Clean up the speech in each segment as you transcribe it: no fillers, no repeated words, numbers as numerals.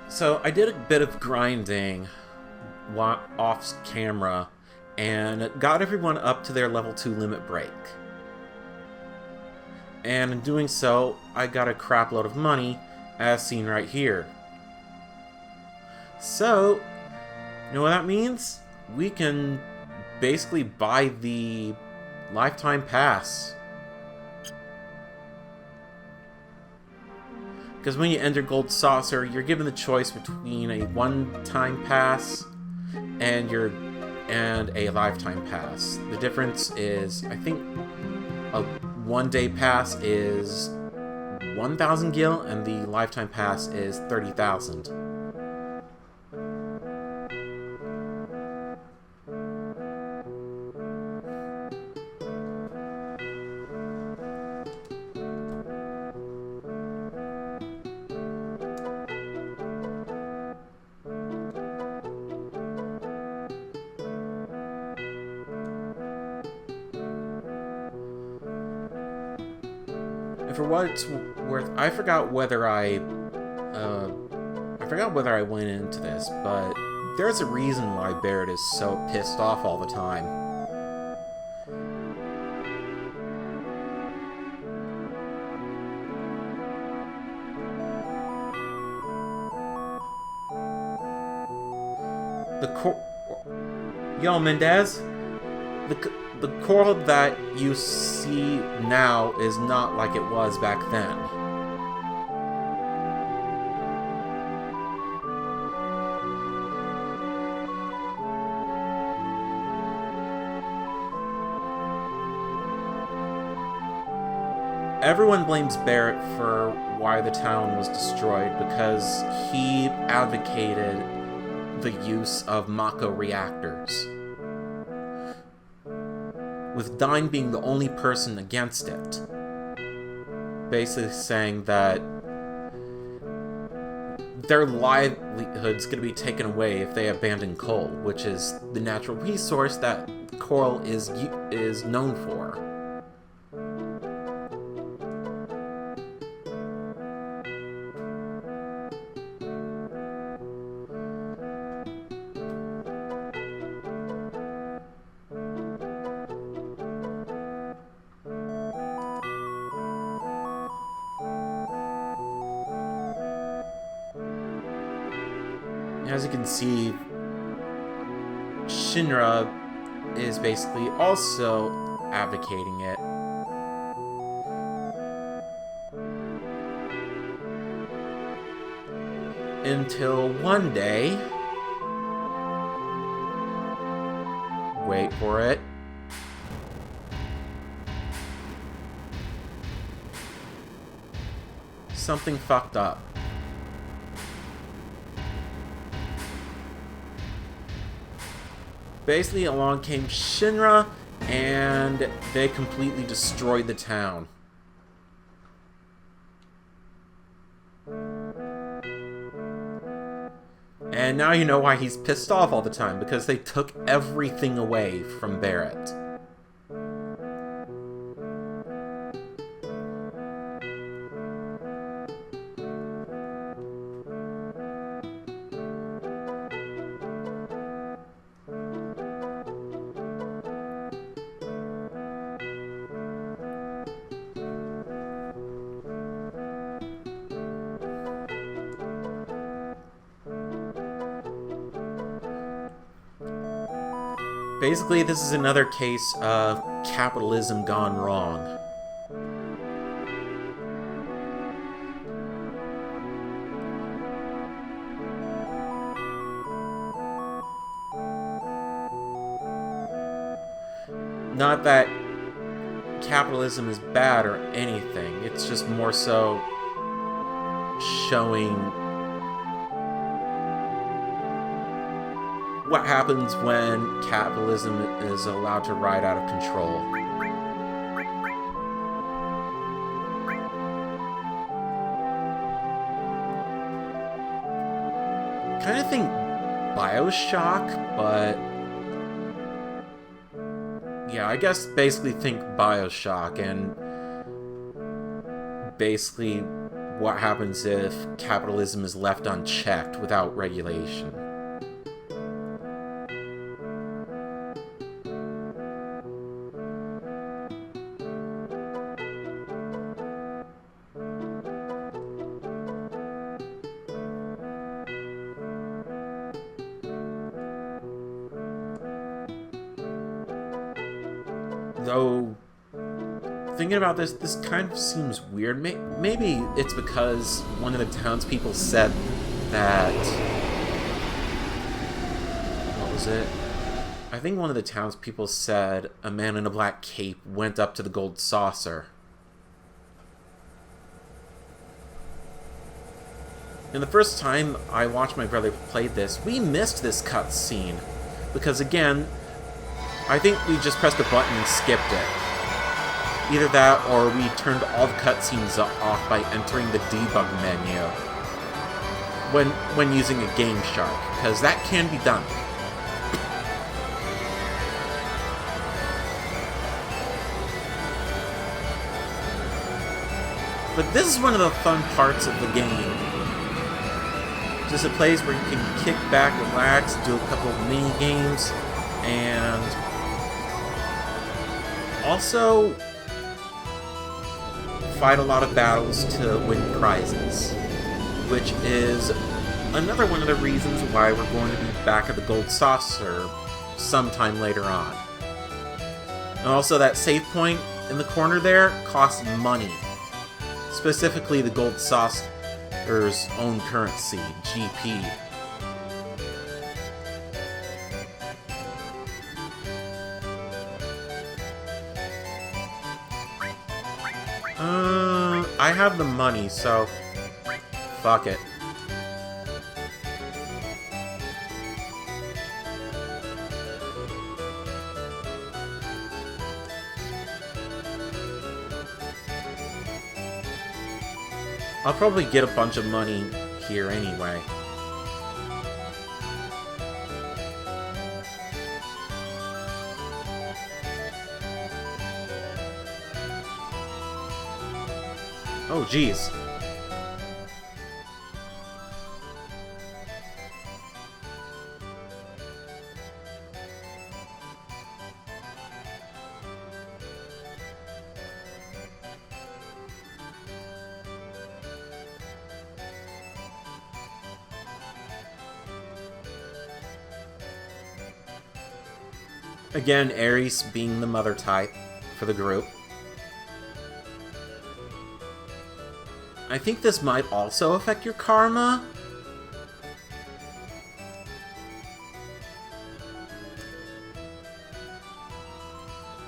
So I did a bit of grinding off camera and got everyone up to their level 2 limit break. And in doing so, I got a crap load of money, as seen right here. So, you know what that means? We can basically buy the lifetime pass. Because when you enter Gold Saucer, you're given the choice between a one-time pass and a lifetime pass. The difference is, I think, a one-day pass is 1,000 gil, and the lifetime pass is 30,000. For what it's worth, I forgot whether I went into this, but there's a reason why Barrett is so pissed off all the time. Yo, Mendez, the Corel that you see now is not like it was back then. Everyone blames Barrett for why the town was destroyed because he advocated the use of Mako reactors, with Dine being the only person against it. Basically saying that their livelihood's going to be taken away if they abandon coal, which is the natural resource that Corel is known for. As you can see, Shinra is basically also advocating it. Until one day, wait for it, something fucked up. Basically, along came Shinra, and they completely destroyed the town. And now you know why he's pissed off all the time, because they took everything away from Barrett. Basically, this is another case of capitalism gone wrong. Not that capitalism is bad or anything, it's just more so showing what happens when capitalism is allowed to ride out of control. Kind of think BioShock, but yeah, I guess basically think BioShock, and basically what happens if capitalism is left unchecked without regulation. Though, thinking about this kind of seems weird. Maybe it's because one of the townspeople said that... What was it? I think one of the townspeople said a man in a black cape went up to the gold saucer. And the first time I watched my brother play this, we missed this cutscene. Because again, I think we just pressed a button and skipped it. Either that, or we turned all the cutscenes off by entering the debug menu when using a Game Shark, because that can be done. But this is one of the fun parts of the game. Just a place where you can kick back, relax, do a couple of mini games, and also fight a lot of battles to win prizes, which is another one of the reasons why we're going to be back at the gold saucer sometime later on. And also that save point in the corner there costs money. Specifically the gold saucer's own currency, GP. I have the money, so fuck it. I'll probably get a bunch of money here anyway. Oh, geez. Again, Ares being the mother type for the group. I think this might also affect your karma.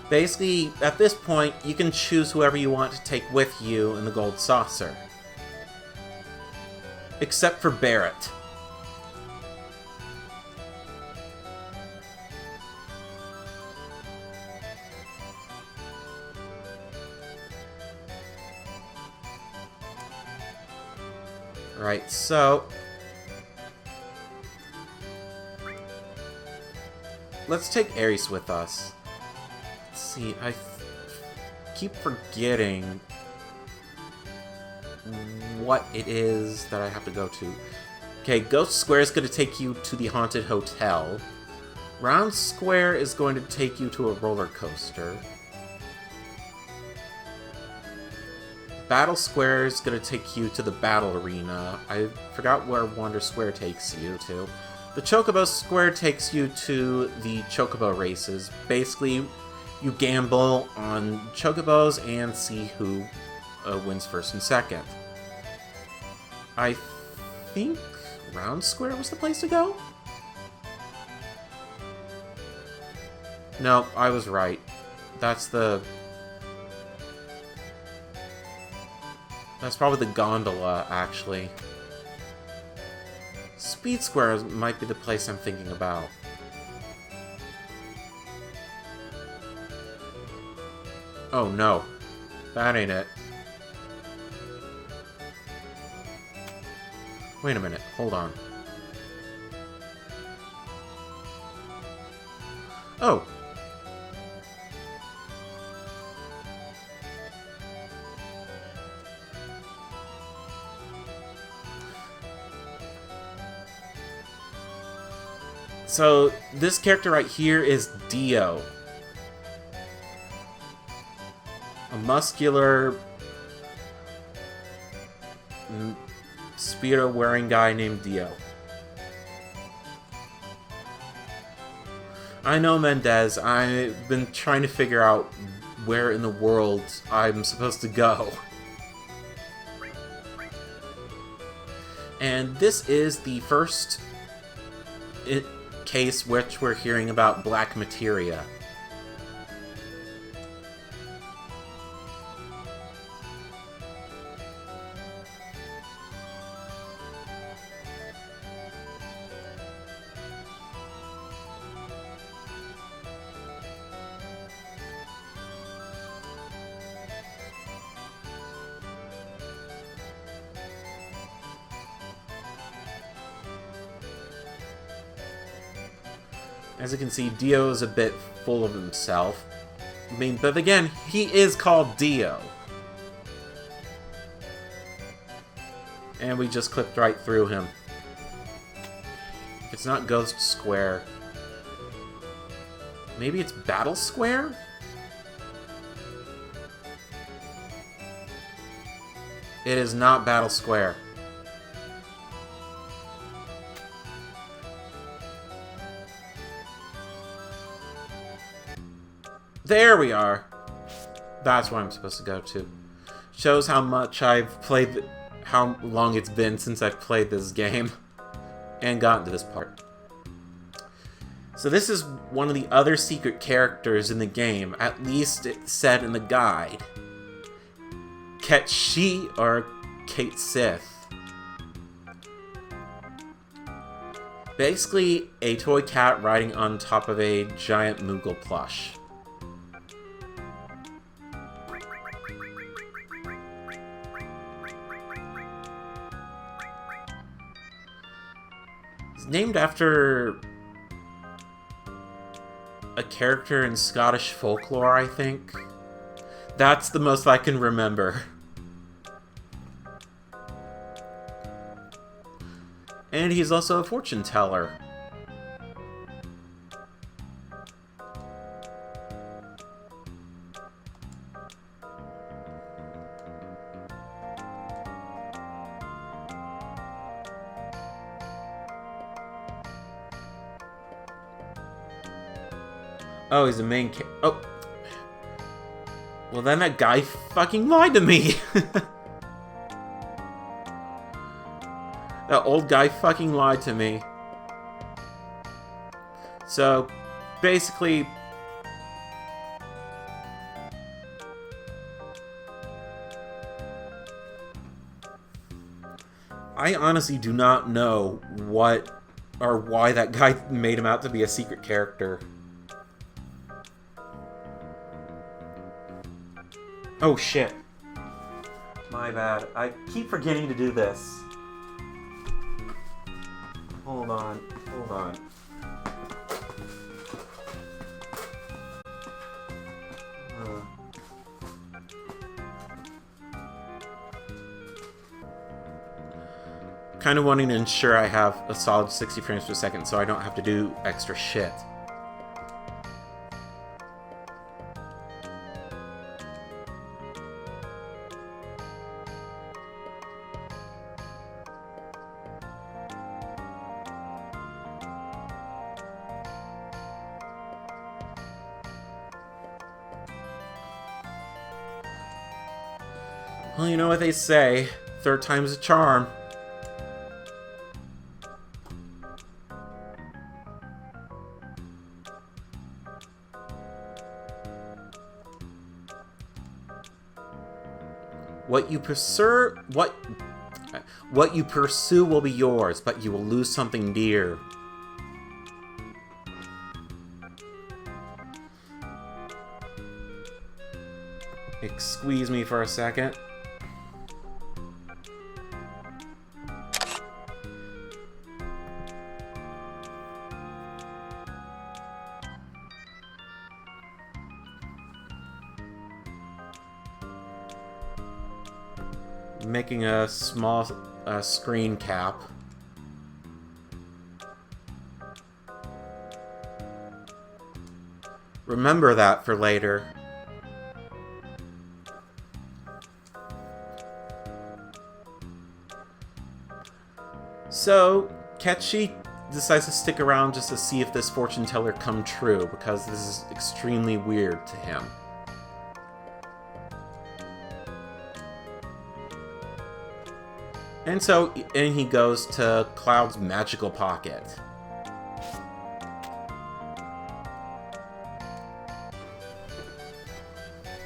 Basically, at this point, you can choose whoever you want to take with you in the gold saucer. Except for Barrett. Right, so let's take Ares with us. Let's see, I keep forgetting what it is that I have to go to. Okay, Ghost Square is going to take you to the Haunted Hotel. Round Square is going to take you to a roller coaster. Battle Square is going to take you to the Battle Arena. I forgot where Wonder Square takes you to. The Chocobo Square takes you to the Chocobo races. Basically, you gamble on Chocobos and see who wins first and second. I think Round Square was the place to go? No, I was right. That's probably the gondola, actually. Speed Square might be the place I'm thinking about. Oh no. That ain't it. Wait a minute, hold on. Oh! So, this character right here is Dio. A muscular, speedo-wearing guy named Dio. I know, Mendez. I've been trying to figure out where in the world I'm supposed to go. And this is the first case which we're hearing about black materia. As you can see, Dio is a bit full of himself. I mean, but again, he is called Dio. And we just clipped right through him. If it's not Ghost Square, maybe it's Battle Square? It is not Battle Square. There we are. That's where I'm supposed to go to. Shows how much I've played, how long it's been since I've played this game and gotten to this part. So this is one of the other secret characters in the game, at least it said in the guide. Ketshi, or Kate Sith. Basically, a toy cat riding on top of a giant Moogle plush. Named after a character in Scottish folklore, I think. That's the most I can remember. And he's also a fortune teller. Oh, he's the main oh. Well, then that guy fucking lied to me. That old guy fucking lied to me. So, basically... I honestly do not know what or why that guy made him out to be a secret character. Oh shit. My bad. I keep forgetting to do this. Hold on. Hold on. Kind of wanting to ensure I have a solid 60 frames per second so I don't have to do extra shit. Well, you know what they say, third time's a charm. What you pursue will be yours, but you will lose something dear. Squeeze me for a second. Making a small screen cap. Remember that for later. So, Ketchi decides to stick around just to see if this fortune teller come true, because this is extremely weird to him. And so, he goes to Cloud's magical pocket.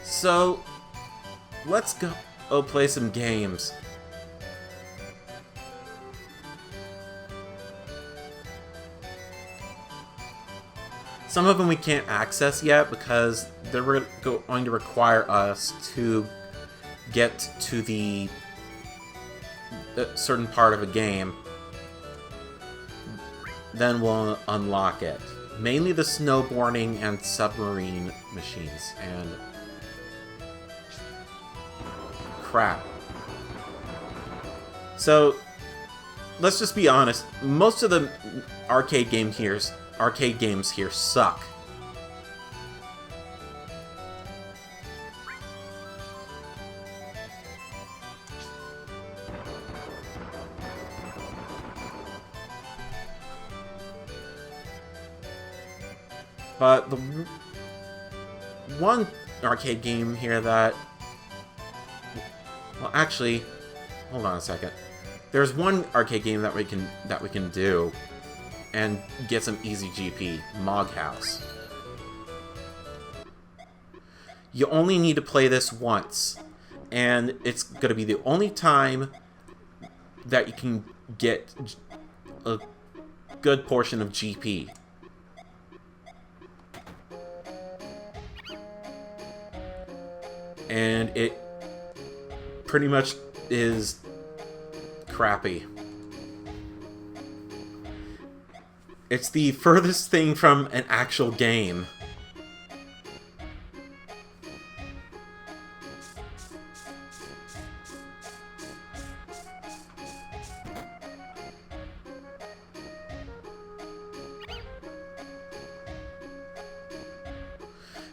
So, let's go play some games. Some of them we can't access yet because they're going to require us to get to the certain part of a game. Then we'll unlock it. Mainly the snowboarding and submarine machines. And crap. So, let's just be honest. Most of the arcade games here suck. But the one arcade game here that... Well, actually, hold on a second. There's one arcade game that we can do and get some easy GP, Mog House. You only need to play this once, and it's going to be the only time that you can get a good portion of GP. And it pretty much is crappy. It's the furthest thing from an actual game.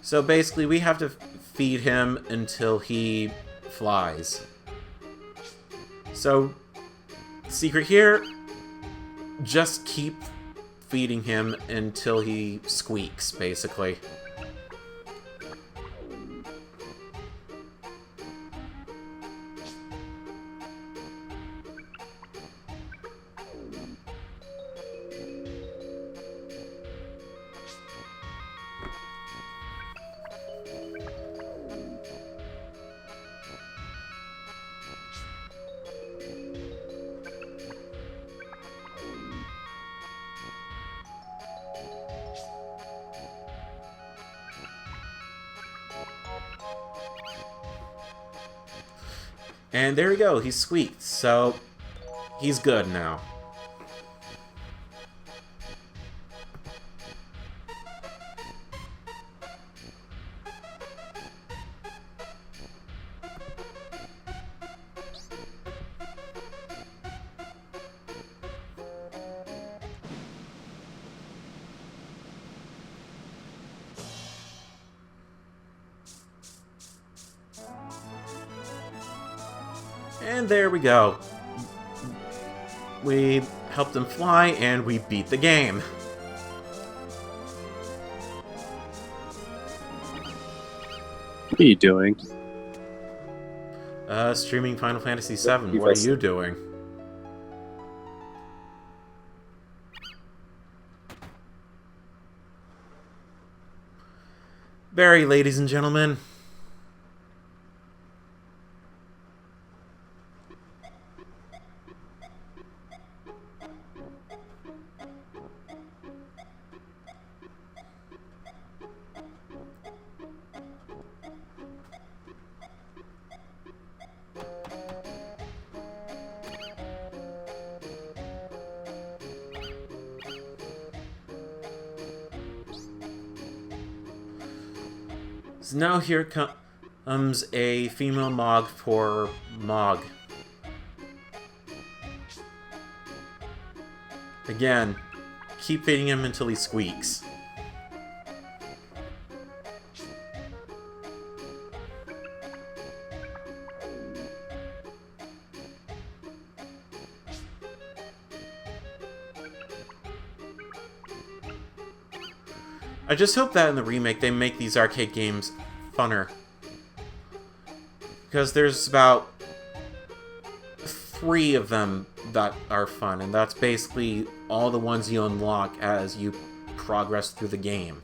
So basically, we have to feed him until he flies. So, secret here, just keep feeding him until he squeaks, basically. And there we go, he squeaked, so he's good now. And there we go. We helped him fly, and we beat the game. What are you doing? Streaming Final Fantasy VII. What are you doing? Barry, ladies and gentlemen. So now here comes a female Mog for Mog. Again, keep feeding him until he squeaks. I just hope that in the remake they make these arcade games funner. Because there's about 3 of them that are fun, and that's basically all the ones you unlock as you progress through the game.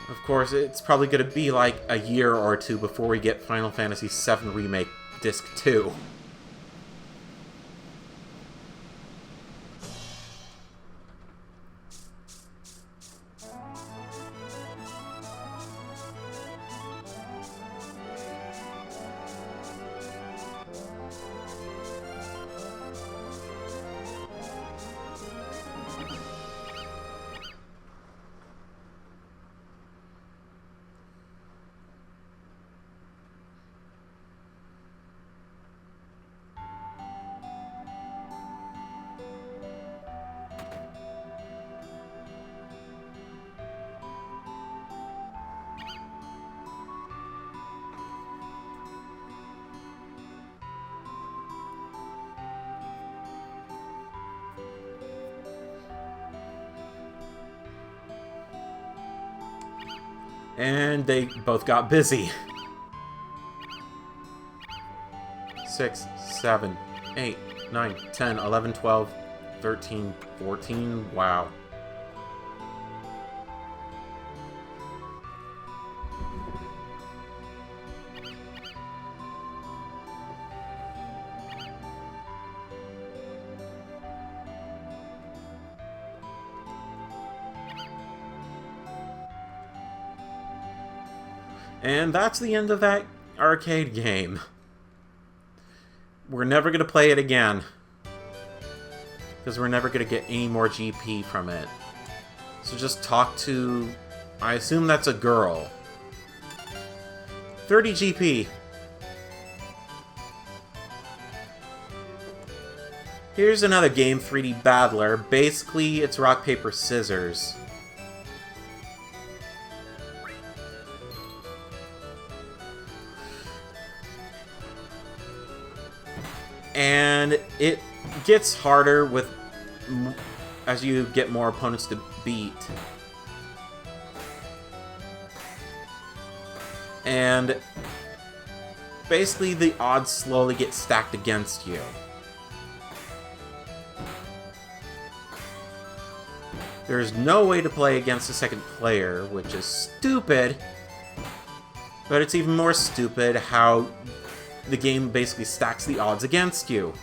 Of course, it's probably going to be like a year or 2 before we get Final Fantasy VII Remake Disc 2. And they both got busy. 6, 7, 8, 9, 10, 11, 12, 13, 14. Wow. And that's the end of that arcade game. We're never going to play it again. Because we're never going to get any more GP from it. So just talk to... I assume that's a girl. 30 GP. Here's another game, 3D Battler. Basically, it's rock, paper, scissors. And it gets harder with as you get more opponents to beat. And basically the odds slowly get stacked against you. There's no way to play against a second player, which is stupid. But it's even more stupid how the game basically stacks the odds against you.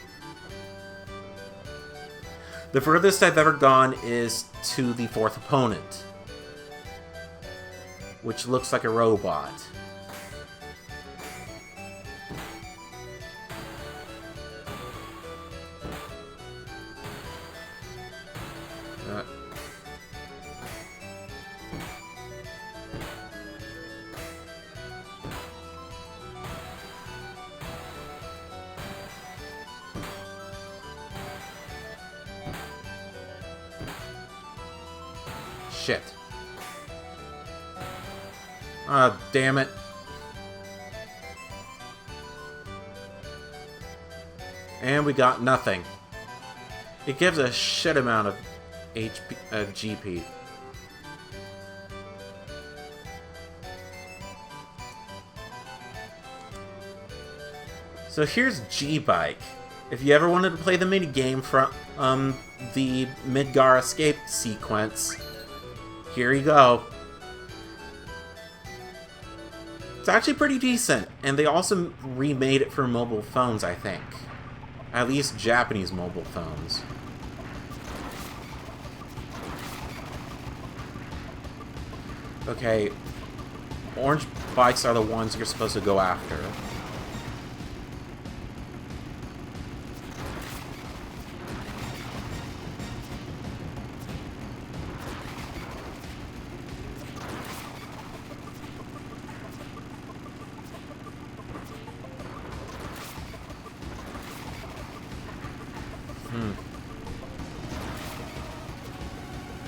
The furthest I've ever gone is to the 4th opponent, which looks like a robot. Shit. Ah, damn it. And we got nothing. It gives a shit amount of GP. So here's G-Bike. If you ever wanted to play the minigame from the Midgar escape sequence, here you go. It's actually pretty decent, and they also remade it for mobile phones, I think. At least Japanese mobile phones. Okay, orange bikes are the ones you're supposed to go after.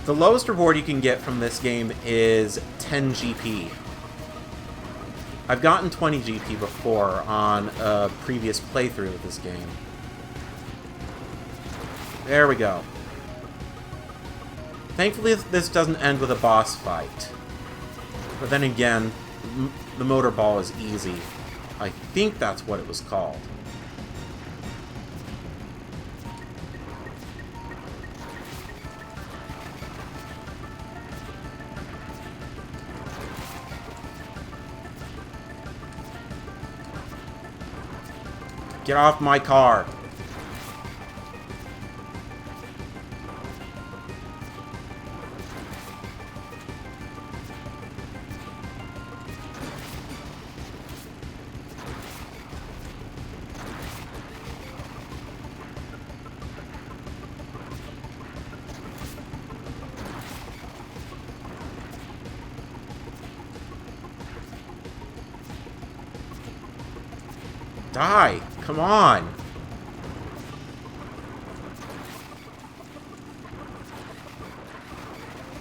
The lowest reward you can get from this game is 10 GP. I've gotten 20 GP before on a previous playthrough of this game. There we go. Thankfully, this doesn't end with a boss fight. But then again, the motor ball is easy. I think that's what it was called. Get off my car! Die! Come on!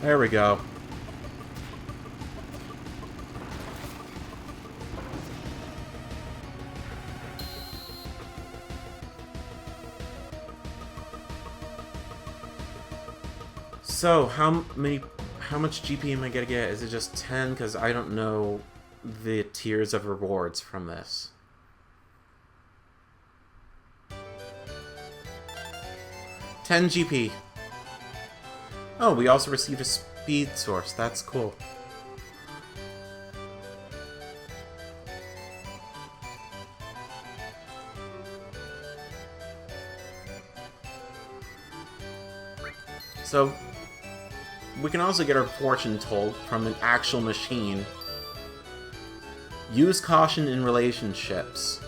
There we go. So, how much GP am I gonna get? Is it just 10? Because I don't know the tiers of rewards from this. 10 GP. Oh, we also received a speed source. That's cool. So, we can also get our fortune told from an actual machine. Use caution in relationships.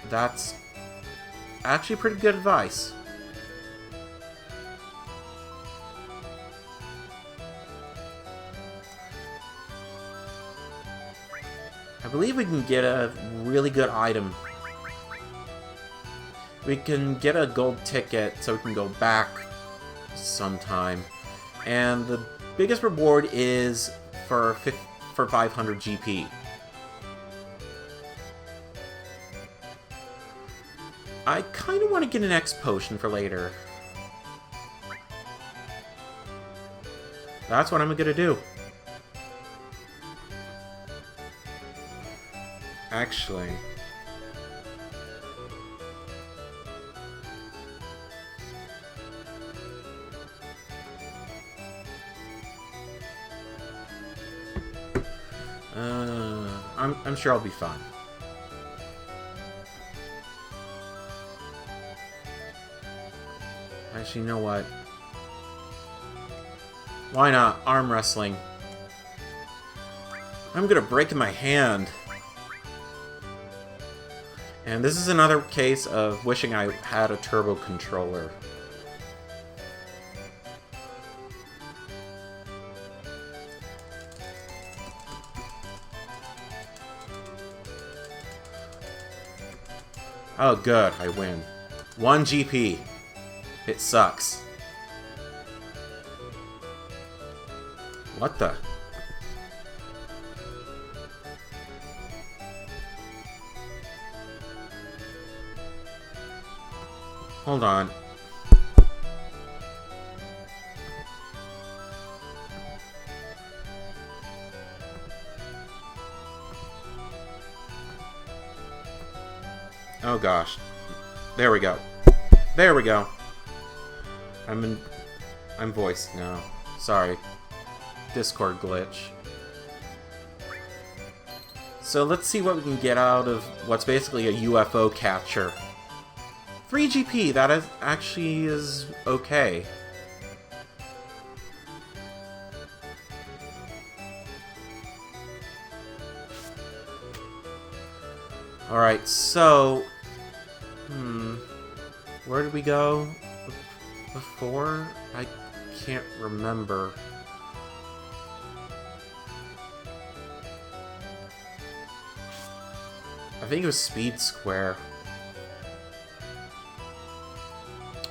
That's actually pretty good advice. I believe we can get a really good item. We can get a gold ticket so we can go back sometime. And the biggest reward is for 500 GP. I kind of want to get an X potion for later. That's what I'm gonna do. Actually, I'm sure I'll be fine. Actually, you know what? Why not? Arm wrestling. I'm gonna break my hand. And this is another case of wishing I had a turbo controller. Oh good, I win. 1 GP. It sucks. What the? Hold on. Oh gosh. There we go. There we go. I'm voiced now. Sorry. Discord glitch. So let's see what we can get out of what's basically a UFO catcher. 3 GP, that actually is okay. Alright, so... where did we go before? I can't remember. I think it was Speed Square.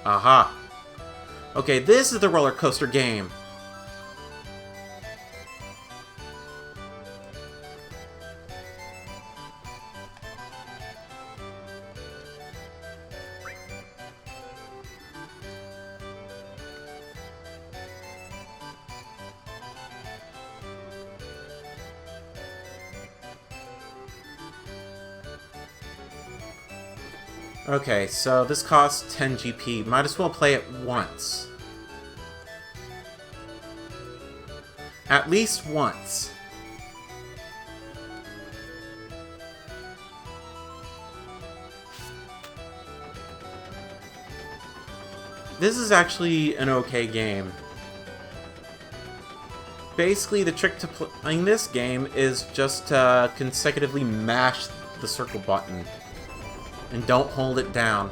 Aha! Okay, this is the roller coaster game. Okay, so this costs 10 GP. Might as well play it once. At least once. This is actually an okay game. Basically, the trick to playing this game is just to consecutively mash the circle button. And don't hold it down.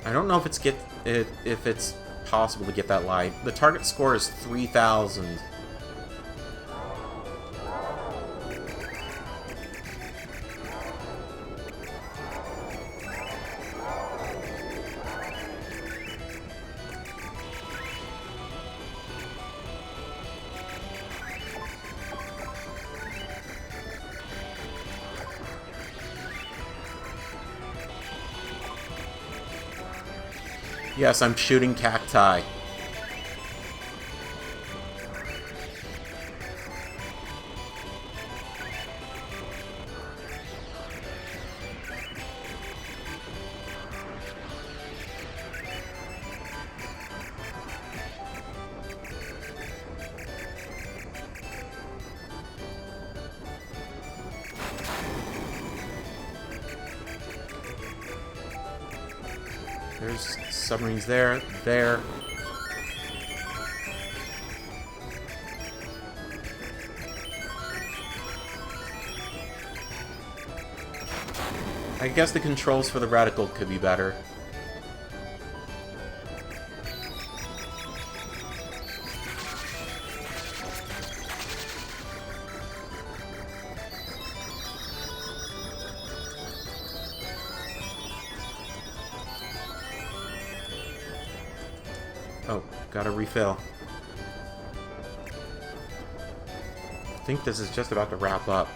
I don't know if it's possible to get that light. The target score is 3,000. Yes, I'm shooting cacti. There's submarines there. I guess the controls for the reticle could be better. Oh, gotta refill. I think this is just about to wrap up.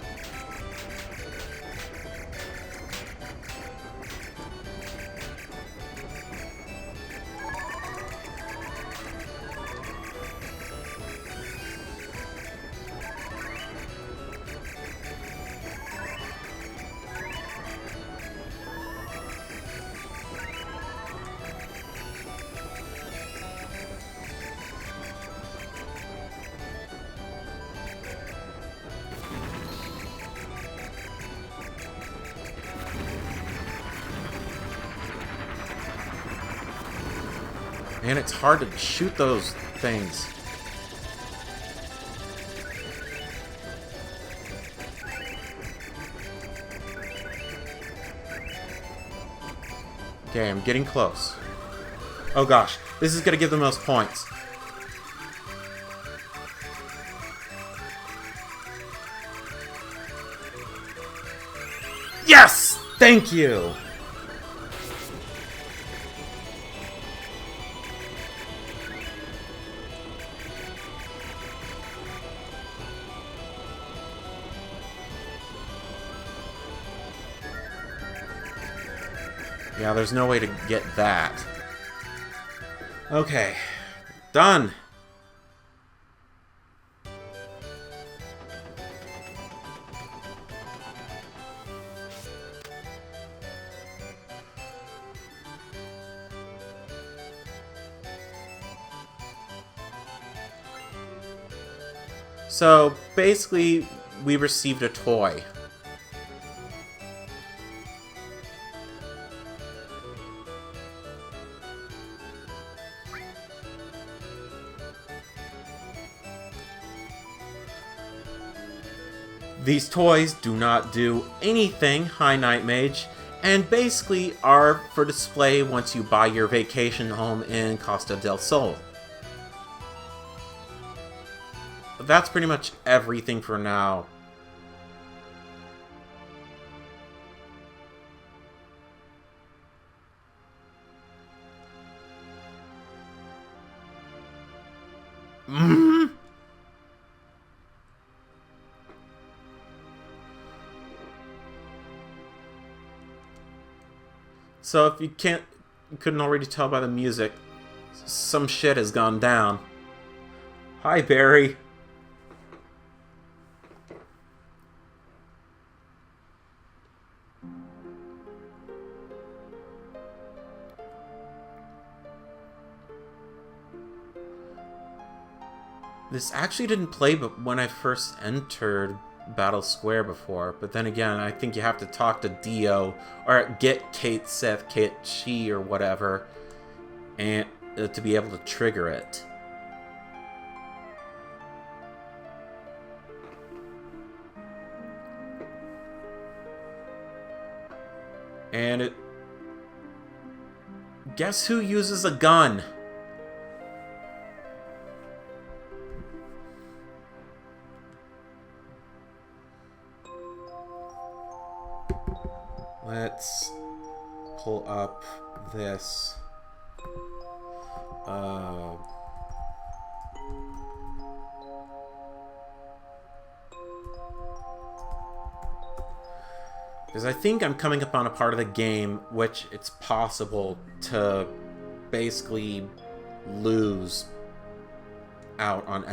Man, it's hard to shoot those things. Okay, I'm getting close. Oh gosh, this is gonna give the most points. Yes! Thank you! Yeah, there's no way to get that. Okay. Done! So, basically, we received a toy. These toys do not do anything, High Night Mage, and basically are for display once you buy your vacation home in Costa del Sol. That's pretty much everything for now. So if you couldn't already tell by the music, some shit has gone down. Hi, Barry. This actually didn't play but when I first entered Battle Square before, but then again, I think you have to talk to Dio, or get Kate, Seth, Kate, Chi, or whatever, and to be able to trigger it. And it... Guess who uses a gun? Let's pull up this. Because I think I'm coming up on a part of the game which it's possible to basically lose out on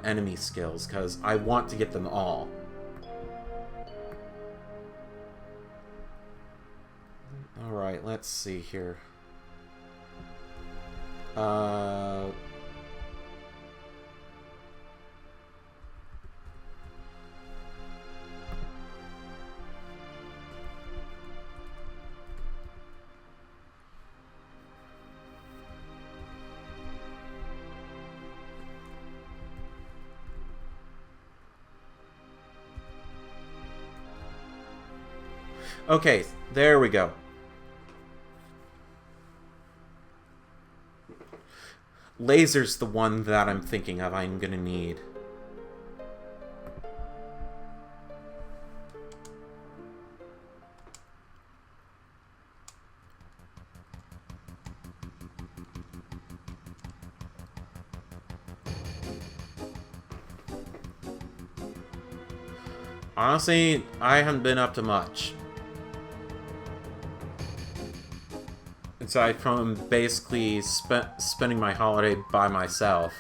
enemy skills, because I want to get them all. Alright, let's see here. Okay, there we go. Laser's the one that I'm thinking of I'm gonna need. Honestly, I haven't been up to much. Aside from basically spending my holiday by myself.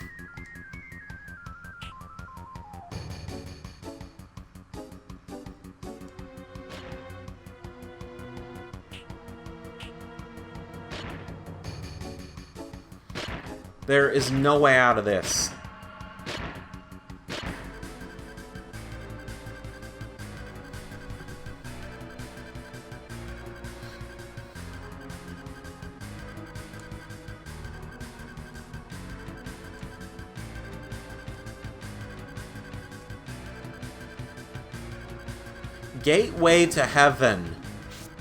There is no way out of this. Gateway to heaven.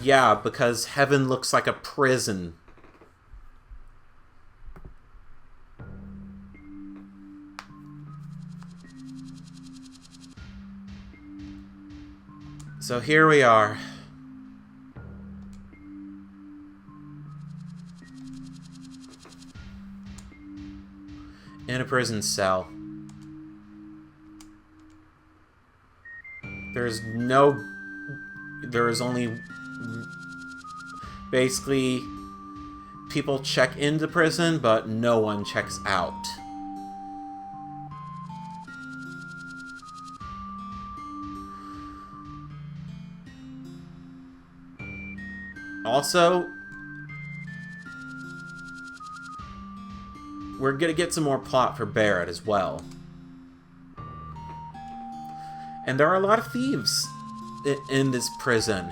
Yeah, because heaven looks like a prison. So here we are. In a prison cell. There is only basically people check into prison, but no one checks out. Also, we're gonna get some more plot for Barrett as well. And there are a lot of thieves in this prison.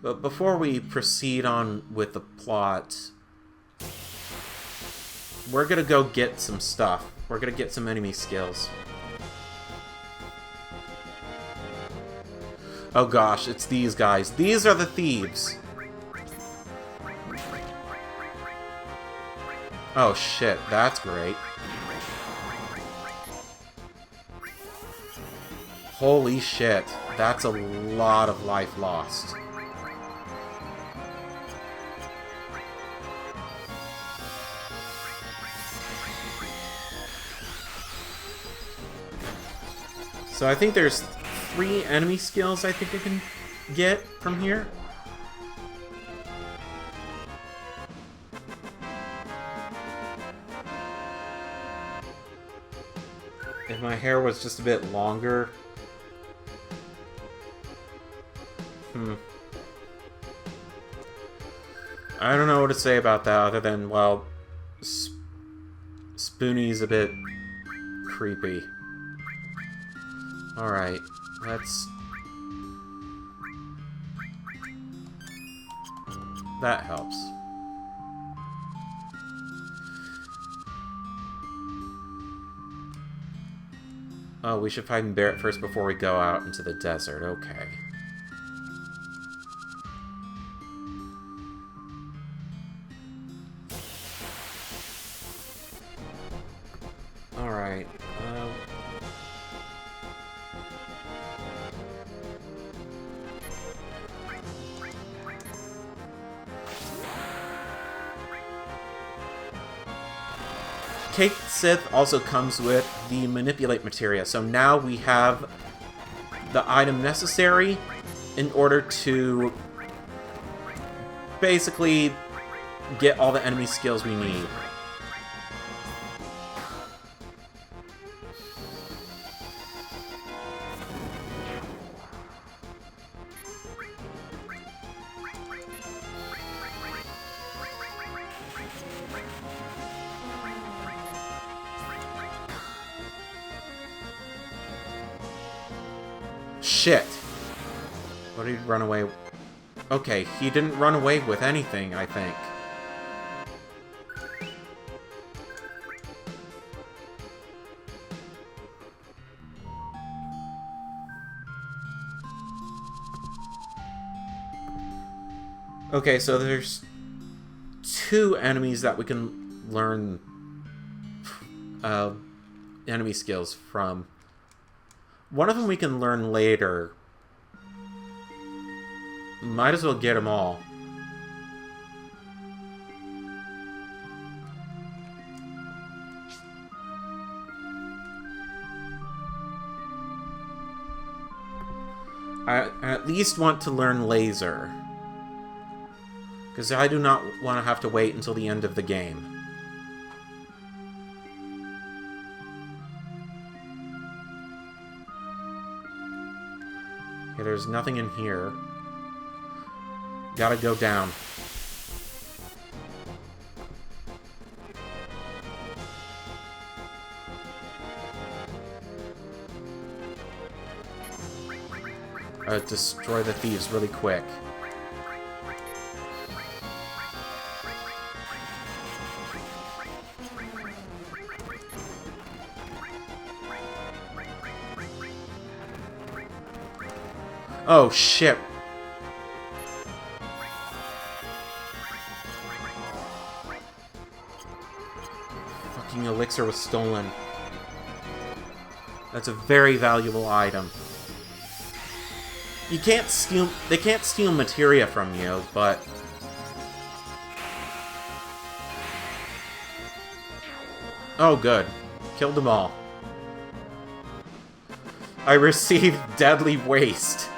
But before we proceed on with the plot, we're gonna go get some stuff. We're gonna get some enemy skills. Oh gosh, it's these guys. These are the thieves. Oh shit, that's great. Holy shit, that's a lot of life lost. So I think there's 3 enemy skills I think I can get from here. If my hair was just a bit longer... I don't know what to say about that other than, well, Spoonie's a bit creepy. Alright, let's... That helps. Oh, we should find Barrett first before we go out into the desert. Okay. Alright. Cake Sith also comes with the Manipulate materia, so now we have the item necessary in order to basically get all the enemy skills we need. Shit! What did he run away? Okay, he didn't run away with anything, I think. Okay, so there's 2 enemies that we can learn enemy skills from. One of them we can learn later. Might as well get them all. I at least want to learn laser. Because I do not want to have to wait until the end of the game. Okay, there's nothing in here. Gotta go down. Destroy the thieves really quick. Oh, shit. Fucking elixir was stolen. That's a very valuable item. You can't steal... They can't steal materia from you, but... Oh, good. Killed them all. I received deadly waste.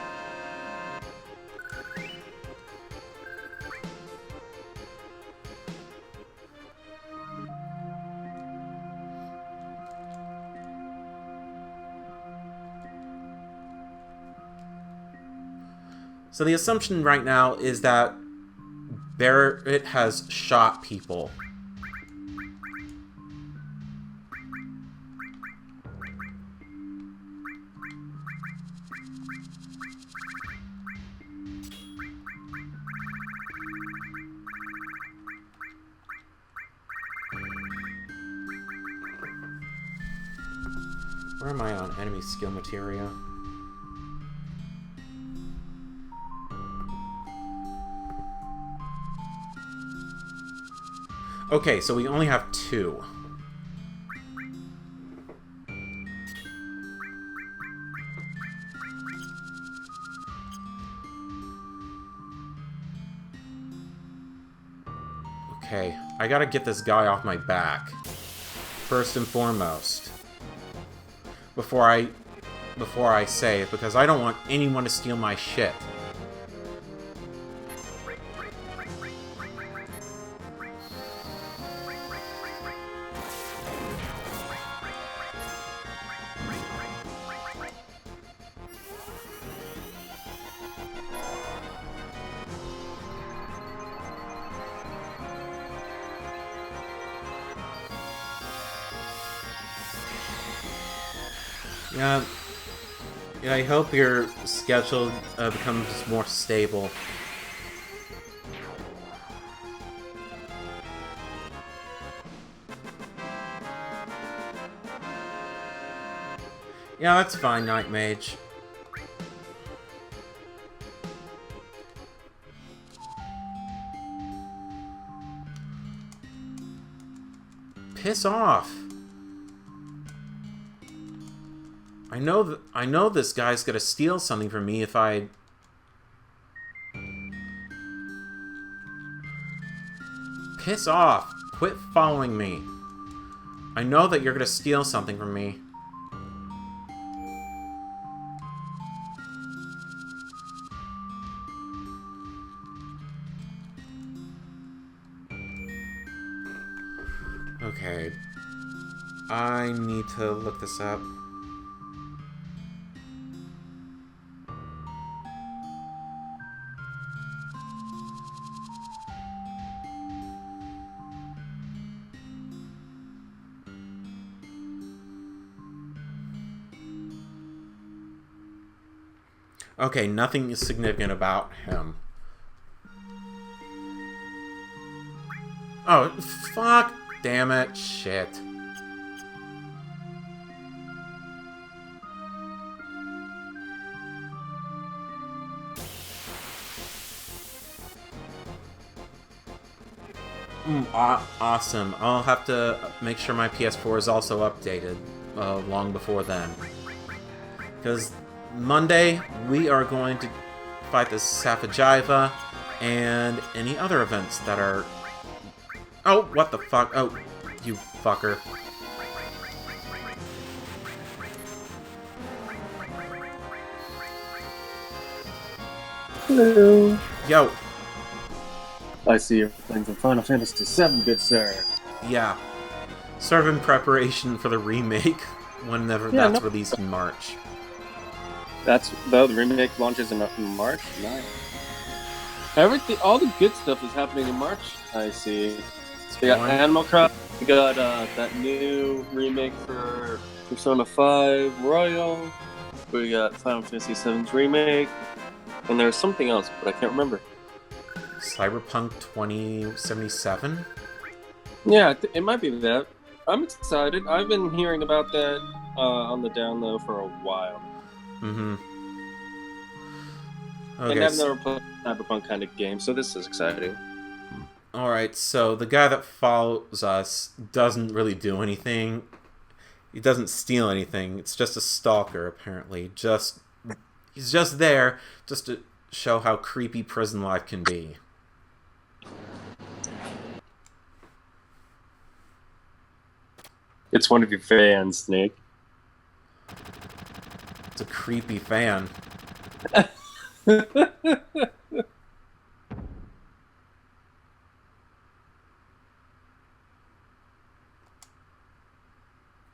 So the assumption right now is that Barrett has shot people. Where am I on enemy skill materia? Okay, so we only have 2. Okay, I gotta get this guy off my back. First and foremost. Before I before I save, because I don't want anyone to steal my shit. Yeah, yeah, I hope your schedule becomes more stable. Yeah, that's fine, Night Mage. Piss off. I know this guy's gonna steal something from me if I... Piss off. Quit following me. I know that you're gonna steal something from me. Okay. I need to look this up. Okay, nothing is significant about him. Oh, fuck! Damn it, shit. Awesome. I'll have to make sure my PS4 is also updated long before then. Because Monday, we are going to fight the Safajiva and any other events that are... Oh, what the fuck? Oh, you fucker. Hello. Yo. I see you're playing some Final Fantasy VII, good sir. Yeah. Sort of in preparation for the remake, whenever that's released in March. The remake launches in March? Nice. Everything, all the good stuff is happening in March. I see. So we got Animal Crossing, we got that new remake for Persona 5 Royal, we got Final Fantasy VII's remake, and there's something else, but I can't remember. Cyberpunk 2077? Yeah, it might be that. I'm excited. I've been hearing about that on the down low for a while. Mm-hmm. Okay, and I've never played a Cyberpunk kind of game, so this is exciting. Alright, so the guy that follows us doesn't really do anything. He doesn't steal anything. It's just a stalker, apparently. He's just there just to show how creepy prison life can be. It's one of your fans, Snake. It's a creepy fan.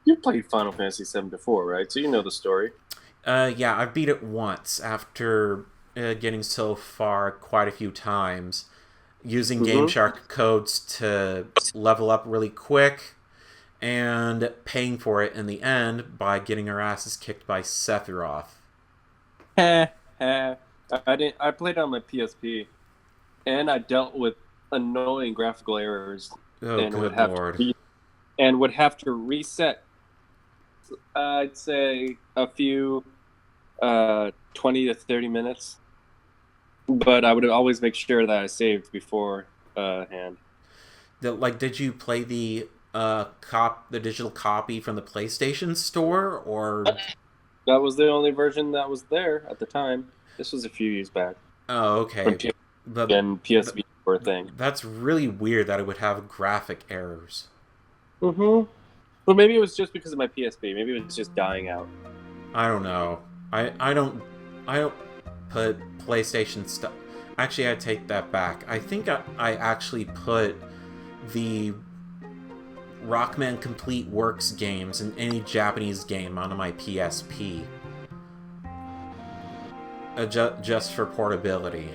You played Final Fantasy VII before, right? So you know the story. Yeah, I beat it once after getting so far quite a few times, using Game Shark codes to level up really quick, and paying for it in the end by getting our asses kicked by Sephiroth. I played on my PSP, and I dealt with annoying graphical errors, Oh, good lord! And would have to reset. I'd say a few 20 to 30 minutes, but I would always make sure that I saved beforehand. Did you play the digital copy from the PlayStation Store, or that was the only version that was there at the time? This was a few years back. Oh, okay. And PSV were thing. That's really weird that it would have graphic errors. Well, maybe it was just because of my PSP. Maybe it was just dying out. I don't know. I don't put PlayStation stuff. Actually, I take that back. I think I actually put the Rockman Complete Works games in any Japanese game onto my PSP. Just for portability.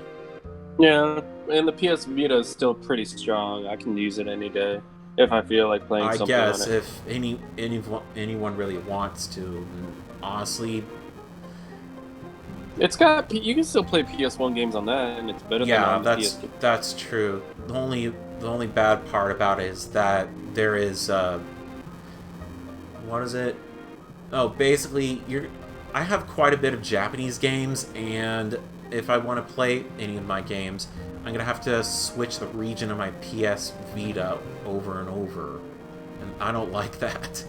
Yeah, and the PS Vita is still pretty strong. I can use it any day if I feel like playing something on it. I guess if anyone really wants to. Honestly, it's got you can still play PS1 games on that, and it's better than on PS2. That's true. The only bad part about it is that there is what is it? Oh, basically I have quite a bit of Japanese games, and if I want to play any of my games, I'm gonna have to switch the region of my PS Vita over and over, and I don't like that.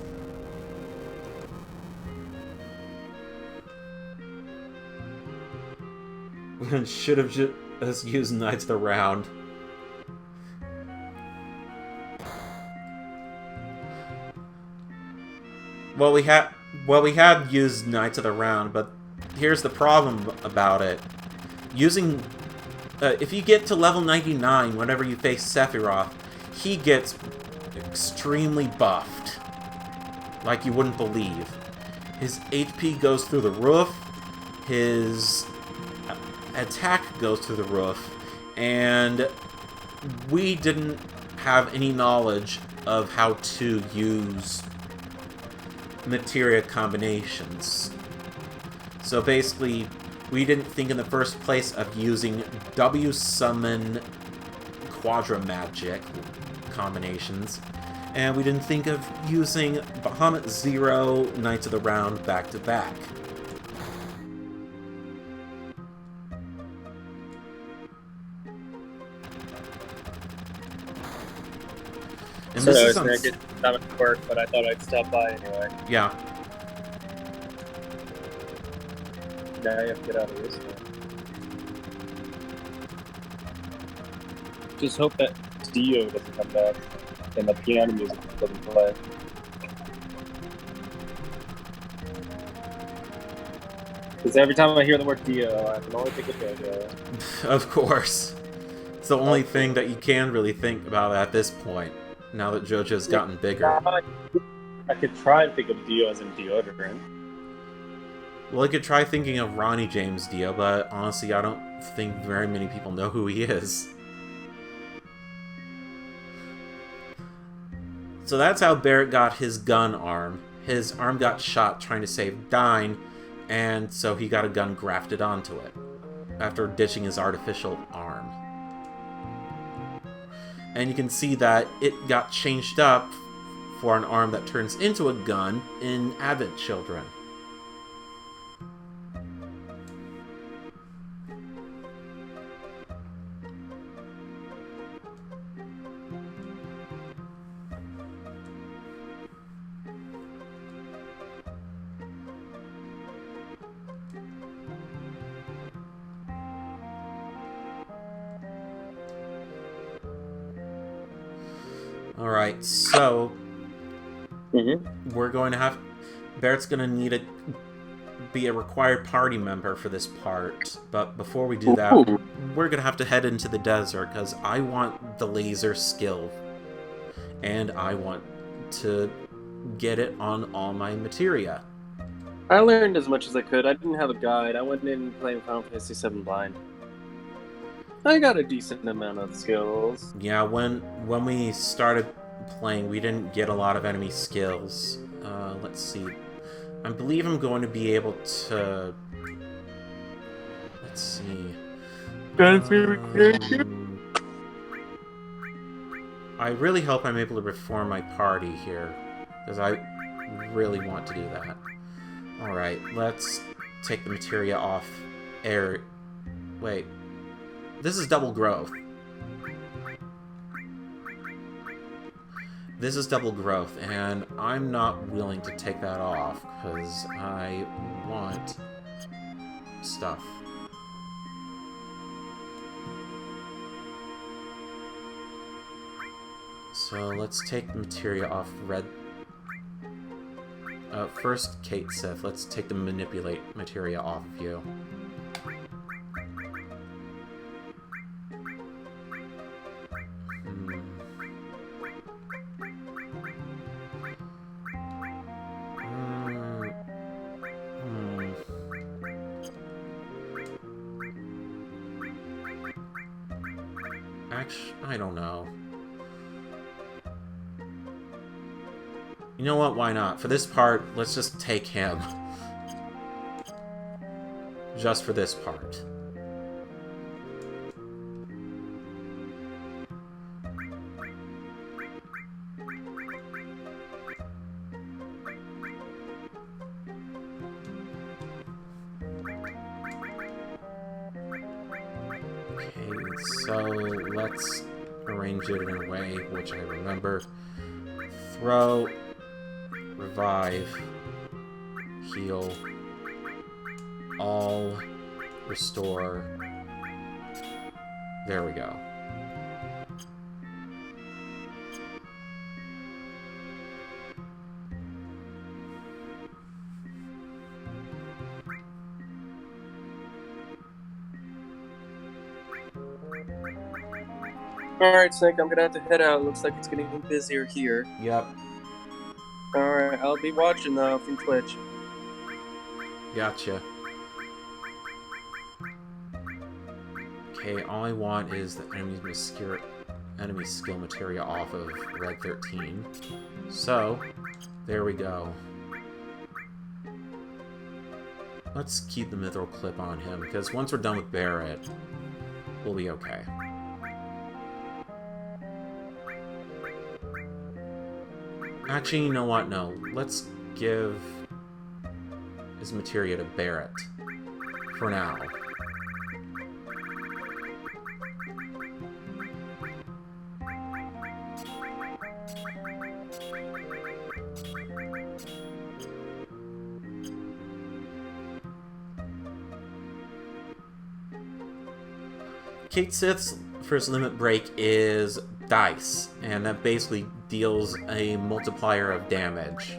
We should have just used Knights of the Round. Well, we had used Knights of the Round, but here's the problem about it. Using... if you get to level 99 whenever you face Sephiroth, he gets extremely buffed. Like you wouldn't believe. His HP goes through the roof, his attack goes through the roof, and we didn't have any knowledge of how to use materia combinations. So basically, we didn't think in the first place of using W-Summon Quadra Magic combinations, and we didn't think of using Bahamut Zero Knights of the Round back-to-back. And so this is not at work, but I thought I'd stop by anyway. Yeah. Now you have to get out of this one. Just hope that Dio doesn't come back and the piano music doesn't play. Because every time I hear the word Dio, I can only think of JoJo. Of course. It's the only thing that you can really think about at this point, now that JoJo's gotten bigger. I could try and think of Dio as in deodorant. Well, I could try thinking of Ronnie James Dio, but honestly, I don't think very many people know who he is. So that's how Barrett got his gun arm. His arm got shot trying to save Dyne, and so he got a gun grafted onto it, after ditching his artificial arm. And you can see that it got changed up for an arm that turns into a gun in Advent Children. Alright, so we're going to have... Barrett's going to need to be a required party member for this part, but before we do that, we're going to have to head into the desert, because I want the laser skill, and I want to get it on all my materia. I learned as much as I could. I didn't have a guide. I went in playing Final Fantasy VII blind. I got a decent amount of skills. Yeah, when we started playing, we didn't get a lot of enemy skills. Let's see. I believe I'm going to be able to... Let's see. I really hope I'm able to reform my party here, because I really want to do that. Alright, let's take the materia off air... Wait. This is double growth. This is double growth, and I'm not willing to take that off, because I want stuff. So let's take the materia off red... First, Kate Sith. Let's take the manipulate materia off of you. Actually, I don't know. You know what? Why not? For this part, let's just take him. Just for this part. Okay, so let's arrange it in a way which I remember. Throw, revive, heal, all, restore. There we go. Alright, Snake, I'm gonna have to head out. Looks like it's getting busier here. Yep. Alright, I'll be watching from Twitch. Gotcha. Okay, all I want is the enemy skill materia off of Red 13. So, there we go. Let's keep the mithril clip on him, because once we're done with Barrett, we'll be okay. Actually, you know what? No. Let's give his materia to Barrett. For now. Kate Sith's first limit break is dice, and that basically deals a multiplier of damage.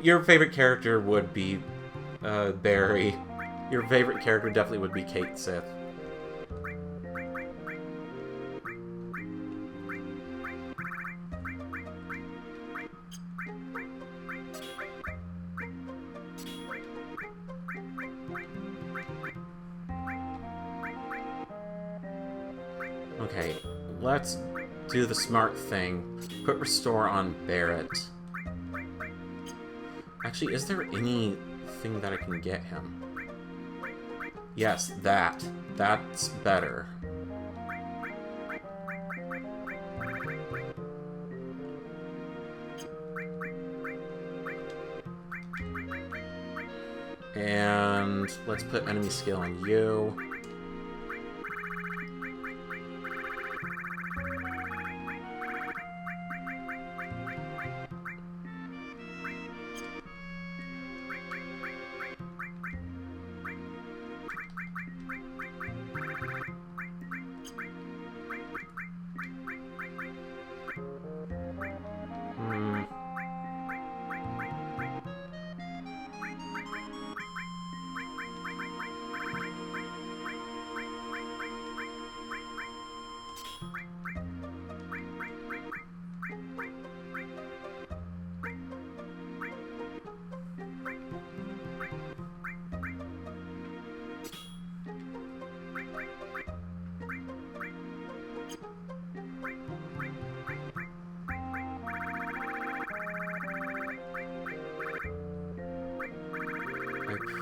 Your favorite character would be Barry. Your favorite character definitely would be Kate Sith. Okay, let's do the smart thing. Put restore on Barrett. Actually, is there anything that I can get him? Yes, that. That's better. And let's put enemy skill on you.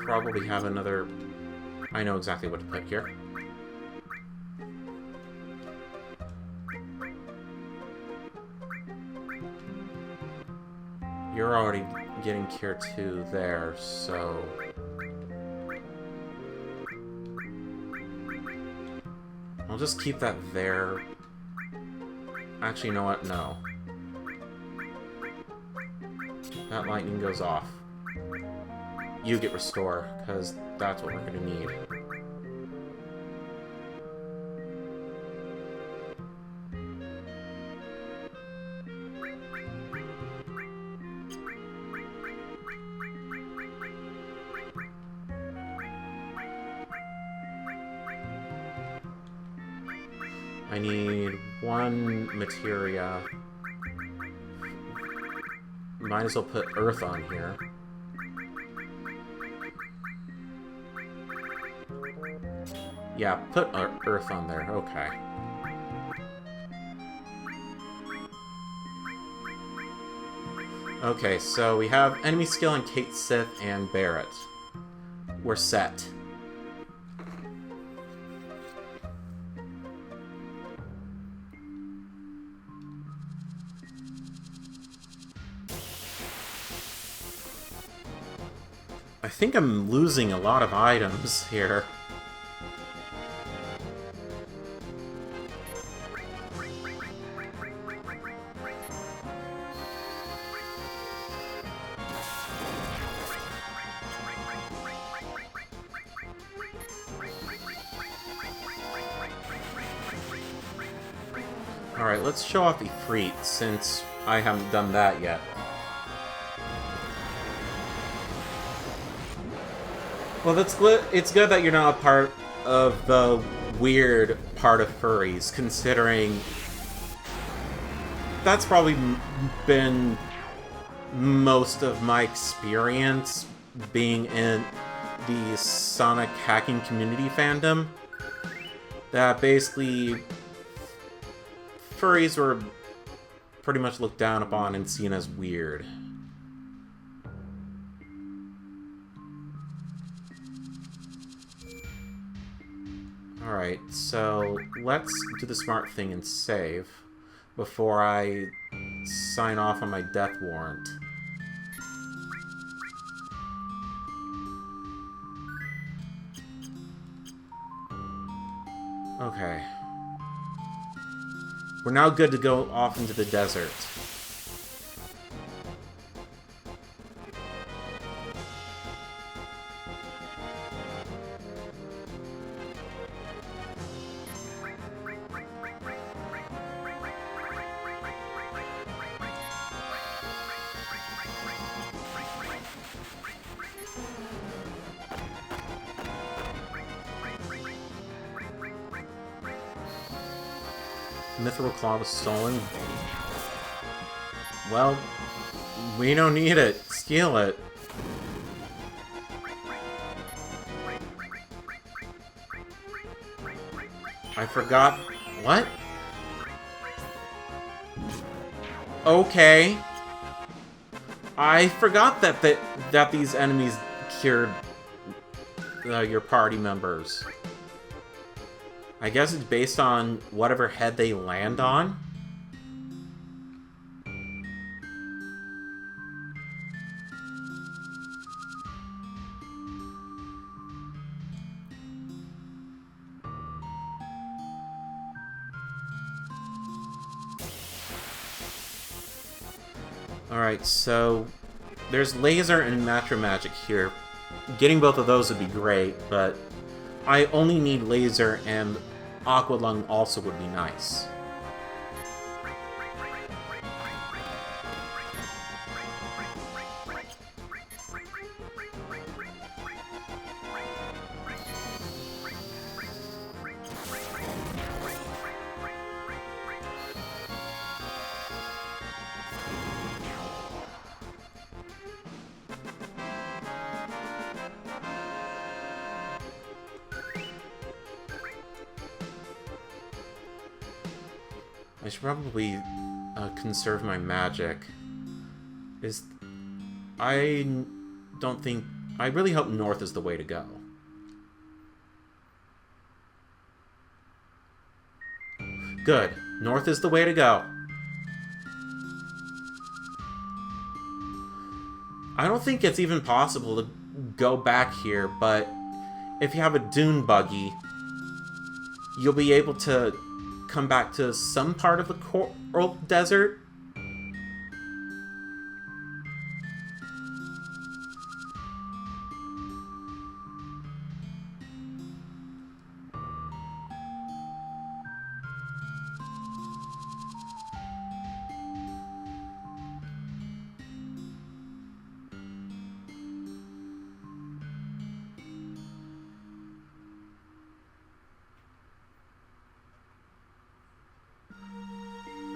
probably have another... I know exactly what to put here. You're already getting Cure 2 there, so... I'll just keep that there. Actually, you know what? No. That lightning goes off. You get Restore, because that's what we're going to need. I need one materia. Might as well put Earth on here. Yeah, put Earth on there. Okay. Okay, so we have enemy skill on Kate Sith and Barrett. We're set. I think I'm losing a lot of items here. Alright, let's show off Ifrit, since I haven't done that yet. Well, it's good that you're not a part of the weird part of furries, considering that's probably been most of my experience being in the Sonic hacking community fandom. That basically furries were pretty much looked down upon and seen as weird. Alright, so let's do the smart thing and save before I sign off on my death warrant. Okay. We're now good to go off into the desert. Mithril Claw was stolen. Well, we don't need it. Steal it. I forgot... What? Okay. I forgot that these enemies cured your party members. I guess it's based on whatever head they land on. Alright, so there's laser and Matcha Magic here. Getting both of those would be great, but I only need laser, and Aqua Lung also would be nice. I should probably conserve my magic. I don't think I really hope north is the way to go. Good. North is the way to go. I don't think it's even possible to go back here, but if you have a dune buggy, you'll be able to come back to some part of the Coral Desert.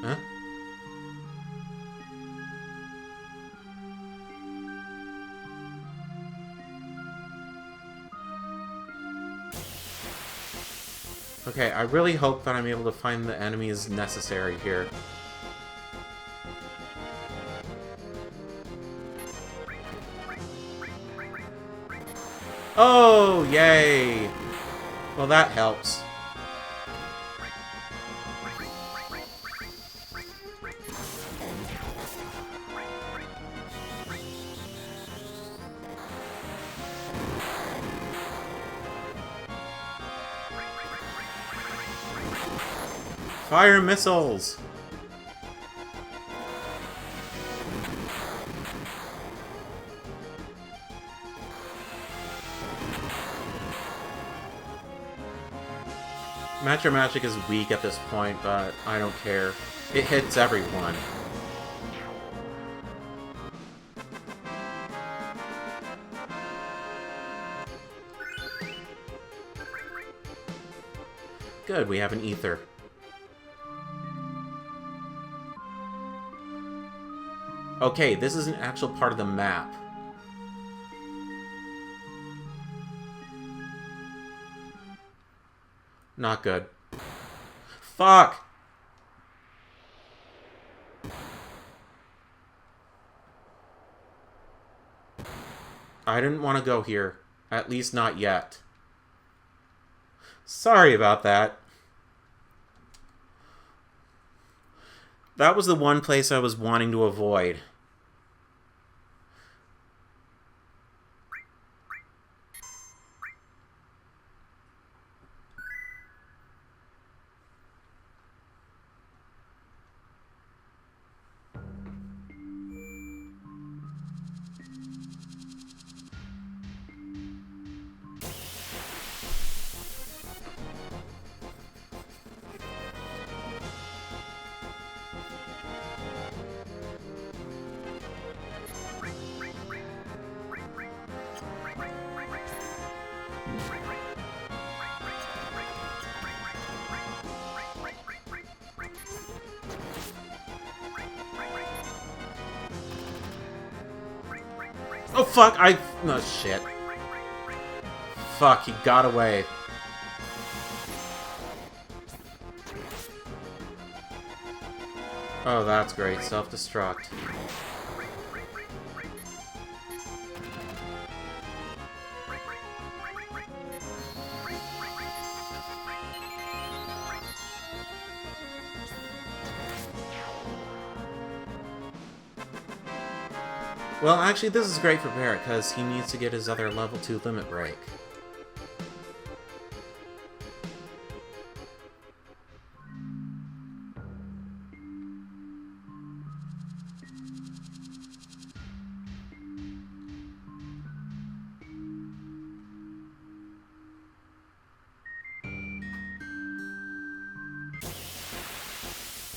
Huh? Okay, I really hope that I'm able to find the enemies necessary here. Oh, yay! Well, that helps. Fire missiles! Matcha Magic is weak at this point, but I don't care. It hits everyone. Good, we have an ether. Okay, this is an actual part of the map. Not good. Fuck! I didn't want to go here. At least not yet. Sorry about that. That was the one place I was wanting to avoid. Oh, fuck, no, shit. Fuck, he got away. Oh, that's great. Self-destruct. Well, actually, this is great for Barret, because he needs to get his other level 2 limit break.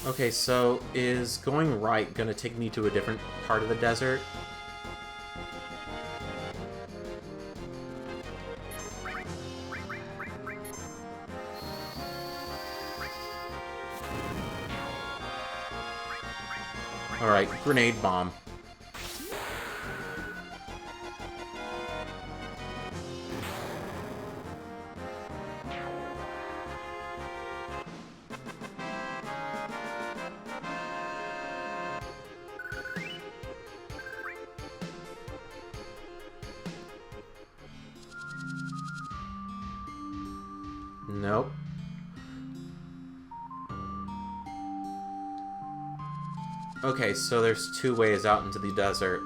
Okay, so is going right gonna take me to a different part of the desert? Alright, grenade bomb. Nope. Okay, so there's two ways out into the desert.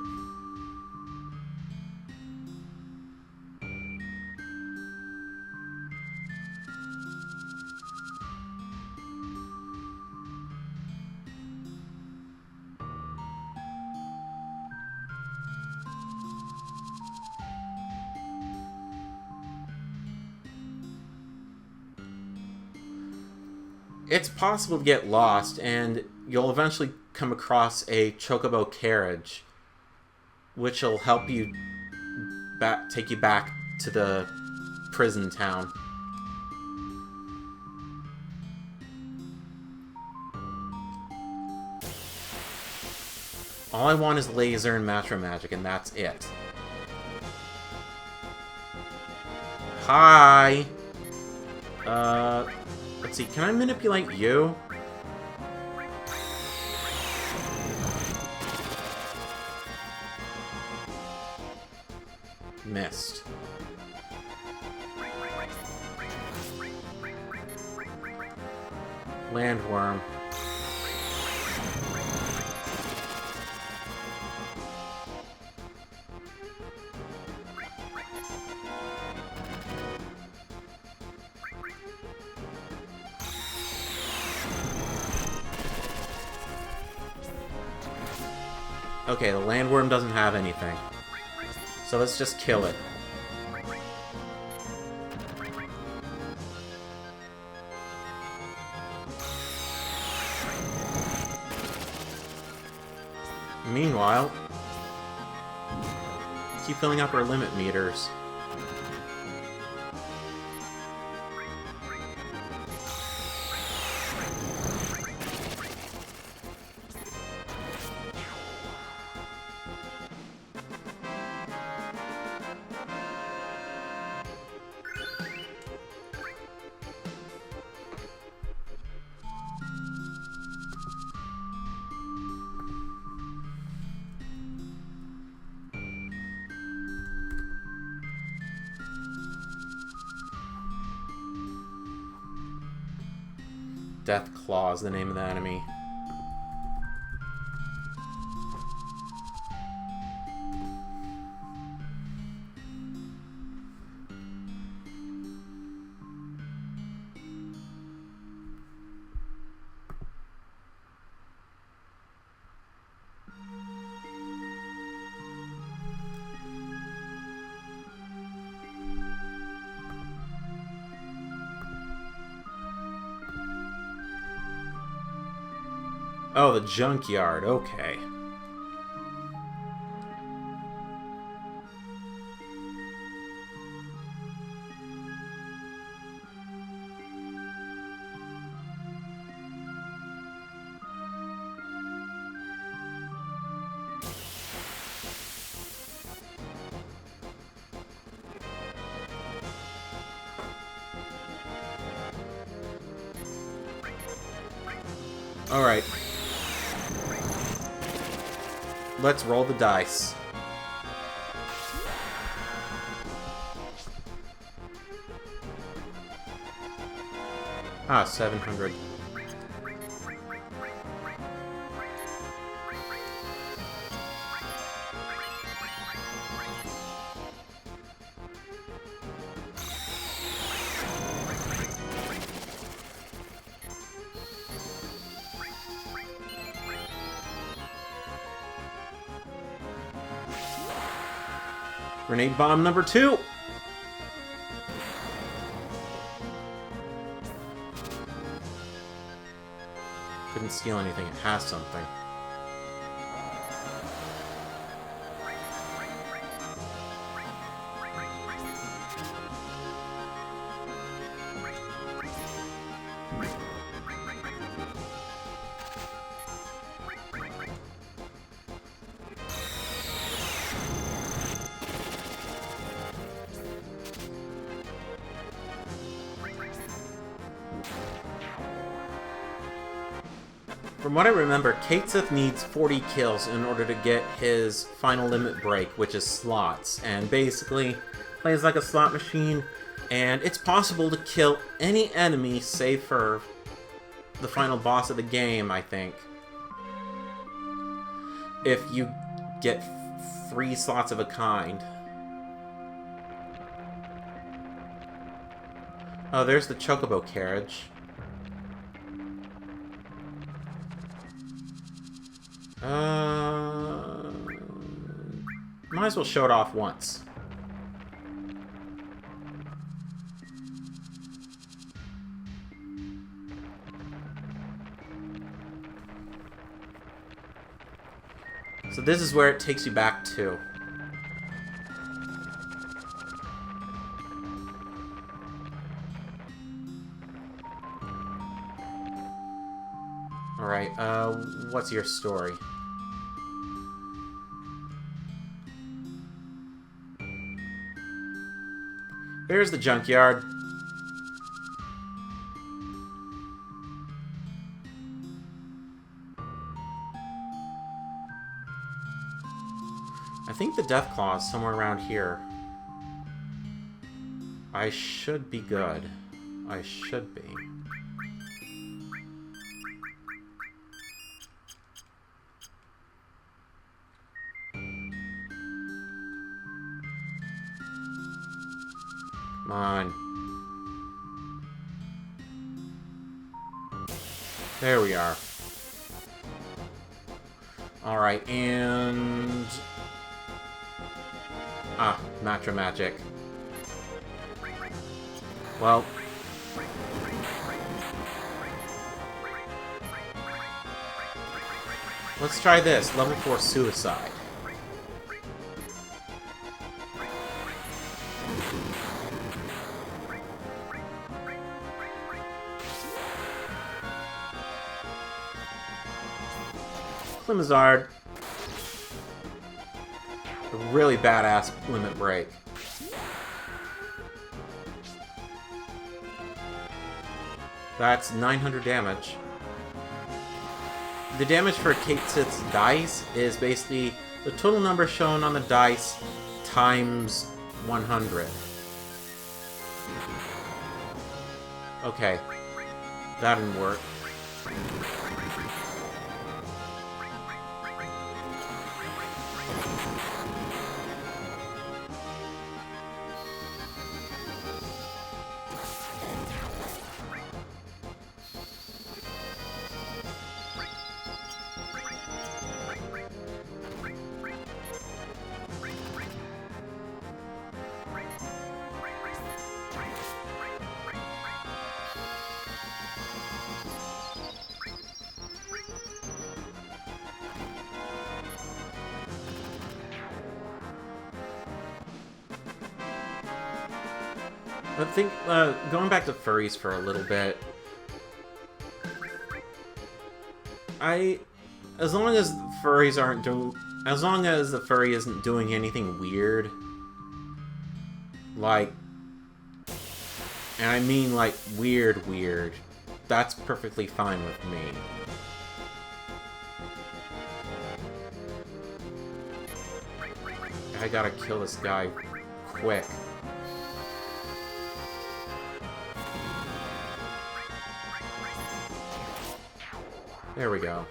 It's possible to get lost, and you'll eventually come across a chocobo carriage, which will help you take you back to the prison town. All I want is laser and Matro Magic, and that's it. Hi! Let's see, can I manipulate you? Missed. Landworm. Okay, the landworm doesn't have anything. So let's just kill it. Meanwhile, keep filling up our limit meters. Death Claw is the name of the enemy. Oh, the junkyard, okay. Alright. Let's roll the dice. Ah, 700. Grenade bomb number 2! Couldn't steal anything, it has something. From what I remember, Kateseth needs 40 kills in order to get his final limit break, which is slots, and basically plays like a slot machine. And it's possible to kill any enemy save for the final boss of the game, I think. If you get 3 slots of a kind. Oh, there's the Chocobo carriage. Might as well show it off once. So this is where it takes you back to. Alright, what's your story? There's the junkyard. I think the Deathclaw is somewhere around here. I should be good. I should be. Come on. There we are. Alright, and... Ah, Matra Magic. Well... let's try this. Level 4 Suicide. Limazard. A really badass limit break. That's 900 damage. The damage for Katesit's dice is basically the total number shown on the dice times 100. Okay. That didn't work. I think, going back to furries for a little bit, as long as furries aren't doing, as long as the furry isn't doing anything weird, like, and I mean like weird, that's perfectly fine with me. I gotta kill this guy quick. There we go.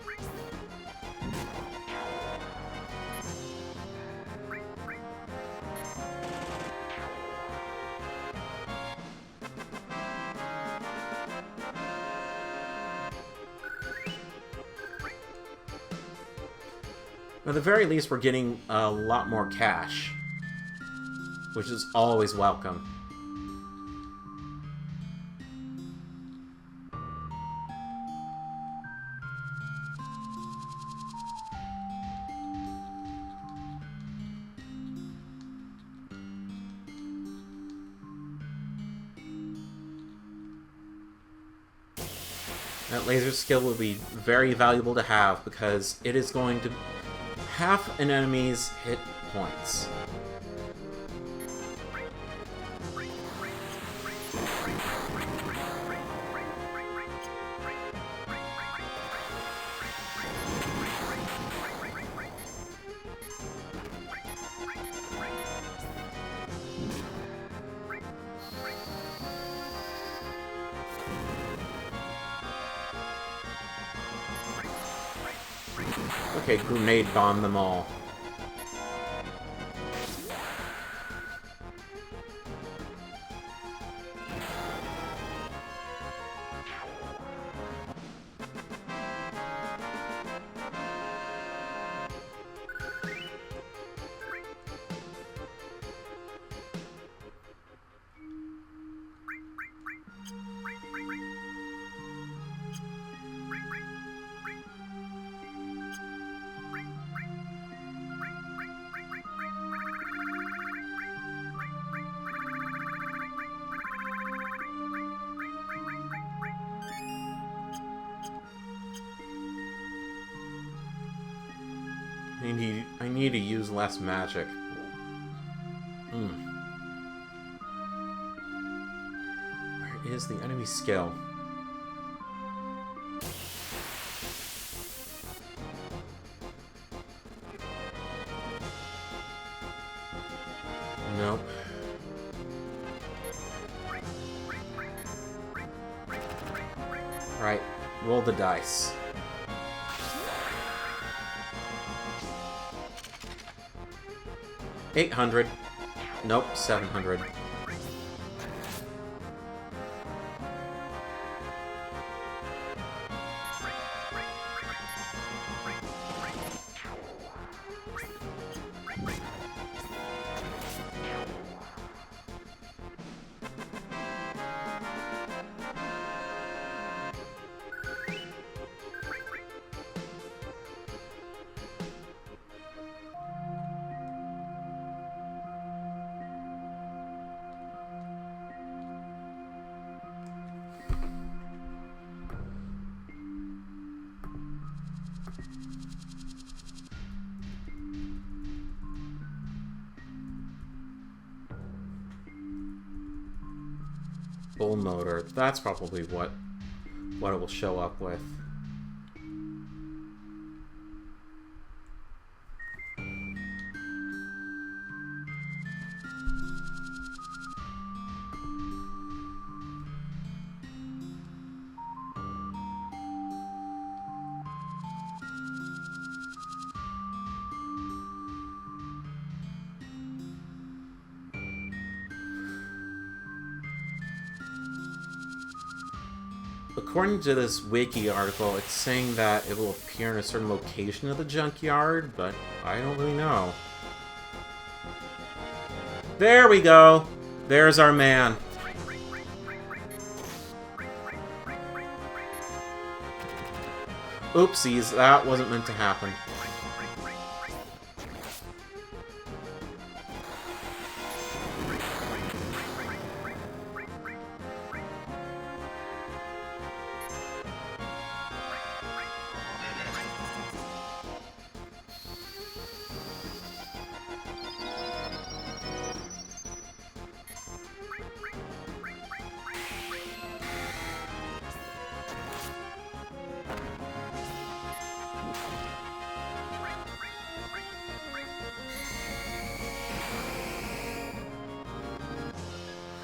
At the very least, we're getting a lot more cash, which is always welcome. That laser skill will be very valuable to have because it is going to half an enemy's hit points. Okay, grenade bomb them all. I need to use less magic. Where is the enemy skill? Nope. Right, roll the dice. $800. Nope, 700. Bull motor. That's probably what it will show up with. According to this wiki article, it's saying that it will appear in a certain location of the junkyard, but I don't really know. There we go! There's our man. Oopsies, that wasn't meant to happen.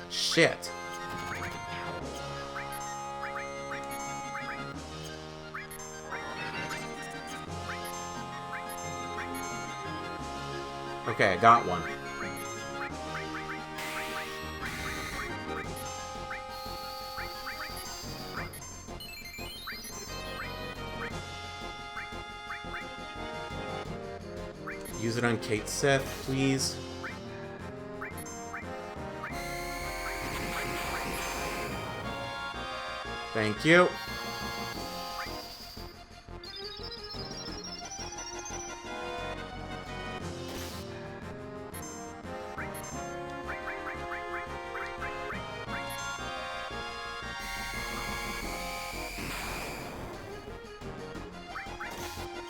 Shit. Okay, I got one. Use it on Kate Sith, please. Thank you.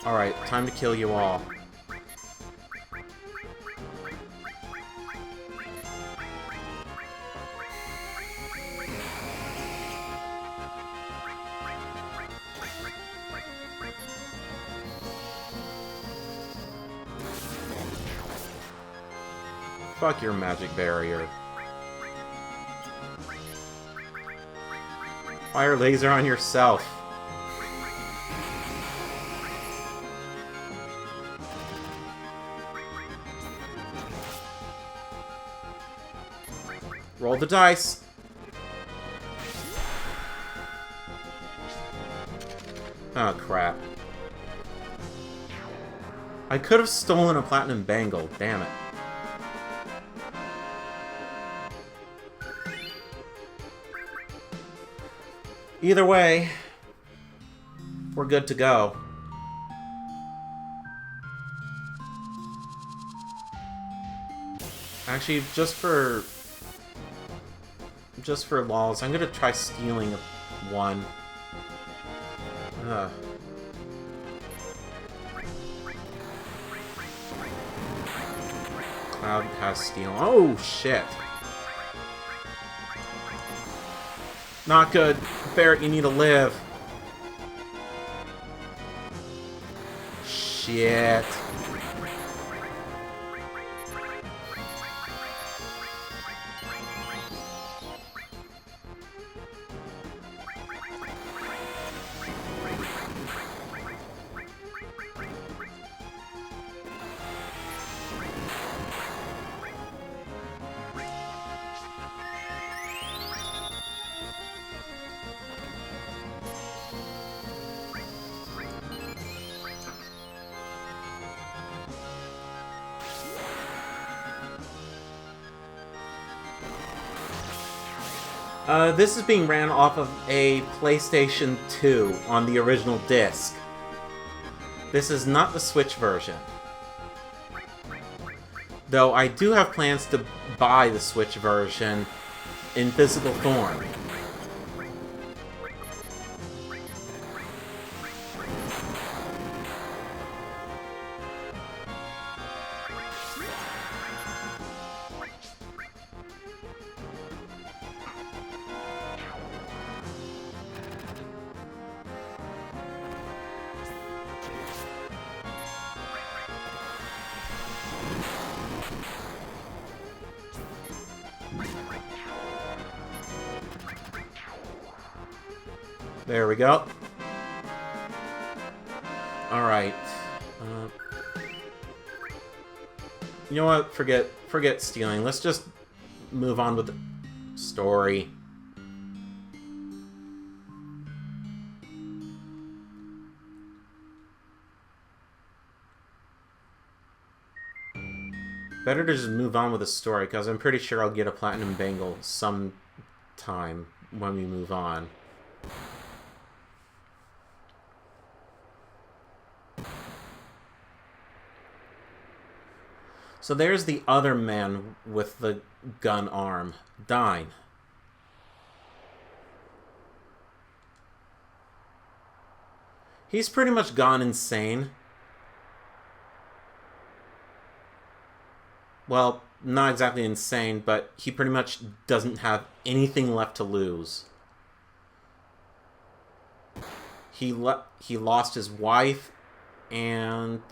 Alright, time to kill you all. Fuck your magic barrier. Fire laser on yourself. Roll the dice. Oh, crap. I could have stolen a platinum bangle. Damn it. Either way, we're good to go. Actually, just for lols, I'm gonna try stealing one. Cloud has steal. Oh shit! Not good, Barrett. You need to live. Shit. This is being ran off of a PlayStation 2 on the original disc. This is not the Switch version. Though I do have plans to buy the Switch version in physical form. There we go. Alright. You know what? Forget stealing. Let's just move on with the story. Better to just move on with the story, because I'm pretty sure I'll get a platinum bangle sometime when we move on. So there's the other man with the gun arm, Dine. He's pretty much gone insane. Well, not exactly insane, but he pretty much doesn't have anything left to lose. He lost his wife and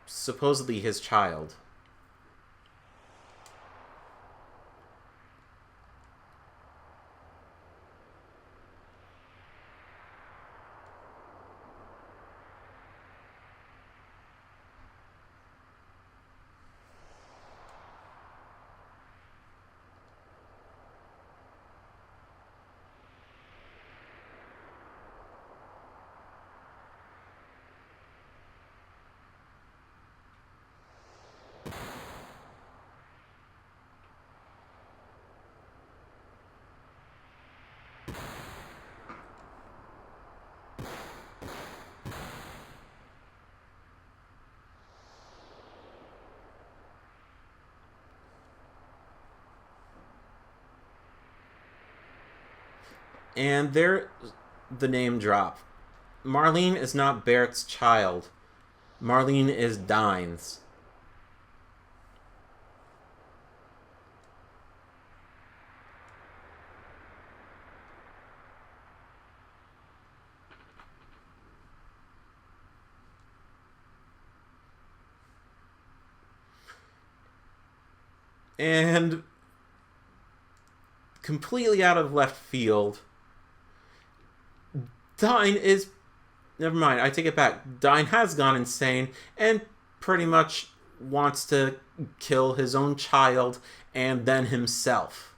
supposedly his child. And there, the name drop. Marlene is not Barrett's child. Marlene is Dine's. And completely out of left field, Dine is... Never mind, I take it back. Dine has gone insane and pretty much wants to kill his own child and then himself.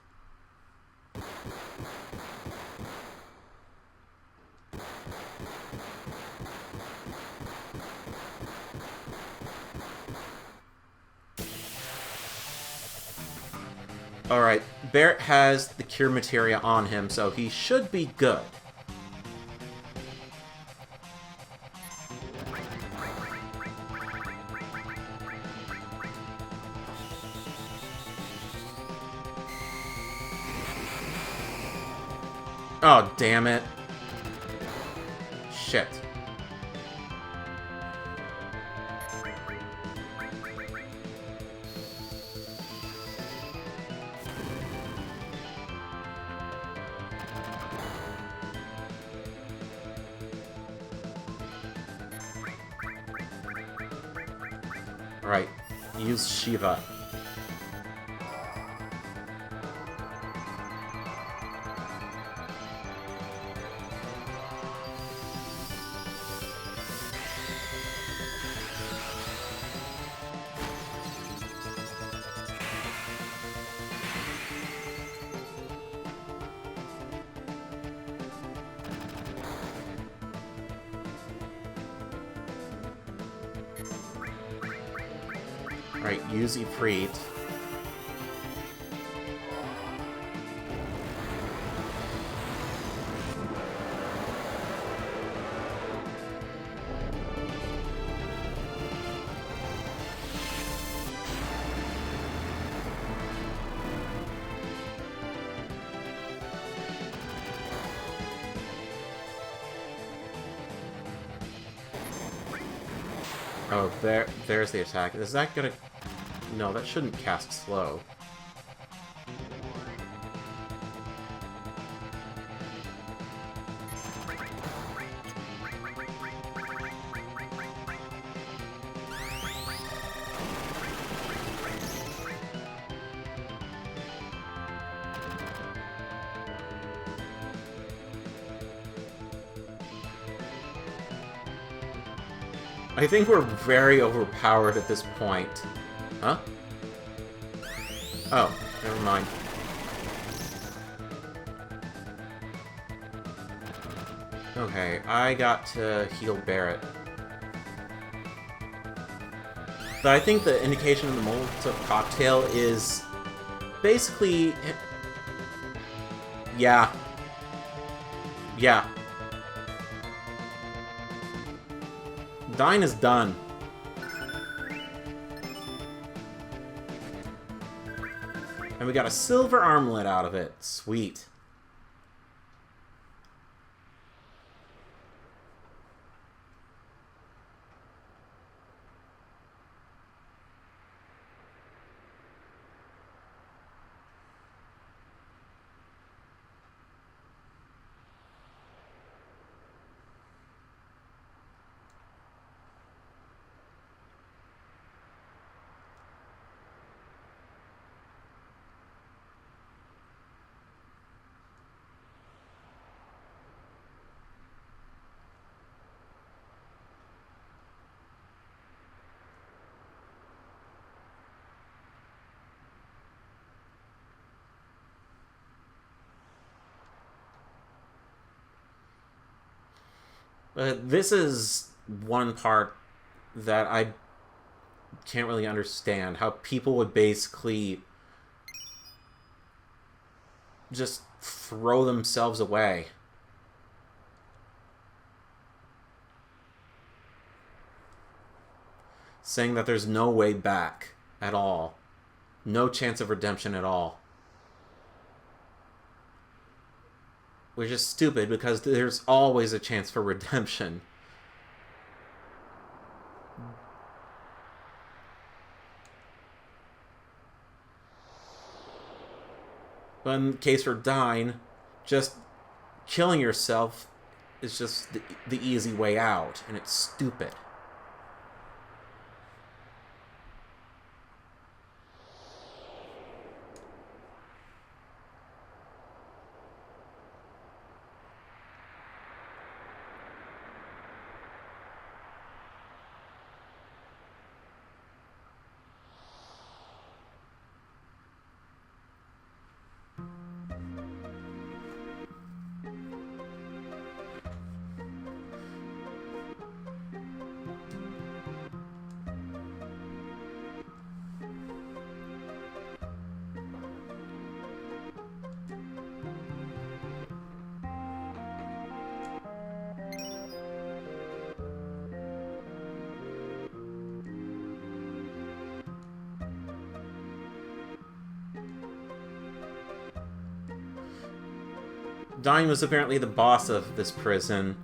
Alright, Barrett has the cure materia on him, so he should be good. Oh, damn it. Shit. Alright, use Shiva. Alright, use Ifrit. Oh, there's the attack. Is that gonna... No, that shouldn't cast slow. I think we're very overpowered at this point. Huh? Oh, never mind. Okay, I got to heal Barrett. But I think the indication of the Molotov cocktail is basically... Yeah. Yeah. Dyne is done. And we got a silver armlet out of it. Sweet. This is one part that I can't really understand. How people would basically just throw themselves away. Saying that there's no way back at all. No chance of redemption at all. Which is stupid, because there's always a chance for redemption. But in the case for Dyne, just killing yourself is just the easy way out, and it's stupid. Dying was apparently the boss of this prison.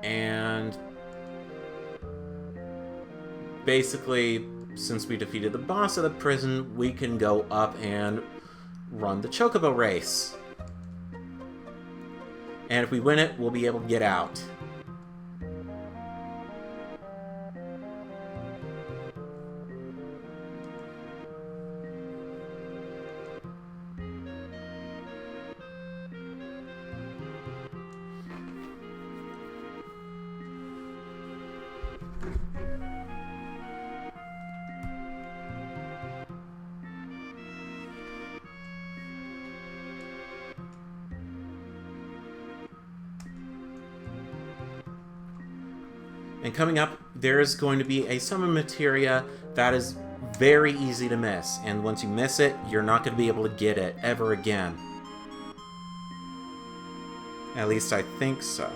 And basically, since we defeated the boss of the prison, we can go up and run the Chocobo race. And if we win it, we'll be able to get out. And coming up, there's going to be a summon materia that is very easy to miss. And once you miss it, you're not going to be able to get it ever again. At least I think so.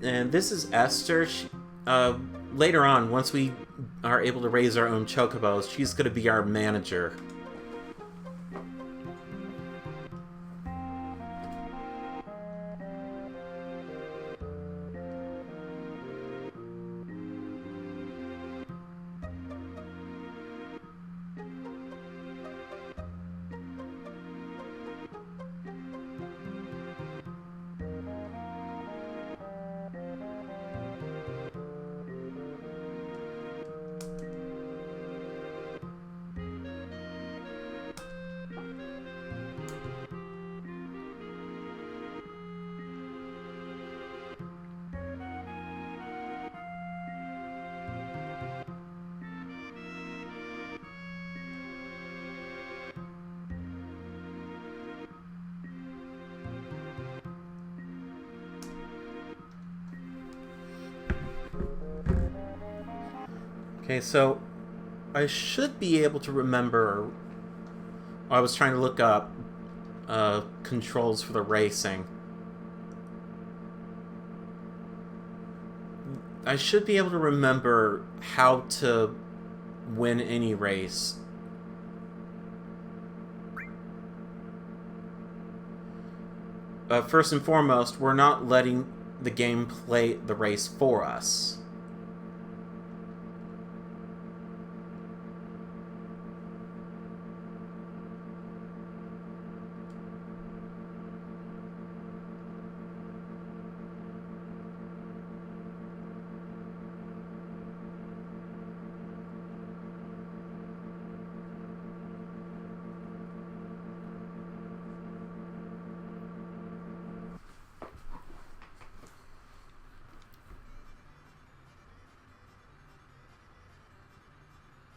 And this is Esther. Later on, once we are able to raise our own chocobos, she's going to be our manager. Okay, so I should be able to remember. I was trying to look up controls for the racing. I should be able to remember how to win any race. First and foremost, we're not letting the game play the race for us.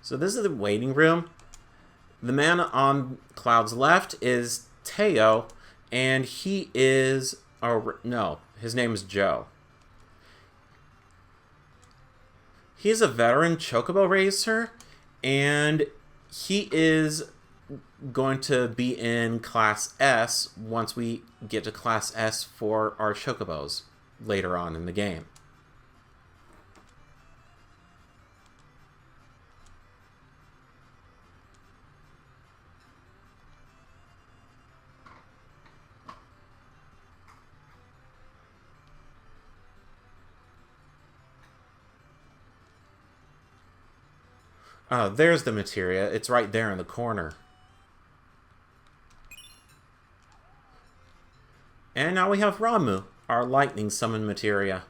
So this is the waiting room. The man on Cloud's left is Teo, and he is... no, his name is Joe. He's a veteran Chocobo racer, and he is going to be in Class S once we get to Class S for our Chocobos later on in the game. Oh, there's the materia. It's right there in the corner. And now we have Ramu, our lightning summon materia.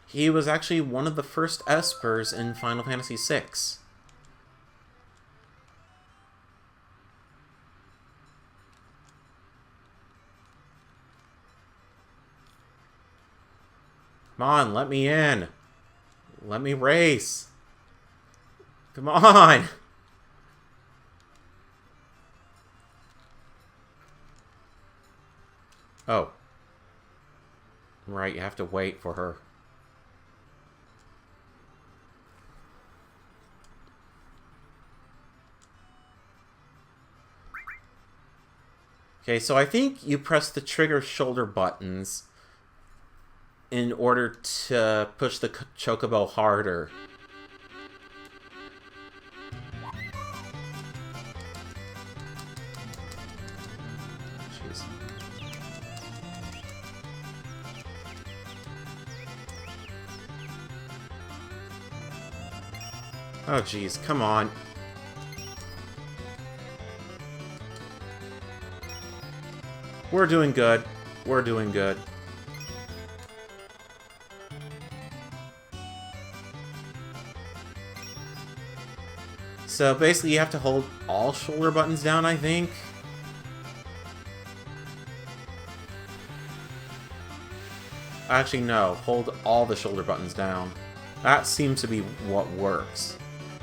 He was actually one of the first Espers in Final Fantasy VI. Come on, let me in. Let me race. Come on. Oh. Right, you have to wait for her. Okay, so I think you press the trigger shoulder buttons in order to push the chocobo harder. Jeez. Oh, jeez, come on. We're doing good. We're doing good. So basically you have to hold all shoulder buttons down, I think. Actually, no. Hold all the shoulder buttons down. That seems to be what works.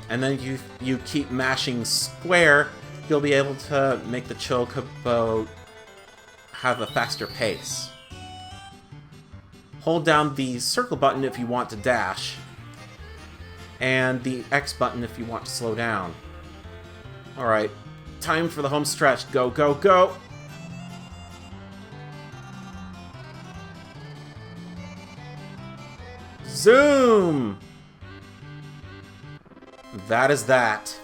And then you keep mashing square, you'll be able to make the chocobo have a faster pace. Hold down the circle button if you want to dash, and the X button if you want to slow down. Alright, time for the home stretch. Go, go, go! Zoom! That is that.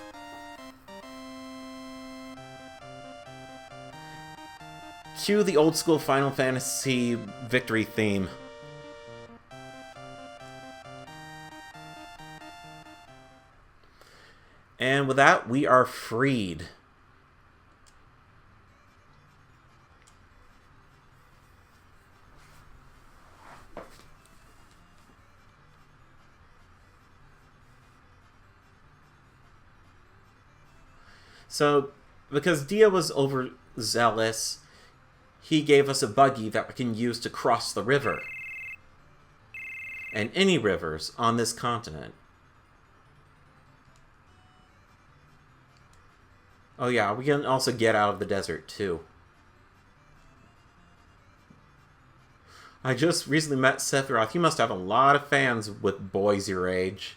Cue the old school Final Fantasy victory theme. And with that, we are freed. So, because Dia was overzealous, he gave us a buggy that we can use to cross the river. And any rivers on this continent. Oh yeah, we can also get out of the desert too. I just recently met Sephiroth. He must have a lot of fans with boys your age.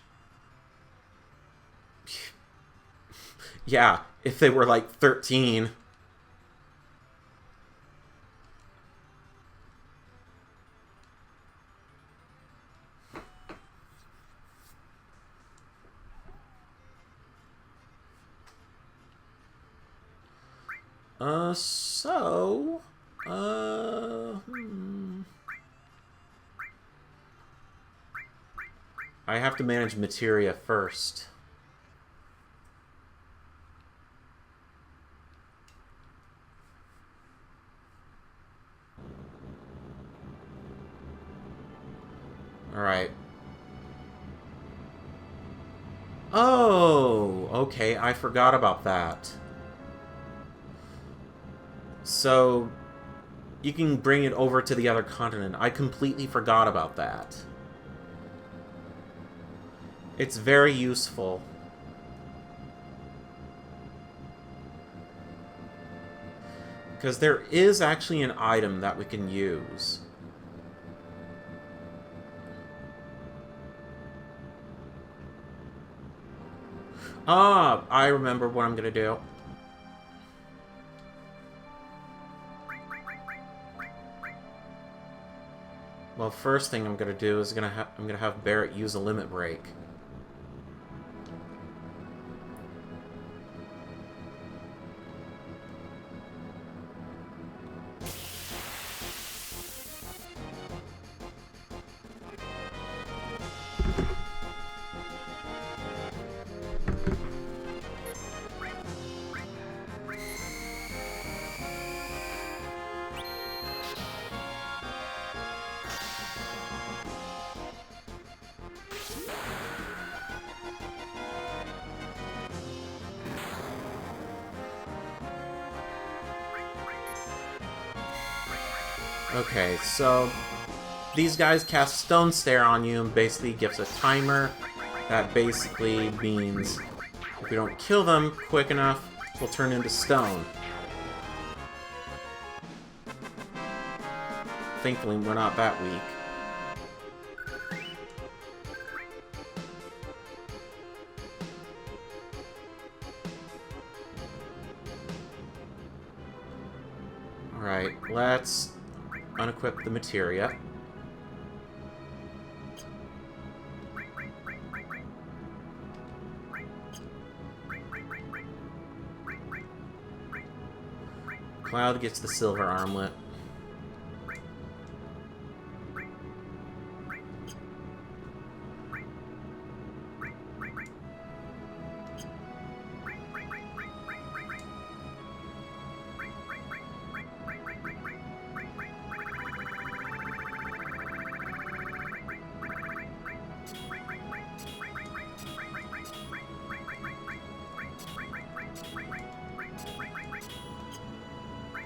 Yeah, if they were like 13. I have to manage materia first. Alright. Oh, okay, I forgot about that. So, you can bring it over to the other continent. I completely forgot about that. It's very useful. Because there is actually an item that we can use. Ah, I remember what I'm gonna do. Well, first thing I'm gonna do is I'm gonna have Barrett use a limit break. Okay, so these guys cast Stone Stare on you and basically gives a timer. That basically means if we don't kill them quick enough, we'll turn into stone. thankfully we're not that weak. Alright, let's unequip the materia. Cloud gets the silver armlet.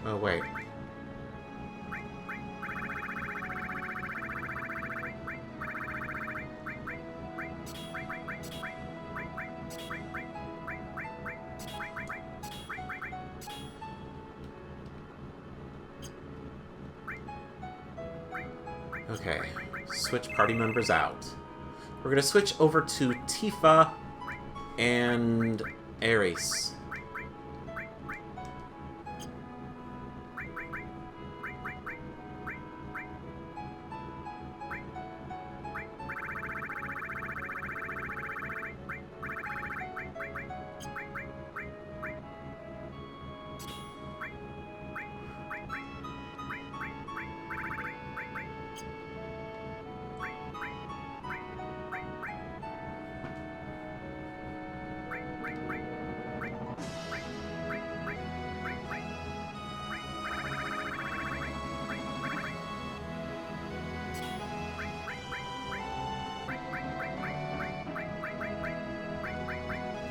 Oh, wait. Okay, switch party members out. We're gonna switch over to Tifa and Ares.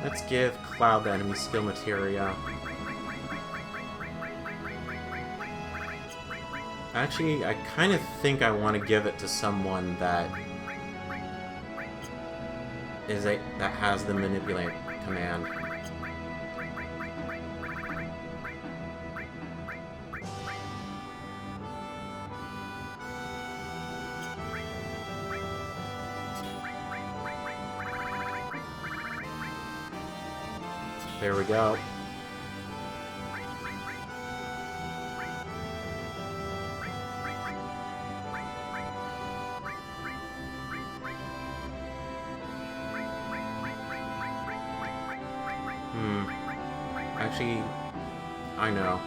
Let's give Cloud the enemy skill materia. Actually, I kind of think I want to give it to someone that has the manipulate command. There we go. Actually, I know.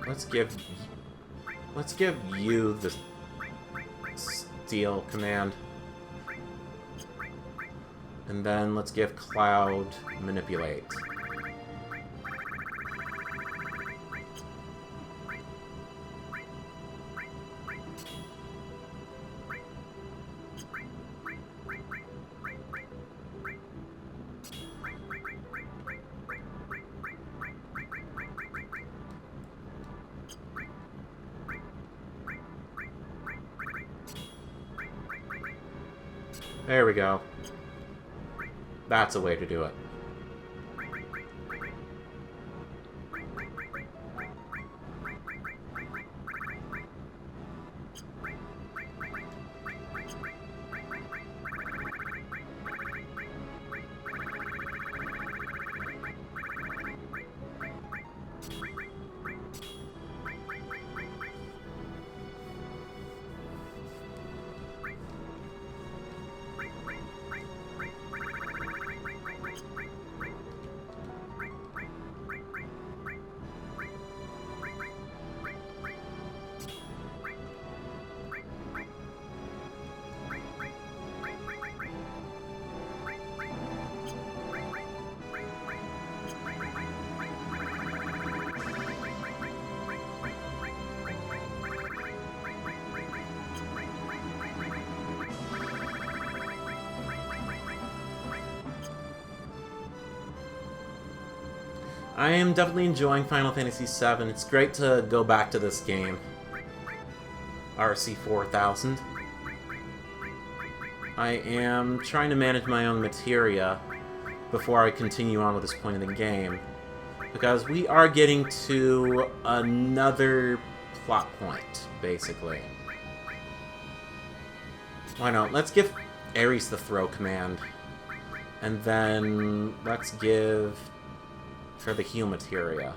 Let's give you the Steel command. And then let's give Cloud Manipulate. There we go. That's a way to do it. I am definitely enjoying Final Fantasy VII. It's great to go back to this game. RC 4000. I am trying to manage my own materia before I continue on with this point in the game. Because we are getting to another plot point, basically. Why not? Let's give Ares the throw command. And then let's give for the heal materia.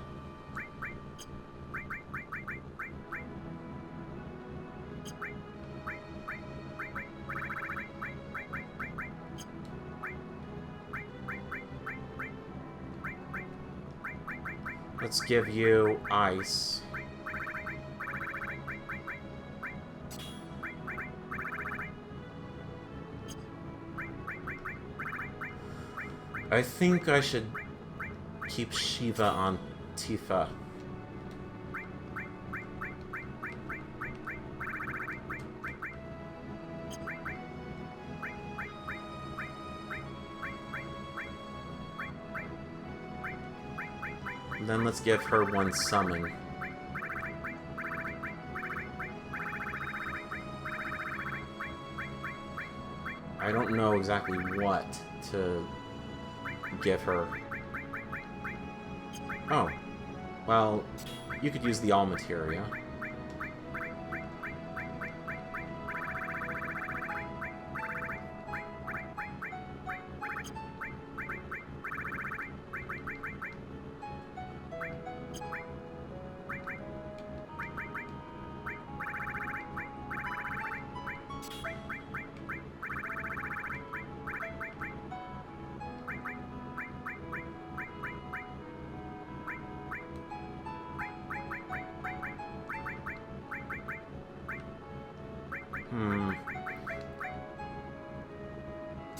Let's give you ice. I think I should keep Shiva on Tifa. Then let's give her one summon. I don't know exactly what to give her. Oh. Well, you could use the all materia.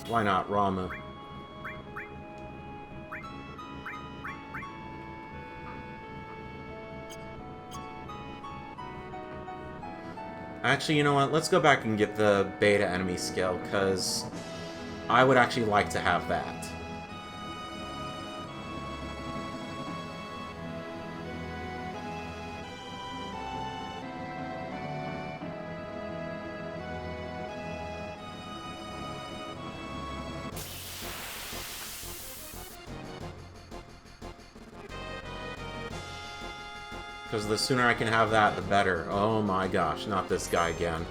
Why not Rama? Actually, you know what? Let's go back and get the beta enemy skill, because I would actually like to have that. Because the sooner I can have that, the better. Oh my gosh, not this guy again.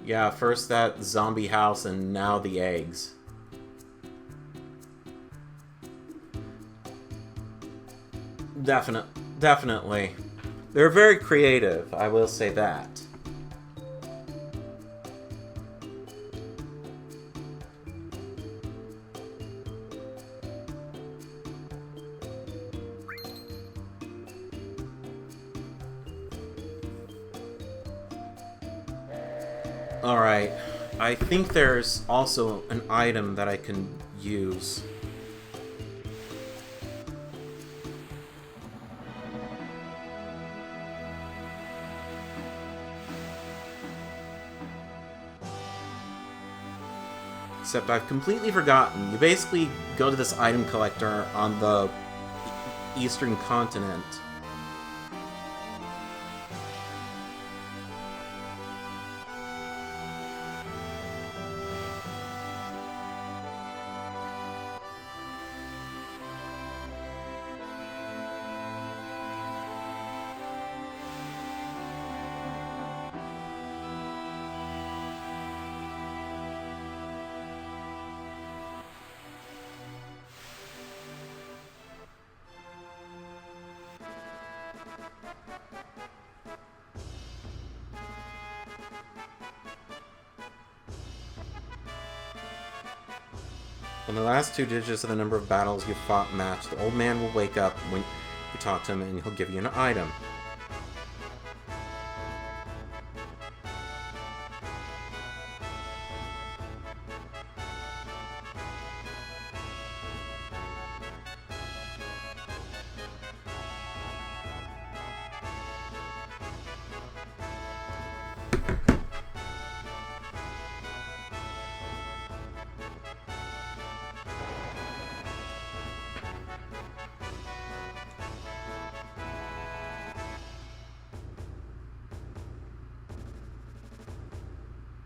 Yeah, first that zombie house and now the eggs. Definitely. They're very creative, I will say that. Alright, I think there's also an item that I can use. Except I've completely forgotten. You basically go to this item collector on the eastern continent. When the last two digits of the number of battles you've fought match, the old man will wake up when you talk to him and he'll give you an item.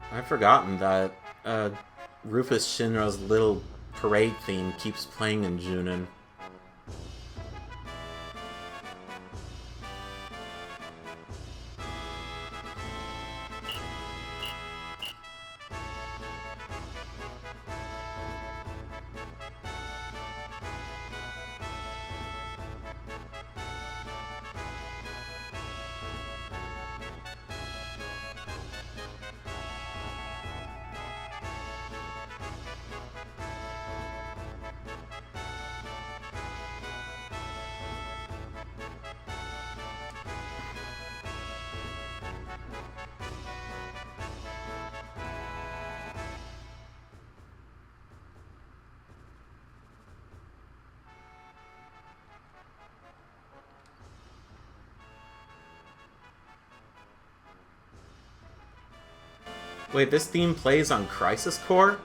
I've forgotten that Rufus Shinra's little parade theme keeps playing in Junin. Wait, this theme plays on Crisis Core?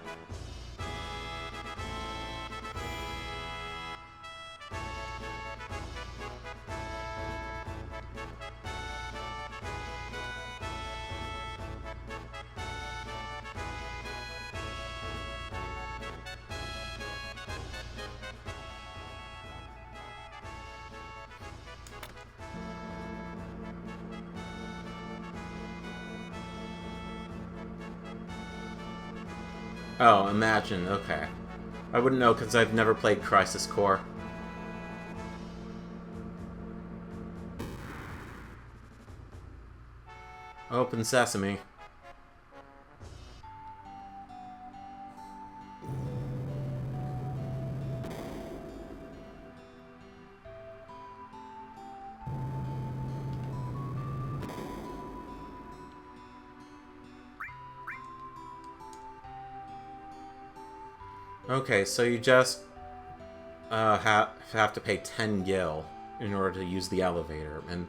Oh, Imagine, okay. I wouldn't know because I've never played Crisis Core. Open Sesame. Okay, so you just have to pay 10 gil in order to use the elevator, and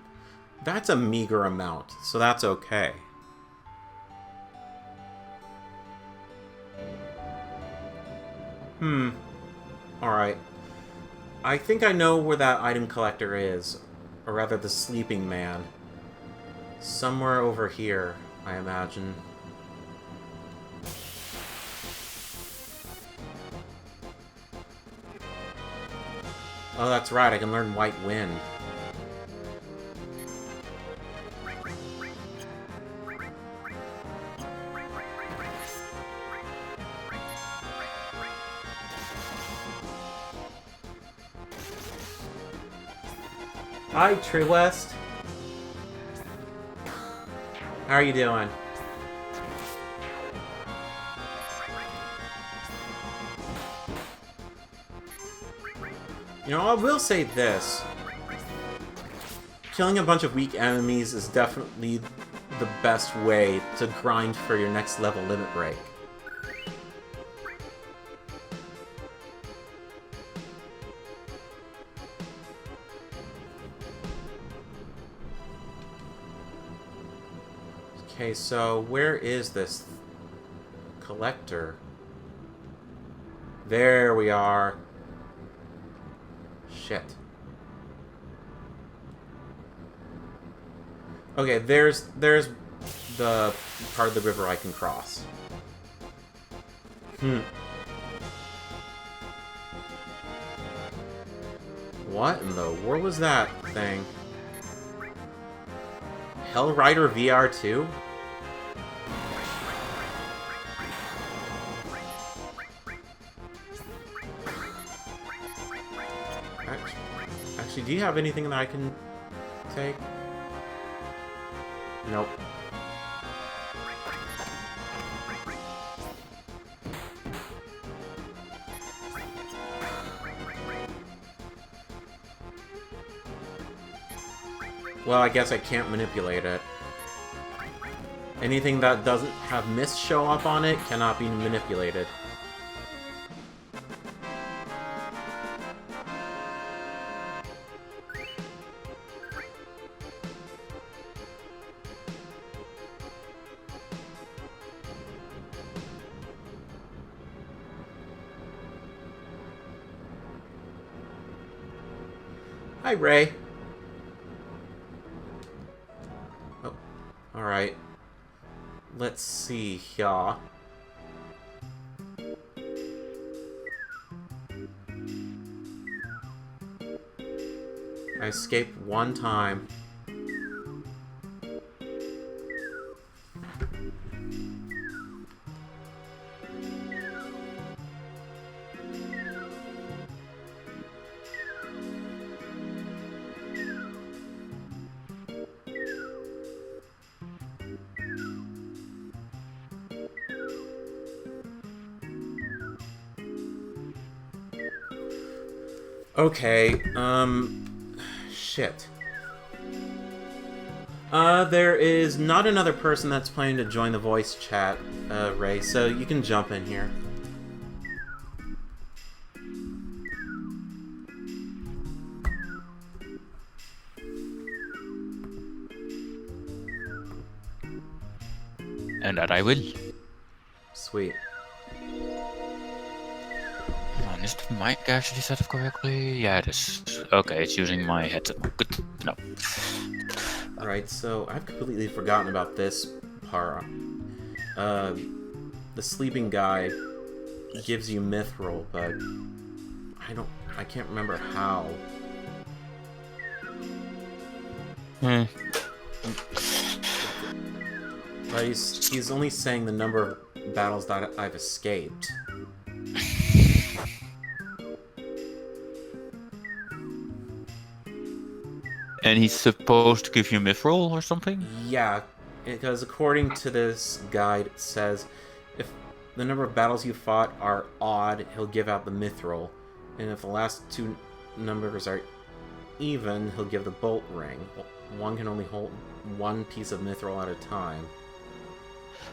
that's a meager amount, so that's okay. Alright. I think I know where that item collector is, or rather the sleeping man. Somewhere over here, I imagine. Oh, that's right, I can learn White Wind. Hi, Tree West. How are you doing? You know, I will say this. Killing a bunch of weak enemies is definitely the best way to grind for your next level limit break. Okay, so where is this collector? There we are. Shit. Okay, there's the part of the river I can cross. What in the world was that thing? Hellrider VR2? Actually, do you have anything that I can take? Nope. Well, I guess I can't manipulate it. Anything that doesn't have mist show up on it cannot be manipulated. Hi, Ray. Oh, alright. Let's see here. I escaped one time. Okay, shit. There is not another person that's planning to join the voice chat, Ray, so you can jump in here. And that I will. Sweet. Is the mic actually set up correctly? Yeah, it is. Okay, it's using my headset. Good to know. Alright, so I've completely forgotten about this part. The sleeping guy gives you mithril, but I can't remember how. But he's only saying the number of battles that I've escaped. And he's supposed to give you mithril or something? Yeah, because according to this guide, it says if the number of battles you fought are odd, he'll give out the mithril. And if the last two numbers are even, he'll give the bolt ring. One can only hold one piece of mithril at a time.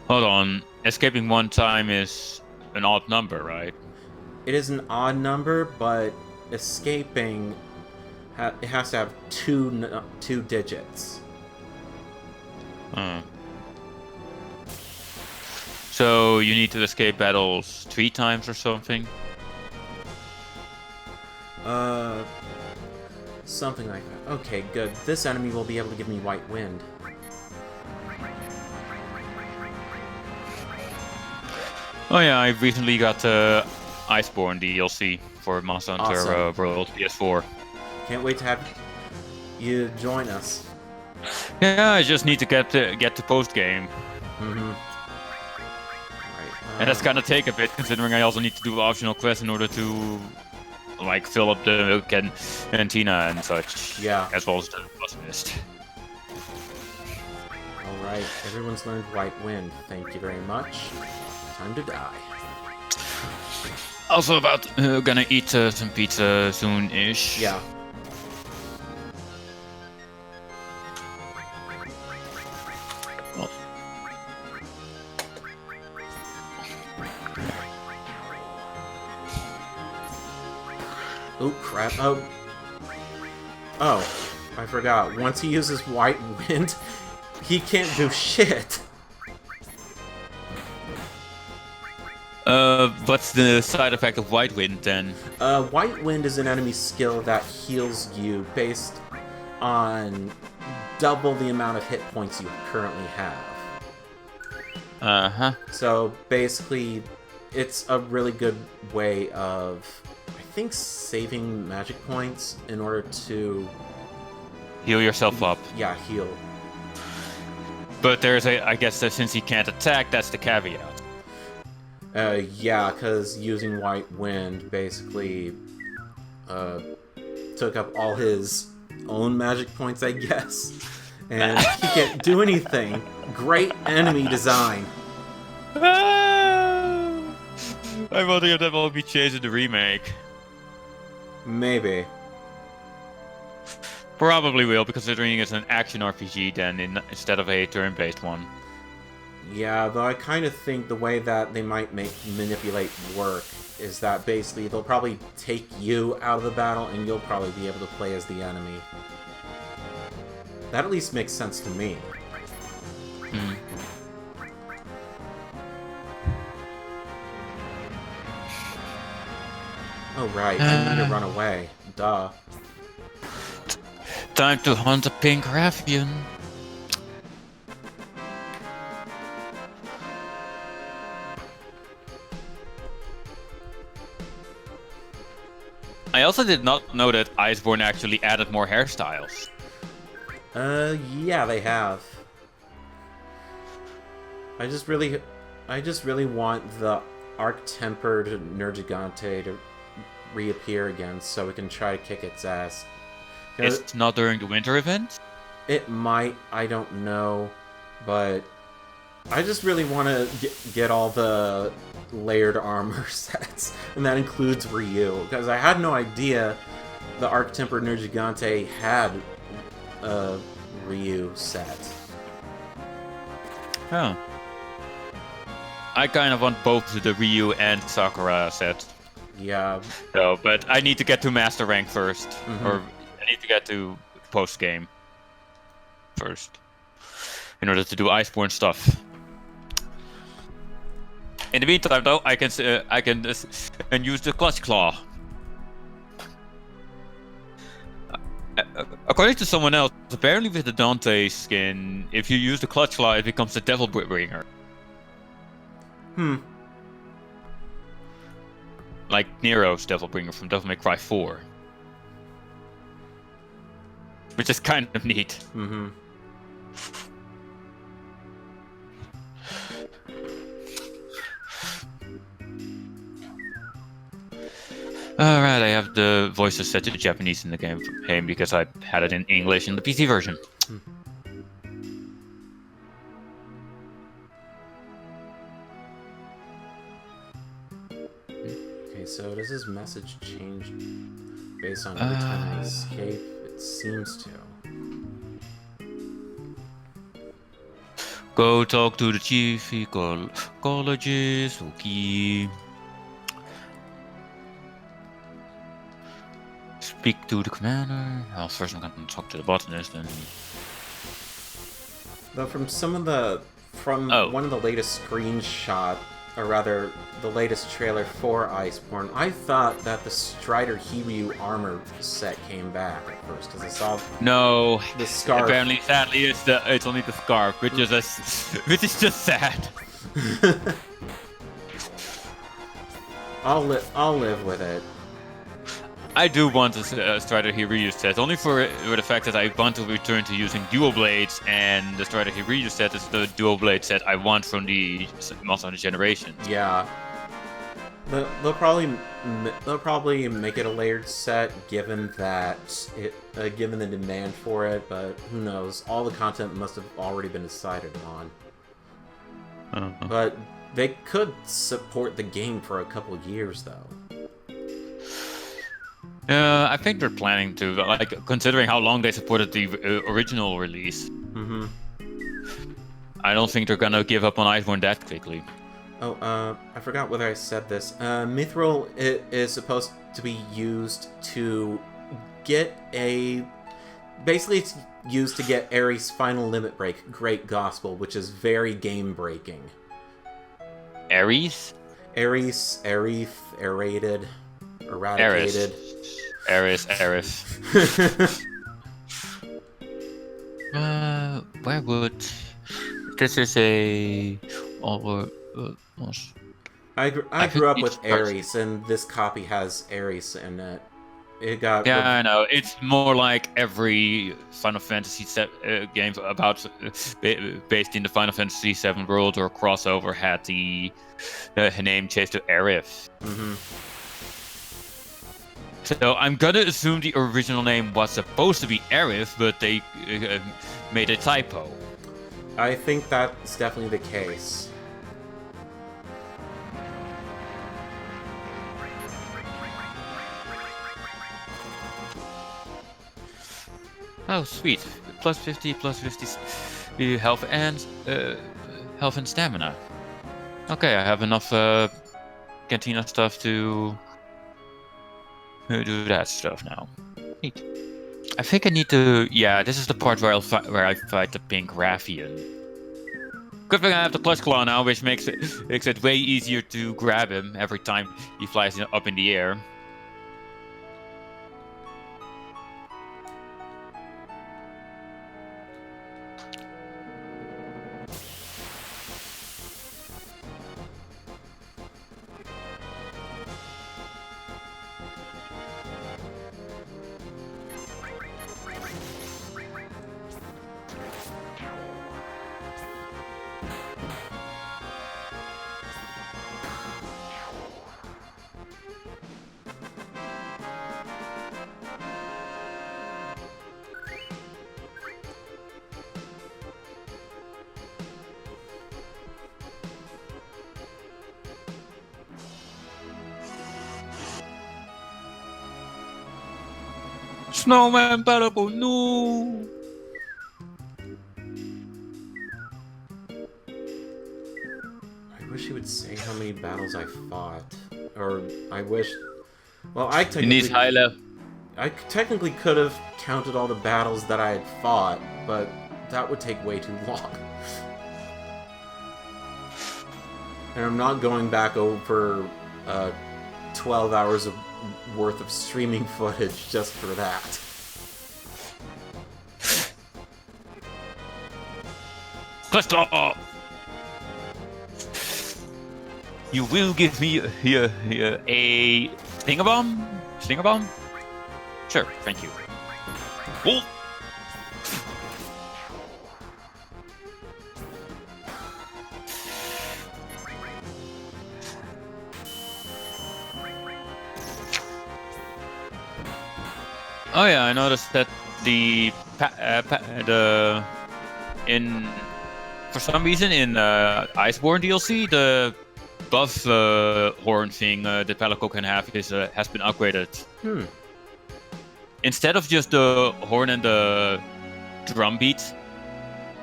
Hold on. Escaping one time is an odd number, right? It is an odd number, but escaping... it has to have two digits. So you need to escape battles 3 times or something? Something like that. Okay, good. This enemy will be able to give me white wind. Oh yeah, I recently got Iceborne DLC for Monster Hunter Awesome. World PS4. Can't wait to have you join us. Yeah, I just need to get to post game. Mm-hmm. And that's gonna take a bit, considering I also need to do optional quests in order to, like, fill up the milk and cantina and such. Yeah. As well as the boss list. Alright, everyone's learned white wind. Thank you very much. Time to die. Also about gonna eat some pizza soon-ish. Yeah. Oh, crap. Oh, I forgot. Once he uses white wind, he can't do shit. What's the side effect of White Wind, then? White wind is an enemy skill that heals you based on double the amount of hit points you currently have. Uh-huh. So, basically, it's a really good way of... I think saving magic points in order to... Heal yourself up. Yeah, heal. But there's I guess that since he can't attack, that's the caveat. Yeah, because using White Wind basically took up all his own magic points, I guess. And he can't do anything. Great enemy design. I wonder if that will be changed in the remake. Maybe. Probably will, considering it's an action RPG instead of a turn-based one. Yeah, though I kind of think the way that they might manipulate work is that basically they'll probably take you out of the battle and you'll probably be able to play as the enemy. That at least makes sense to me. Hmm. Oh right, I need to run away. Duh. Time to hunt a pink Raffian. I also did not know that Iceborne actually added more hairstyles. Yeah, they have. I just really want the Arc-Tempered Nergigante to reappear again so we can try to kick its ass. It's not during the winter event? It might, I don't know, but I just really want to get all the layered armor sets, and that includes Ryu, because I had no idea the Arc-Tempered Nergigante had a Ryu set. Huh. I kind of want both the Ryu and Sakura sets. Yeah. So, but I need to get to Master Rank first, Mm-hmm. or I need to get to post-game first, in order to do Iceborne stuff. In the meantime, though, I can use the Clutch Claw. According to someone else, apparently with the Dante skin, if you use the Clutch Claw, it becomes the Devil Bringer. Like Nero's Devil Bringer from Devil May Cry 4. Which is kind of neat. Mm-hmm. Alright, I have the voices set to the Japanese in the game because I had it in English in the PC version. Okay, so does his message change based on every time I escape? It seems to. Go talk to the chief ecologist, okay. Speak to the commander. Well, first I'm gonna talk to the botanist and... Though from one of the latest screenshot, or rather, the latest trailer for Iceborne, I thought that the Strider Hiryu armor set came back at first, because I saw no, the scarf. Apparently, sadly, it's only the scarf, which is just sad. I'll live with it. I do want a Strider Hiryu set, only for the fact that I want to return to using dual blades, and the Strider Hiryu set is the dual blade set I want from the Monster Hunter generation. Yeah. They'll probably make it a layered set, given that given the demand for it. But who knows? All the content must have already been decided on. But they could support the game for a couple years, though. I think they're planning to, like, considering how long they supported the original release. Mm-hmm. I don't think they're gonna give up on Iceborne that quickly. Oh, I forgot whether I said this. Mithril is supposed to be used to get a... Basically, it's used to get Ares' final limit break, Great Gospel, which is very game-breaking. Ares? Ares, Arith, Aerated, Eradicated. Ares. Where would... This is a... I grew up with Ares, and this copy has Ares in it. It got... Yeah, I know. It's more like every Final Fantasy game about based in the Final Fantasy VII world or crossover had the name changed to Aerith. Mm-hmm. So I'm gonna assume the original name was supposed to be Aerith, but they made a typo. I think that's definitely the case. Oh, sweet. Plus 50, plus 50 health and stamina. Okay, I have enough cantina stuff to do that stuff now. Neat. I think I need to. Yeah, this is the part where I fight the pink Raffian. Good thing I have the Clutch Claw now, which makes it way easier to grab him every time he flies up in the air. Snowman Parable, no! I wish he would say how many battles I fought. Or, I wish... Well, He needs high level. I technically could have counted all the battles that I had fought, but that would take way too long. And I'm not going back over 12 hours worth of streaming footage just for that. Cluster! You will give me a stinger bomb? Stinger bomb? Sure, thank you. Wolf! Oh yeah, I noticed that for some reason in Iceborne DLC, the buff horn thing the Palico can have has been upgraded. Instead of just the horn and the drum beat,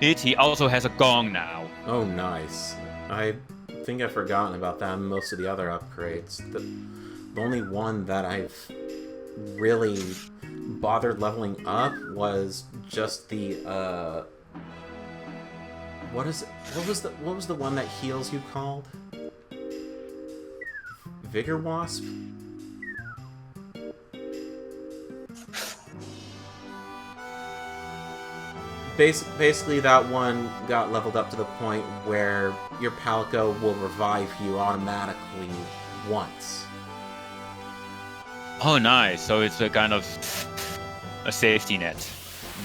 he also has a gong now. Oh, nice. I think I've forgotten about that and most of the other upgrades. The only one that I've really bothered leveling up was just the what was the one that heals you called? Vigor Wasp? Basically that one got leveled up to the point where your Palico will revive you automatically once. Oh, nice. So it's a kind of a safety net.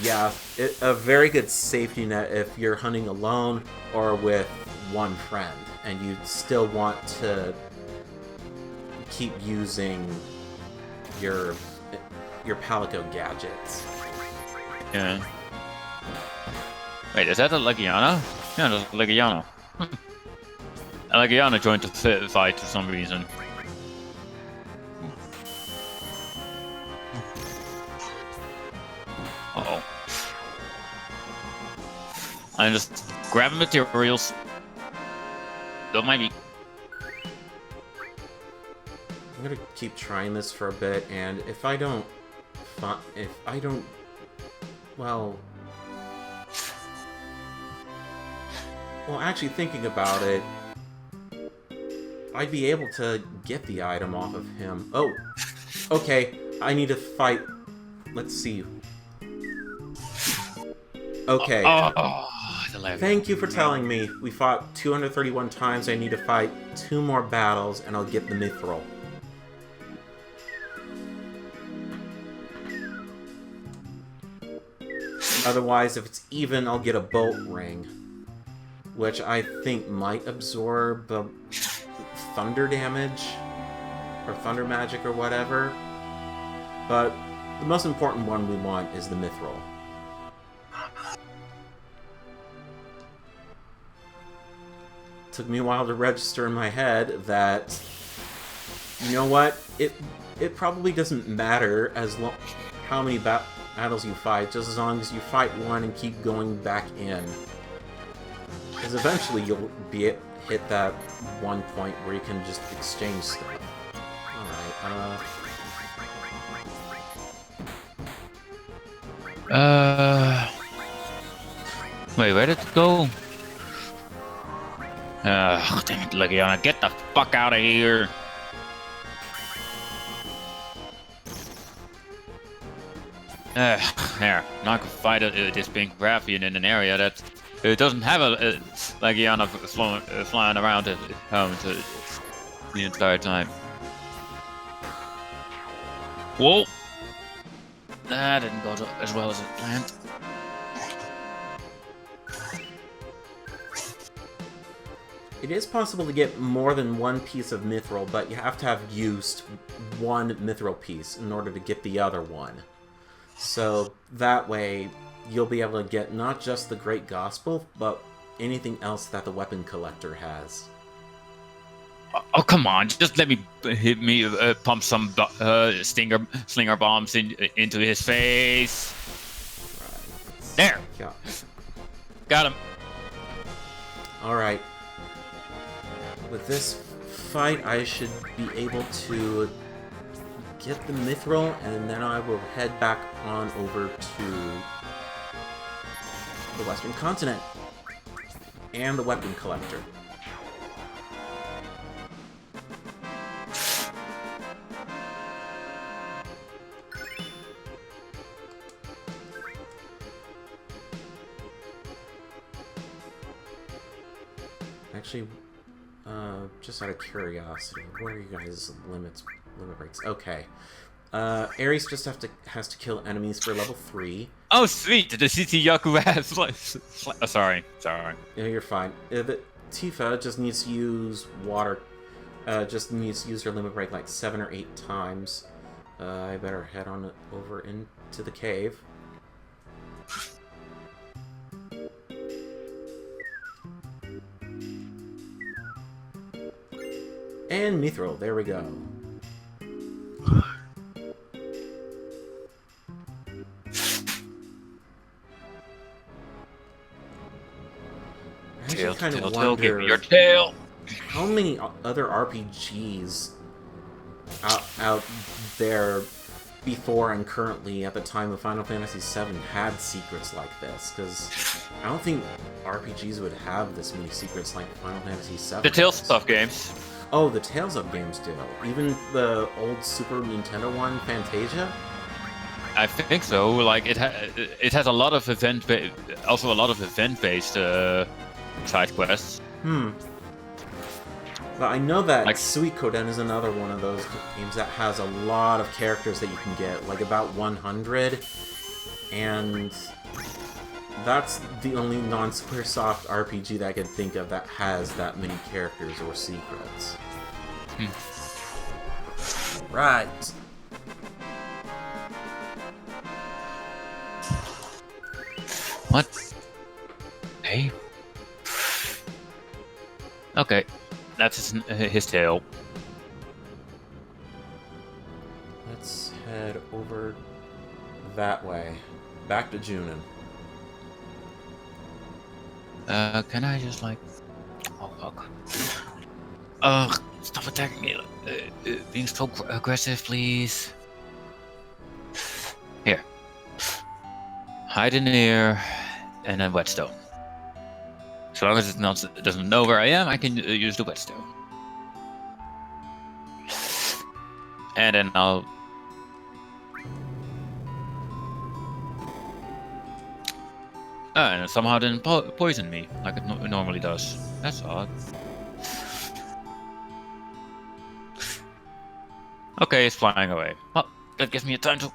Yeah, a very good safety net if you're hunting alone or with one friend, and you still want to keep using your Palico gadgets. Yeah. Wait, is that a Legiana? Yeah, that's a Legiana. A Legiana joined the fight for some reason. Uh-oh. I'm just grabbing materials. Don't mind me. I'm gonna keep trying this for a bit, and if I don't... Well, actually thinking about it, I'd be able to get the item off of him. Oh, okay, I need to fight... Let's see. Okay. Thank you for telling me. We fought 231 times. I need to fight 2 more battles, and I'll get the mithril. Otherwise, if it's even, I'll get a bolt ring, which I think might absorb the thunder damage, or thunder magic, or whatever. But the most important one we want is the mithril. Took me a while to register in my head that, you know what, it probably doesn't matter as long how many battles you fight, just as long as you fight one and keep going back in. Because eventually you'll hit that one point where you can just exchange stuff. Alright, wait, where did it go? Dang it, Legiana, get the fuck out of here! There. Now I can fight this pink Graffian in an area that doesn't have a Legiana flying around at home the entire time. Whoa! That didn't go as well as it planned. It is possible to get more than one piece of mithril, but you have to have used one mithril piece in order to get the other one. So that way, you'll be able to get not just the Great Gospel, but anything else that the weapon collector has. Oh, come on, just let me pump some slinger bombs into his face. Right. There! Yeah. Got him. Alright. With this fight, I should be able to get the mithril, and then I will head back on over to the Western Continent and the weapon collector. Actually, just out of curiosity, what are you guys' limit rates? Okay. Ares just has to kill enemies for level 3. Oh, sweet! The CT Yaku has... Oh, sorry. Yeah, you're fine. The Tifa just needs to use water. Just needs to use her limit break like 7 or 8 times. I better head on over into the cave. And mithril, there we go. I kind of wonder give me your tail. How many other RPGs out there before and currently at the time of Final Fantasy VII had secrets like this? Because I don't think RPGs would have this many secrets like Final Fantasy VII. The Tales of games. Oh, the Tales of games do. Even the old Super Nintendo one, Fantasia? I think so. Like it has a lot of also a lot of event-based side quests. But I know that like, Suikoden is another one of those games that has a lot of characters that you can get, like about 100, and that's the only non-Squaresoft RPG that I can think of that has that many characters or secrets. Right. What? Hey. Okay, that's his tail. Let's head over that way, back to Junin. Can I just like? Oh fuck. Stop attacking me. Being so aggressive, please. Here. Hide in here, and then whetstone. So long as it doesn't know where I am, I can use the whetstone. And then I'll... and it somehow didn't poison me, like it normally does. That's odd. Okay, it's flying away. Well, that gives me a time to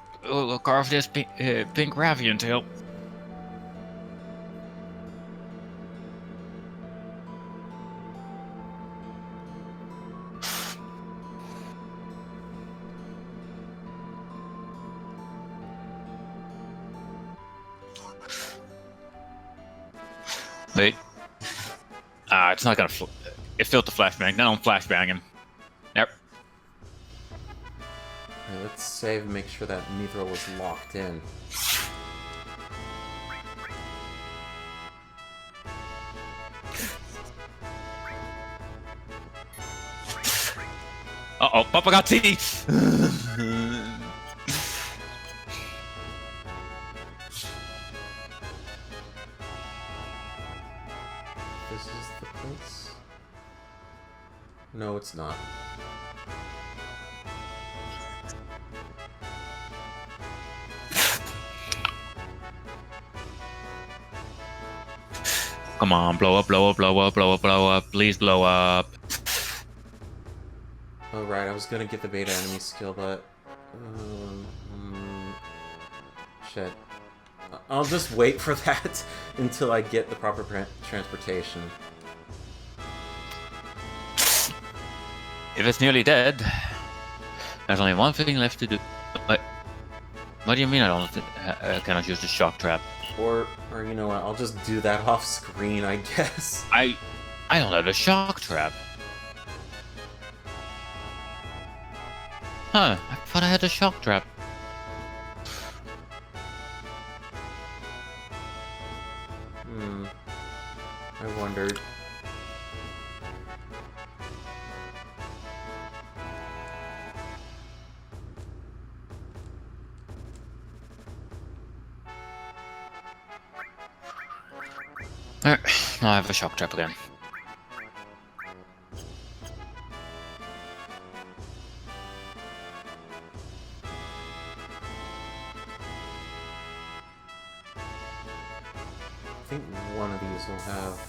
carve this pink Ravian tail. Wait. It's not gonna... It failed to flashbang. Now I'm flashbanging. Yep. Okay, let's save and make sure that Mithril was locked in. Uh-oh, Papa got tea! This is the place? No, it's not. Come on, blow up, blow up, blow up, blow up, blow up. Please blow up. Oh, right, I was gonna get the beta enemy skill, but... shit. I'll just wait for that until I get the proper transportation. If it's nearly dead, there's only one thing left to do. What do you mean I cannot use the shock trap? Or you know what, I'll just do that off screen, I guess. I don't have a shock trap. Huh, I thought I had a shock trap. I wondered. Now I have a shock trap again. I think one of these will have...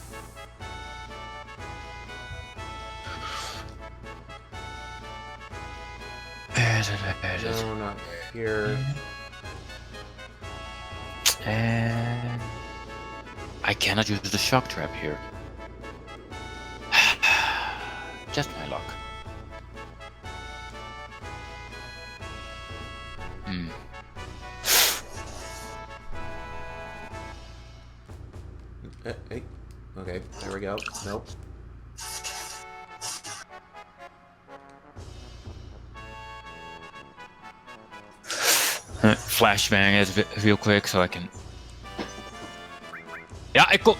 No, not here. And I cannot use the shock trap here. Just my luck. Hey. Okay, there we go. Nope. Flashbang is real quick so I can... Yeah, I go...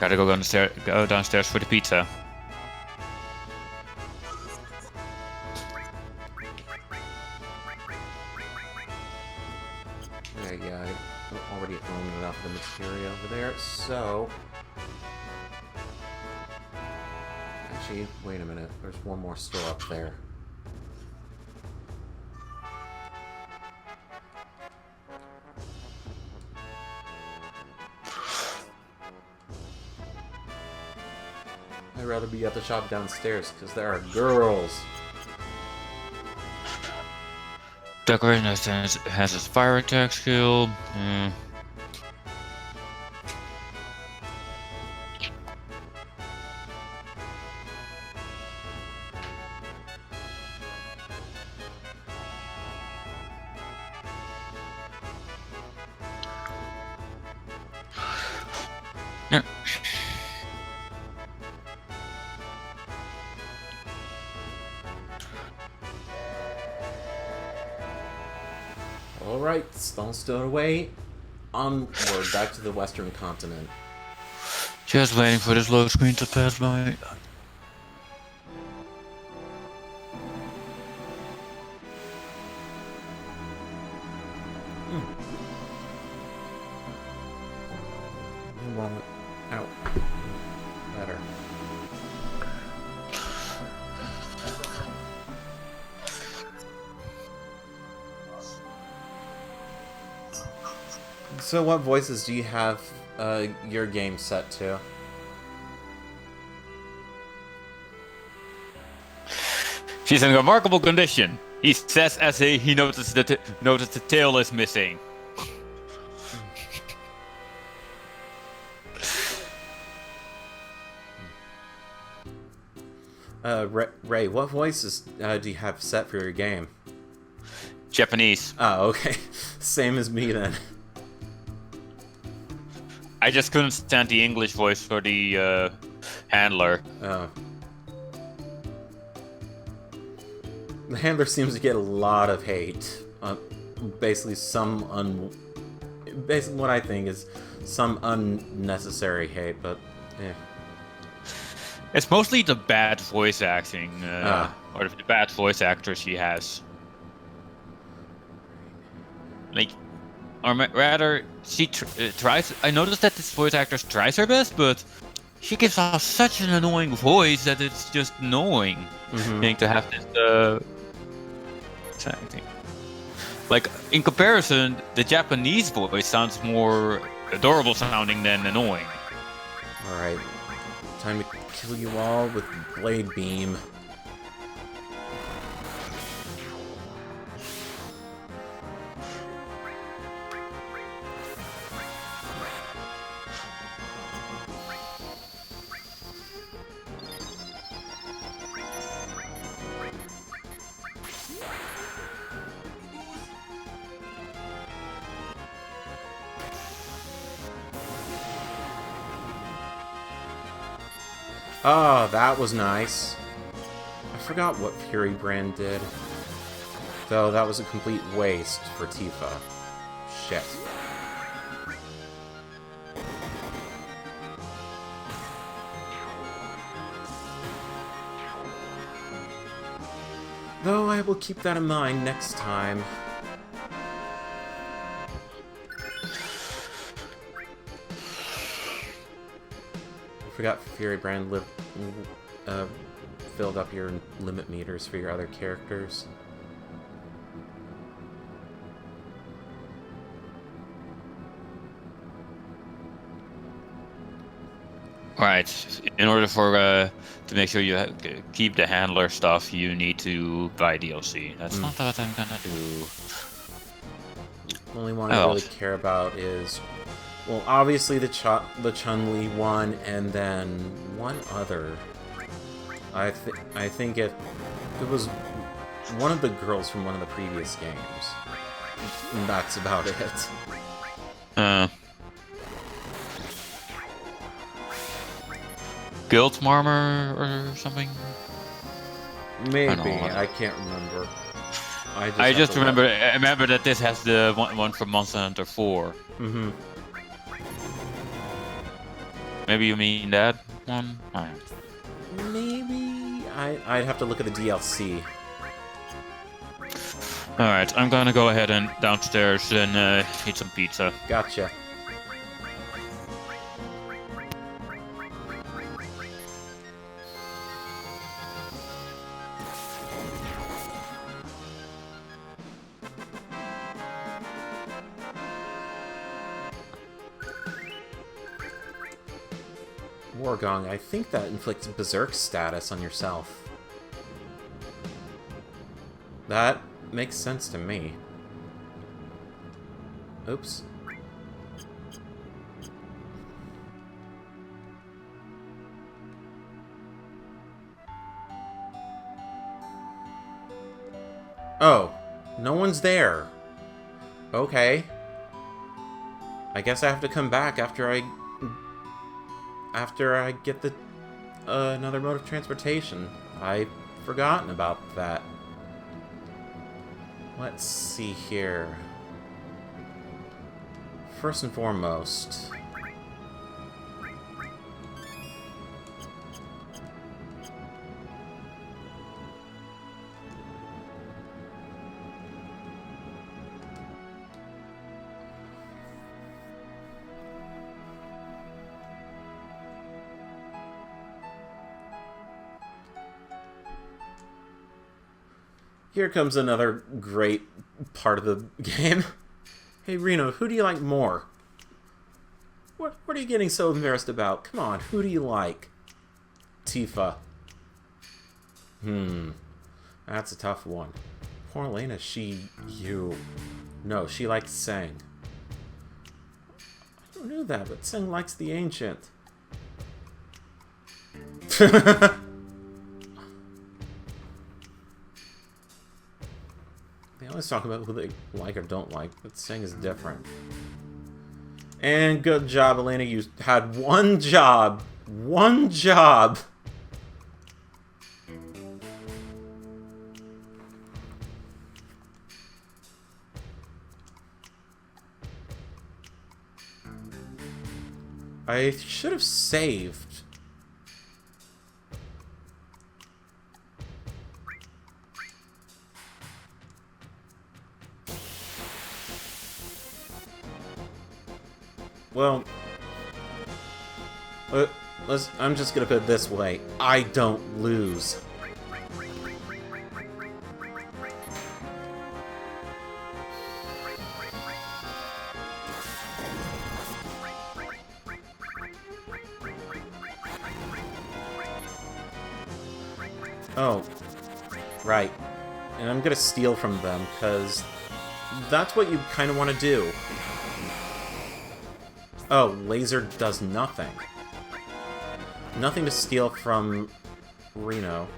Gotta go downstairs for the pizza. Yeah, I already own enough of the materia over there, so... Actually, wait a minute. There's one more store up there. I'd rather be at the shop downstairs, because there are girls. Decoration has his fire attack skill. Yeah. Alright, don't stow away. Onward, back to the western continent. Just waiting for this load screen to pass by. Ow. Better. So what voices do you have your game set to? She's in remarkable condition. He says as he noticed the tail is missing. Ray, what voices do you have set for your game? Japanese. Oh, okay. Same as me then. I just couldn't stand the English voice for the handler. Oh. The handler seems to get a lot of hate. Basically, basically, what I think is some unnecessary hate, but yeah. It's mostly the bad voice acting, or the bad voice actor she has. Like, or rather, she tries. I noticed that this voice actor tries her best, but she gives off such an annoying voice that it's just annoying. Thing to have this acting. Like, in comparison, the Japanese voice sounds more adorable sounding than annoying. Alright. Time to kill you all with Blade Beam. Oh, that was nice. I forgot what Fury Brand did. Though that was a complete waste for Tifa. Shit. Though I will keep that in mind next time. I forgot Fury Brand filled up your limit meters for your other characters. Alright, in order for to make sure you keep the handler stuff, you need to buy DLC. That's not what I'm gonna do. The only one I really care about is, well, obviously the Chun-Li one, and then one other. I think it was one of the girls from one of the previous games. And that's about it. Guild Marmor or something? Maybe, I can't remember. I just remember that this has the one from Monster Hunter 4. Maybe you mean that one? Maybe? I'd have to look at the DLC. Alright, I'm gonna go ahead and downstairs and eat some pizza. Gotcha. Wargong, I think that inflicts Berserk status on yourself. That makes sense to me. Oops. Oh, no one's there. Okay. I guess I have to come back after I get the another mode of transportation. I've forgotten about that. Let's see here. First and foremost, here comes another great part of the game. Hey Reno, who do you like more? What are you getting so embarrassed about? Come on, who do you like? Tifa. That's a tough one. Poor Elena, you. No, she likes Sang. I don't know that, but Sang likes the Ancient. They always Let's talk about who they like or don't like. That saying is different. And good job, Elena. You had one job. One job. I should have saved. Well, I'm just gonna put it this way. I don't lose. Oh, right. And I'm gonna steal from them, because that's what you kind of want to do. Oh, laser does nothing. Nothing to steal from Reno.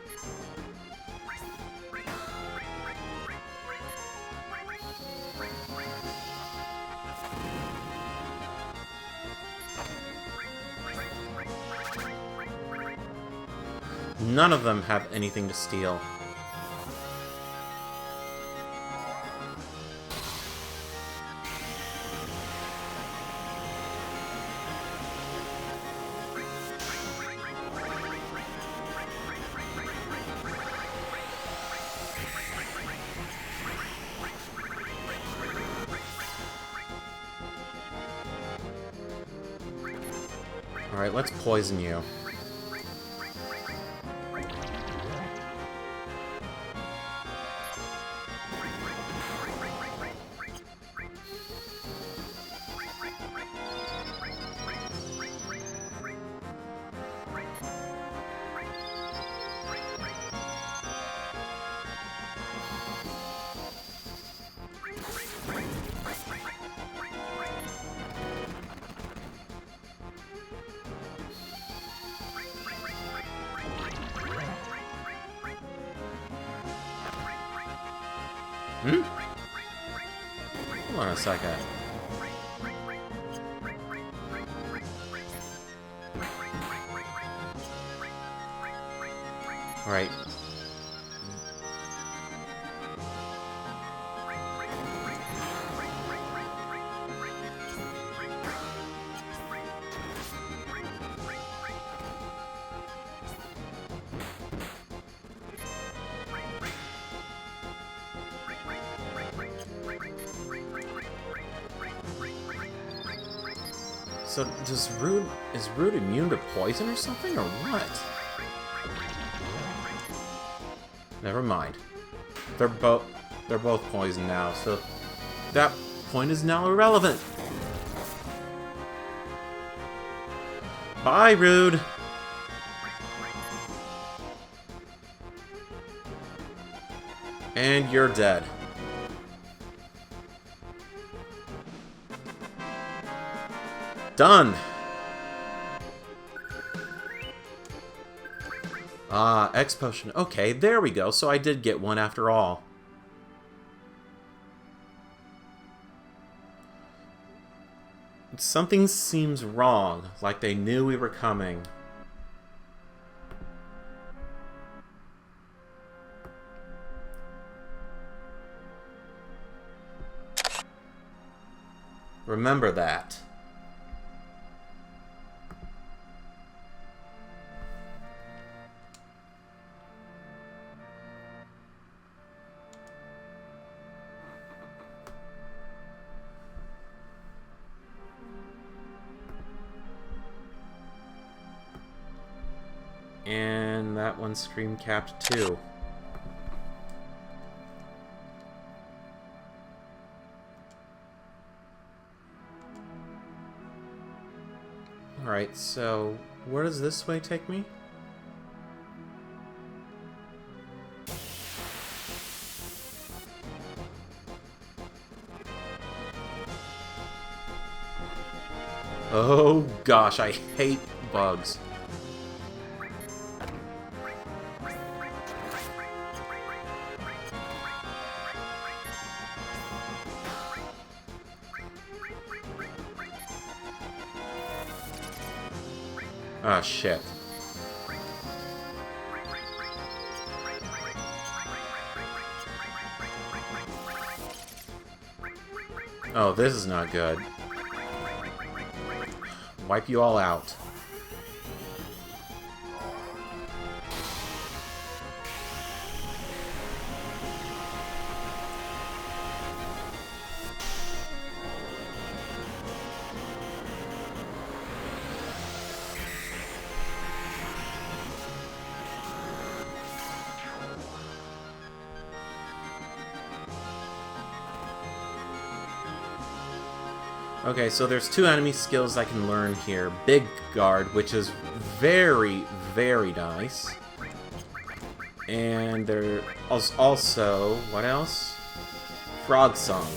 None of them have anything to steal. Alright, let's poison you. Hmm? Hold on a second. Right. So, is Rude immune to poison or something, or what? Never mind. They're both poisoned now, so that point is now irrelevant. Bye, Rude. And you're dead. Done! Ah, X potion. Okay, there we go. So I did get one after all. Something seems wrong, like they knew we were coming. Remember that. And that one's screen capped too. Alright, so where does this way take me? Oh gosh, I hate bugs. Ah, shit. Oh, this is not good. Wipe you all out. Okay, so there's two enemy skills I can learn here. Big Guard, which is very, very nice. And there also, what else? Frog Song.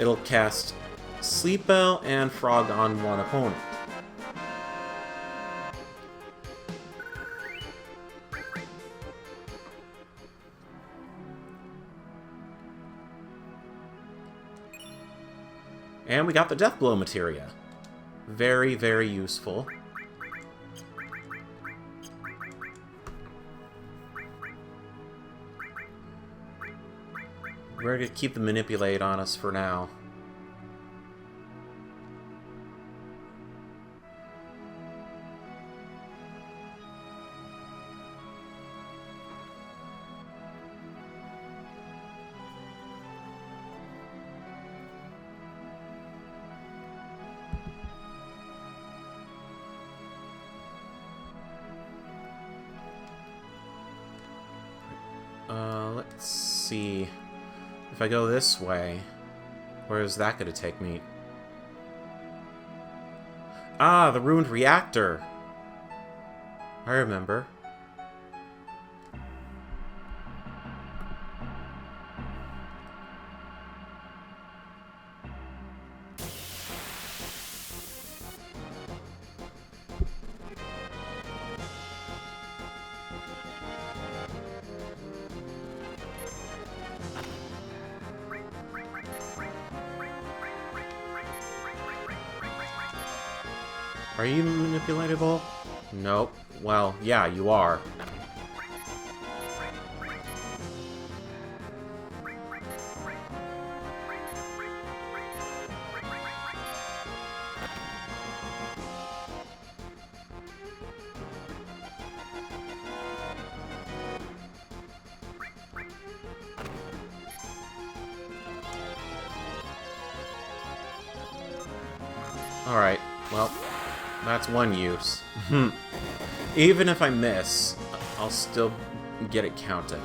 It'll cast Sleep Bell and Frog on one opponent. And we got the Death Blow materia. Very, very useful. We're going to keep the Manipulate on us for now. Let's see. If I go this way, where is that going to take me? Ah, the ruined reactor. I remember. Are you manipulatable? Nope. Well, yeah, you are. Alright, well, that's one use. Even if I miss, I'll still get it counted.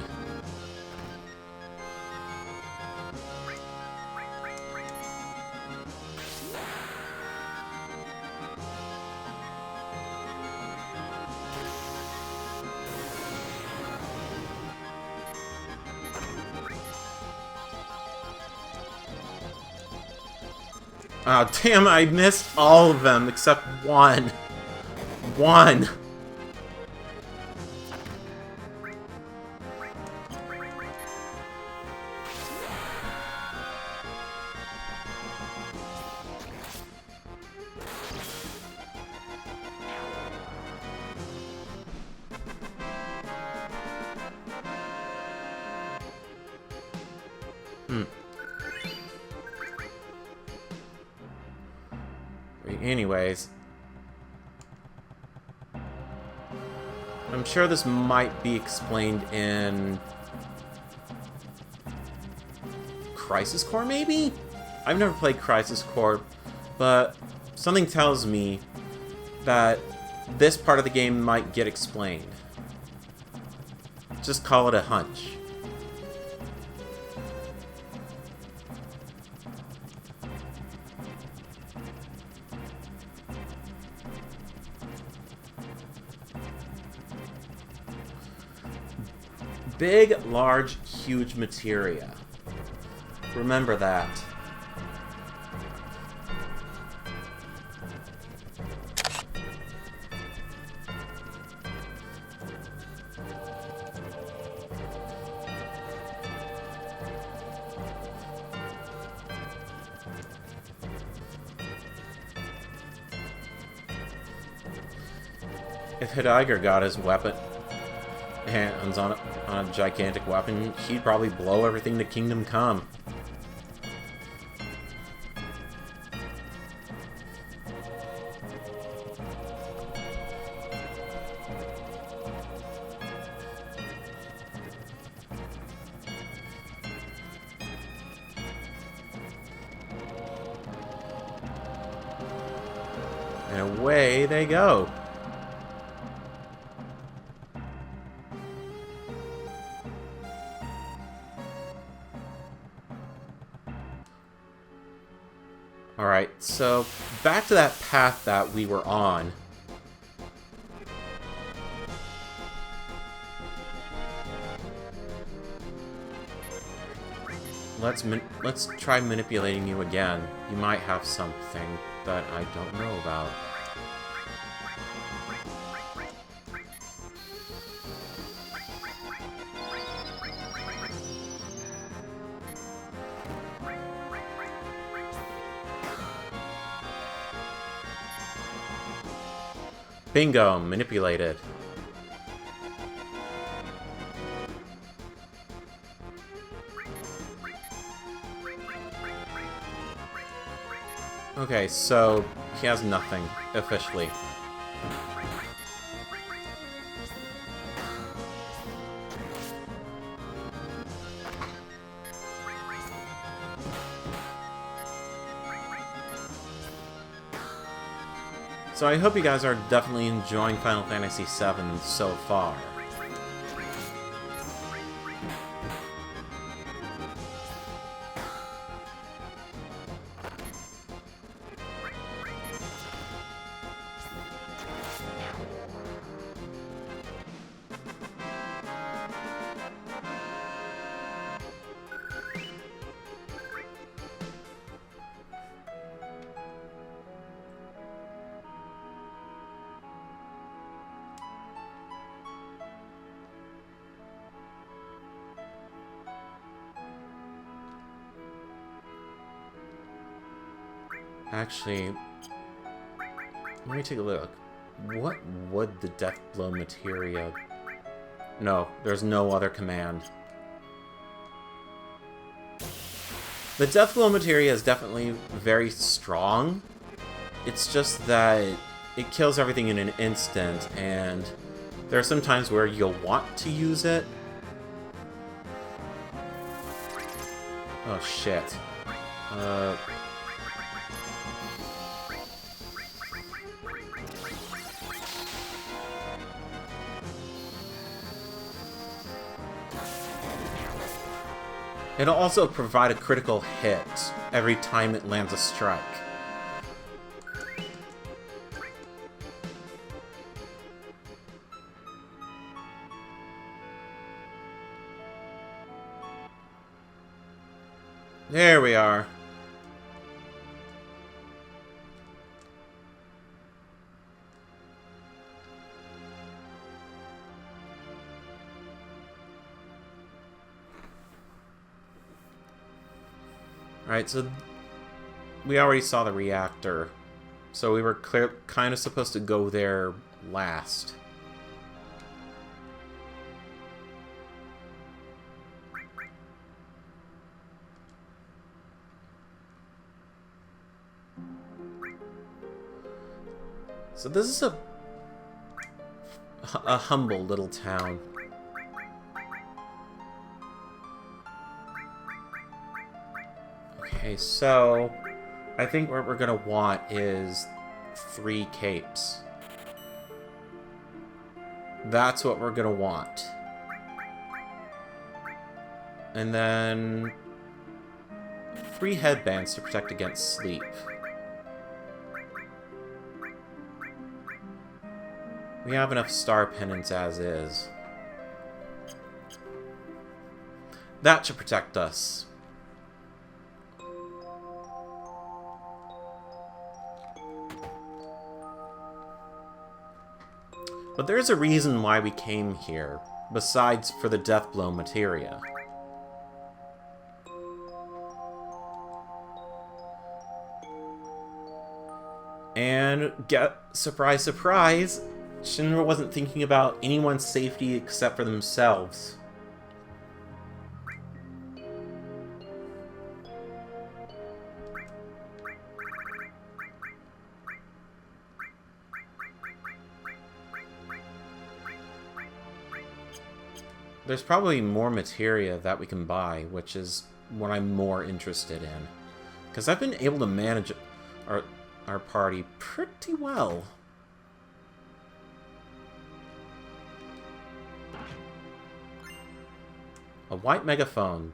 Oh, damn, I missed all of them except one. One. Anyways, I'm sure this might be explained in Crisis Core, maybe? I've never played Crisis Core, but something tells me that this part of the game might get explained. Just call it a hunch. Big, large, huge materia. Remember that. If Hidiger got his weapon hands on a gigantic weapon, he'd probably blow everything to Kingdom Come. And away they go. Alright, so back to that path that we were on. Let's try manipulating you again. You might have something that I don't know about. Bingo, manipulated. Okay, so he has nothing, officially. So I hope you guys are definitely enjoying Final Fantasy VII so far. Actually, let me take a look. What would the Deathblow materia... No, there's no other command. The Deathblow materia is definitely very strong. It's just that it kills everything in an instant, and there are some times where you'll want to use it. Oh, shit. It'll also provide a critical hit every time it lands a strike. There we are. Alright, so we already saw the reactor, so we were kind of supposed to go there last. So this is a humble little town. Okay, so I think what we're gonna want is 3 capes. That's what we're gonna want. And then 3 headbands to protect against sleep. We have enough star pendants as is. That should protect us. But there's a reason why we came here, besides for the Deathblow materia. And surprise, surprise, Shinra wasn't thinking about anyone's safety except for themselves. There's probably more materia that we can buy, which is what I'm more interested in. Because I've been able to manage our party pretty well. A white megaphone.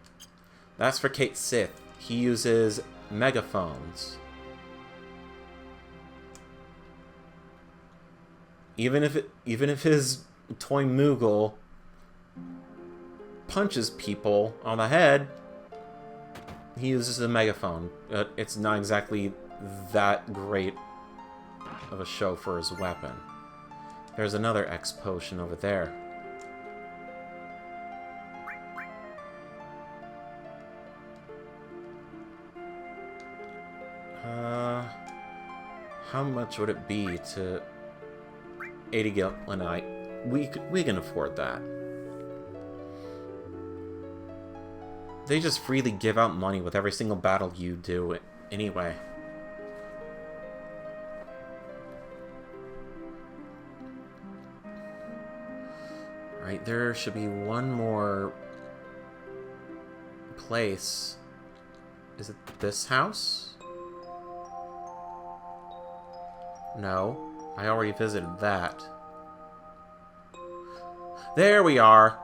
That's for Kate Sith. He uses megaphones. Even if his toy Moogle punches people on the head, he uses a megaphone. It's not exactly that great of a show for his weapon. There's another X potion over there. How much would it be to 80 gillenite? We can afford that. They just freely give out money with every single battle you do anyway. Right, there should be one more place. Is it this house? No, I already visited that. There we are!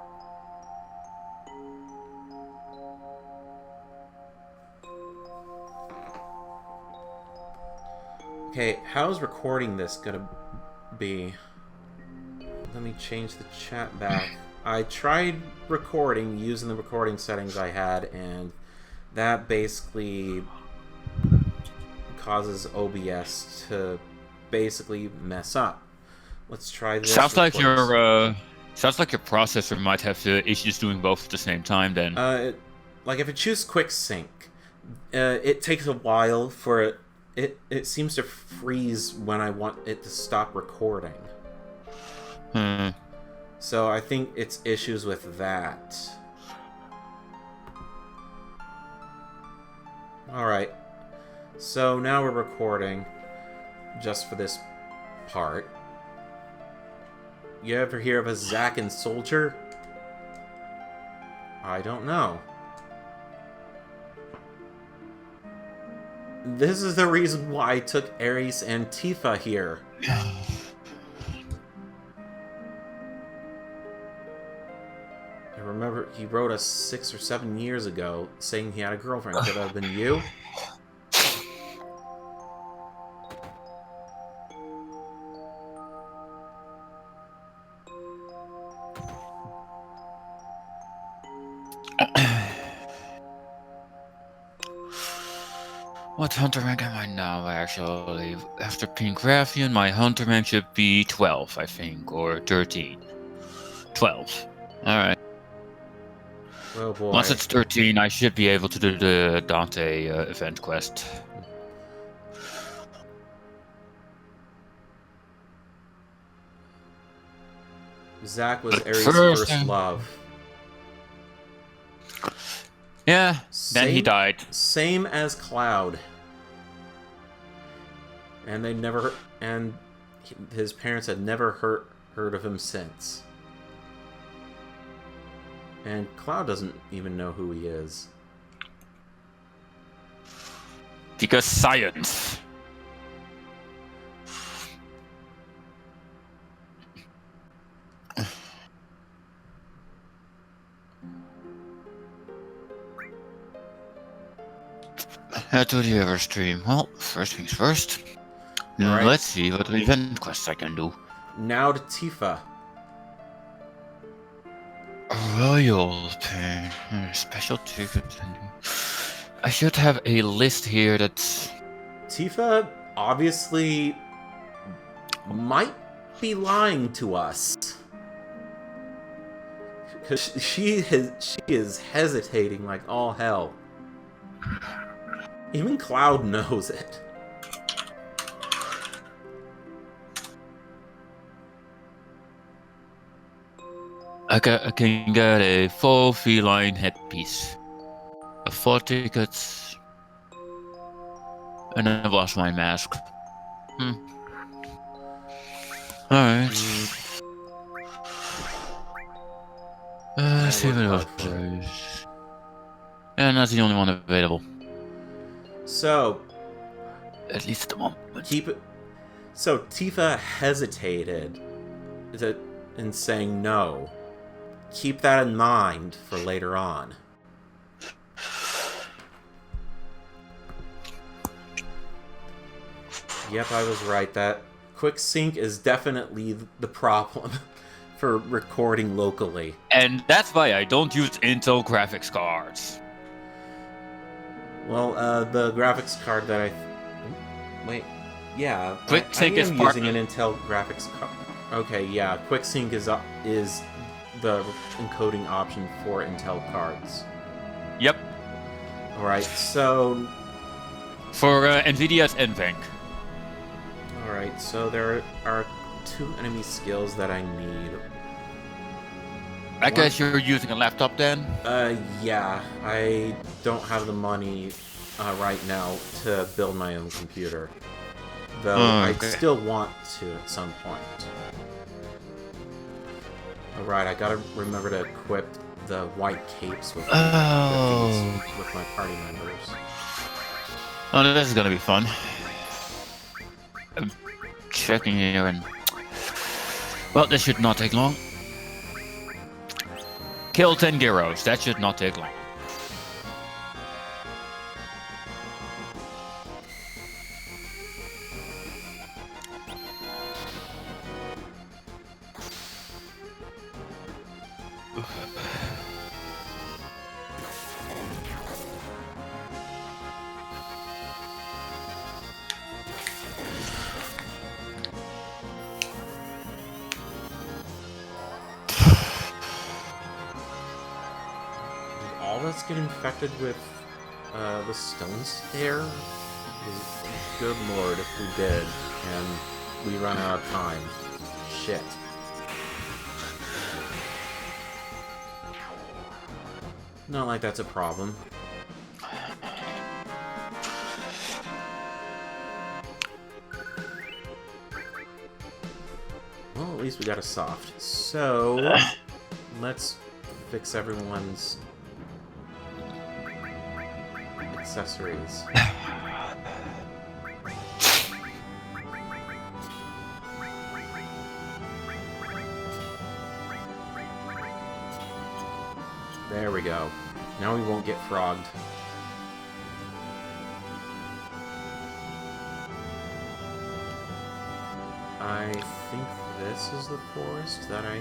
Okay, how's recording this gonna be? Let me change the chat back. I tried recording using the recording settings I had, and that basically causes OBS to basically mess up. Let's try this. Sounds like your processor might have issues doing both at the same time. Then, like if I choose quick sync, it takes a while for it seems to freeze when I want it to stop recording. So I think it's issues with that. Alright. So now we're recording just for this part. You ever hear of a Zakin soldier? I don't know. This is the reason why I took Ares and Tifa here. I remember he wrote us 6 or 7 years ago saying he had a girlfriend. Could that have been you? What hunter rank am I now, actually? After Pink Raffian, my hunter rank should be 12, I think, or 13. 12. Alright. Oh boy. Once it's 13, I should be able to do the Dante event quest. Zack was But Ares' first, first love. Yeah, then he died. Same as Cloud. And they never, and his parents had never heard of him since. And Cloud doesn't even know who he is. Because science. How do you ever stream? Well, first things first. Right. Let's see what event quests I can do. Now to Tifa. Royal pay. Special tickets. I should have a list here that's... Tifa obviously might be lying to us. Because she is hesitating like all hell. Even Cloud knows it. I can get a full feline headpiece, a 4 tickets, and a boss wine mask. Alright. See what else there is. And that's the only one available. So, at least at the moment. Keep it. So Tifa hesitated in saying no. Keep that in mind for later on. Yep, I was right. That quick sync is definitely the problem for recording locally. And that's why I don't use Intel graphics cards. Well, the graphics card that I... Wait. Yeah, Quick sync is using an Intel graphics card. Okay, yeah, quick sync is the encoding option for Intel cards. Yep. Alright, so... For NVIDIA's NVENC. Alright, so there are 2 enemy skills that I need. I guess you're using a laptop then? Yeah. I don't have the money right now to build my own computer. Though I'd still want to at some point. Alright, I gotta remember to equip the white capes with my party members. Oh, this is gonna be fun. I'm checking here and... Well, this should not take long. Kill 10 gyros, that should not take long. Get infected with the stones there? Good lord, if we did, and we run out of time. Shit. Not like that's a problem. Well, at least we got a soft. So, let's fix everyone's accessories. There we go. Now we won't get frogged. I think this is the forest that I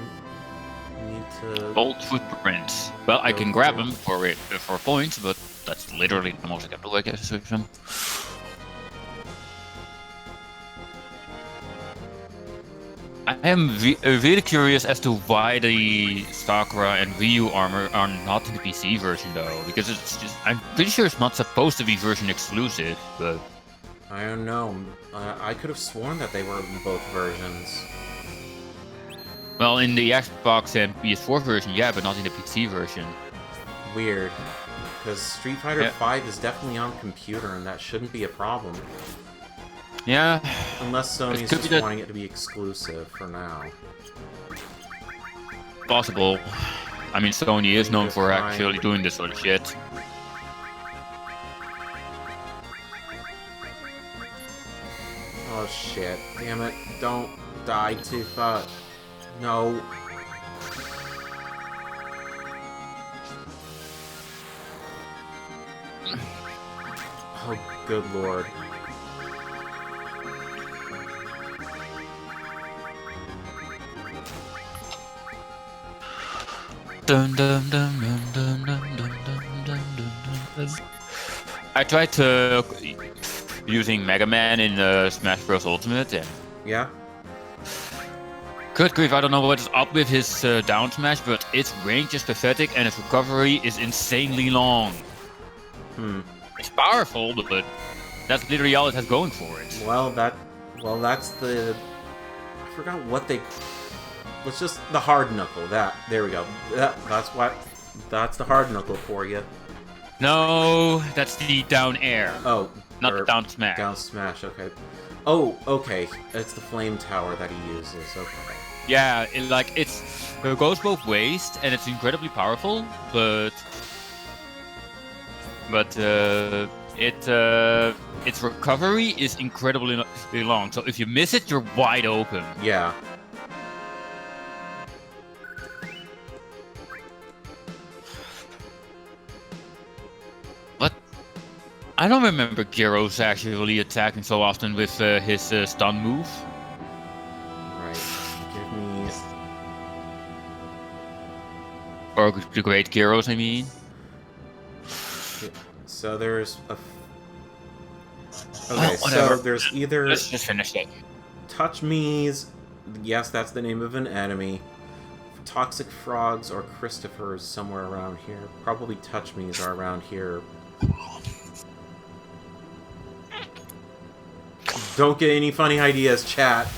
need to... Bold footprints. Well, I can grab them for points, but that's literally the most I can do, I guess. I am really curious as to why the Sakura and Ryu armor are not in the PC version, though. Because it's just... I'm pretty sure it's not supposed to be version exclusive, but... I don't know. I could have sworn that they were in both versions. Well, in the Xbox and PS4 version, yeah, but not in the PC version. Weird. Because Street Fighter V is definitely on computer, and that shouldn't be a problem. Yeah. Unless Sony's just wanting it to be exclusive for now. Possible. I mean, Sony is known for actually doing this sort of shit. Oh shit. Damn it. Don't die, Tifa. No. Oh, good lord. Dun, dun, dun, dun, dun, dun, dun, dun, dun. I tried to using Mega Man in Smash Bros. Ultimate, and yeah. Good grief, I don't know what is up with his down smash, but its range is pathetic and its recovery is insanely long. It's powerful, but that's literally all it has going for it. Well, that's the... I forgot what they let's just the hard knuckle. There we go. That's the hard knuckle for you. No, that's the down air. Oh, not the down smash. Down smash. Okay. Oh, okay. It's the flame tower that he uses. Okay. Yeah, it goes both ways, and it's incredibly powerful, but its recovery is incredibly long. So if you miss it, you're wide open. Yeah. What? I don't remember Gyros actually attacking so often with his stun move. Right. Give me. Or the Great Gyros, I mean. So there's a. Okay, so there's either. Let's just finish it. Touch Me's. Yes, that's the name of an enemy. Toxic Frogs or Christophers somewhere around here. Probably Touch Me's are around here. Don't get any funny ideas, chat.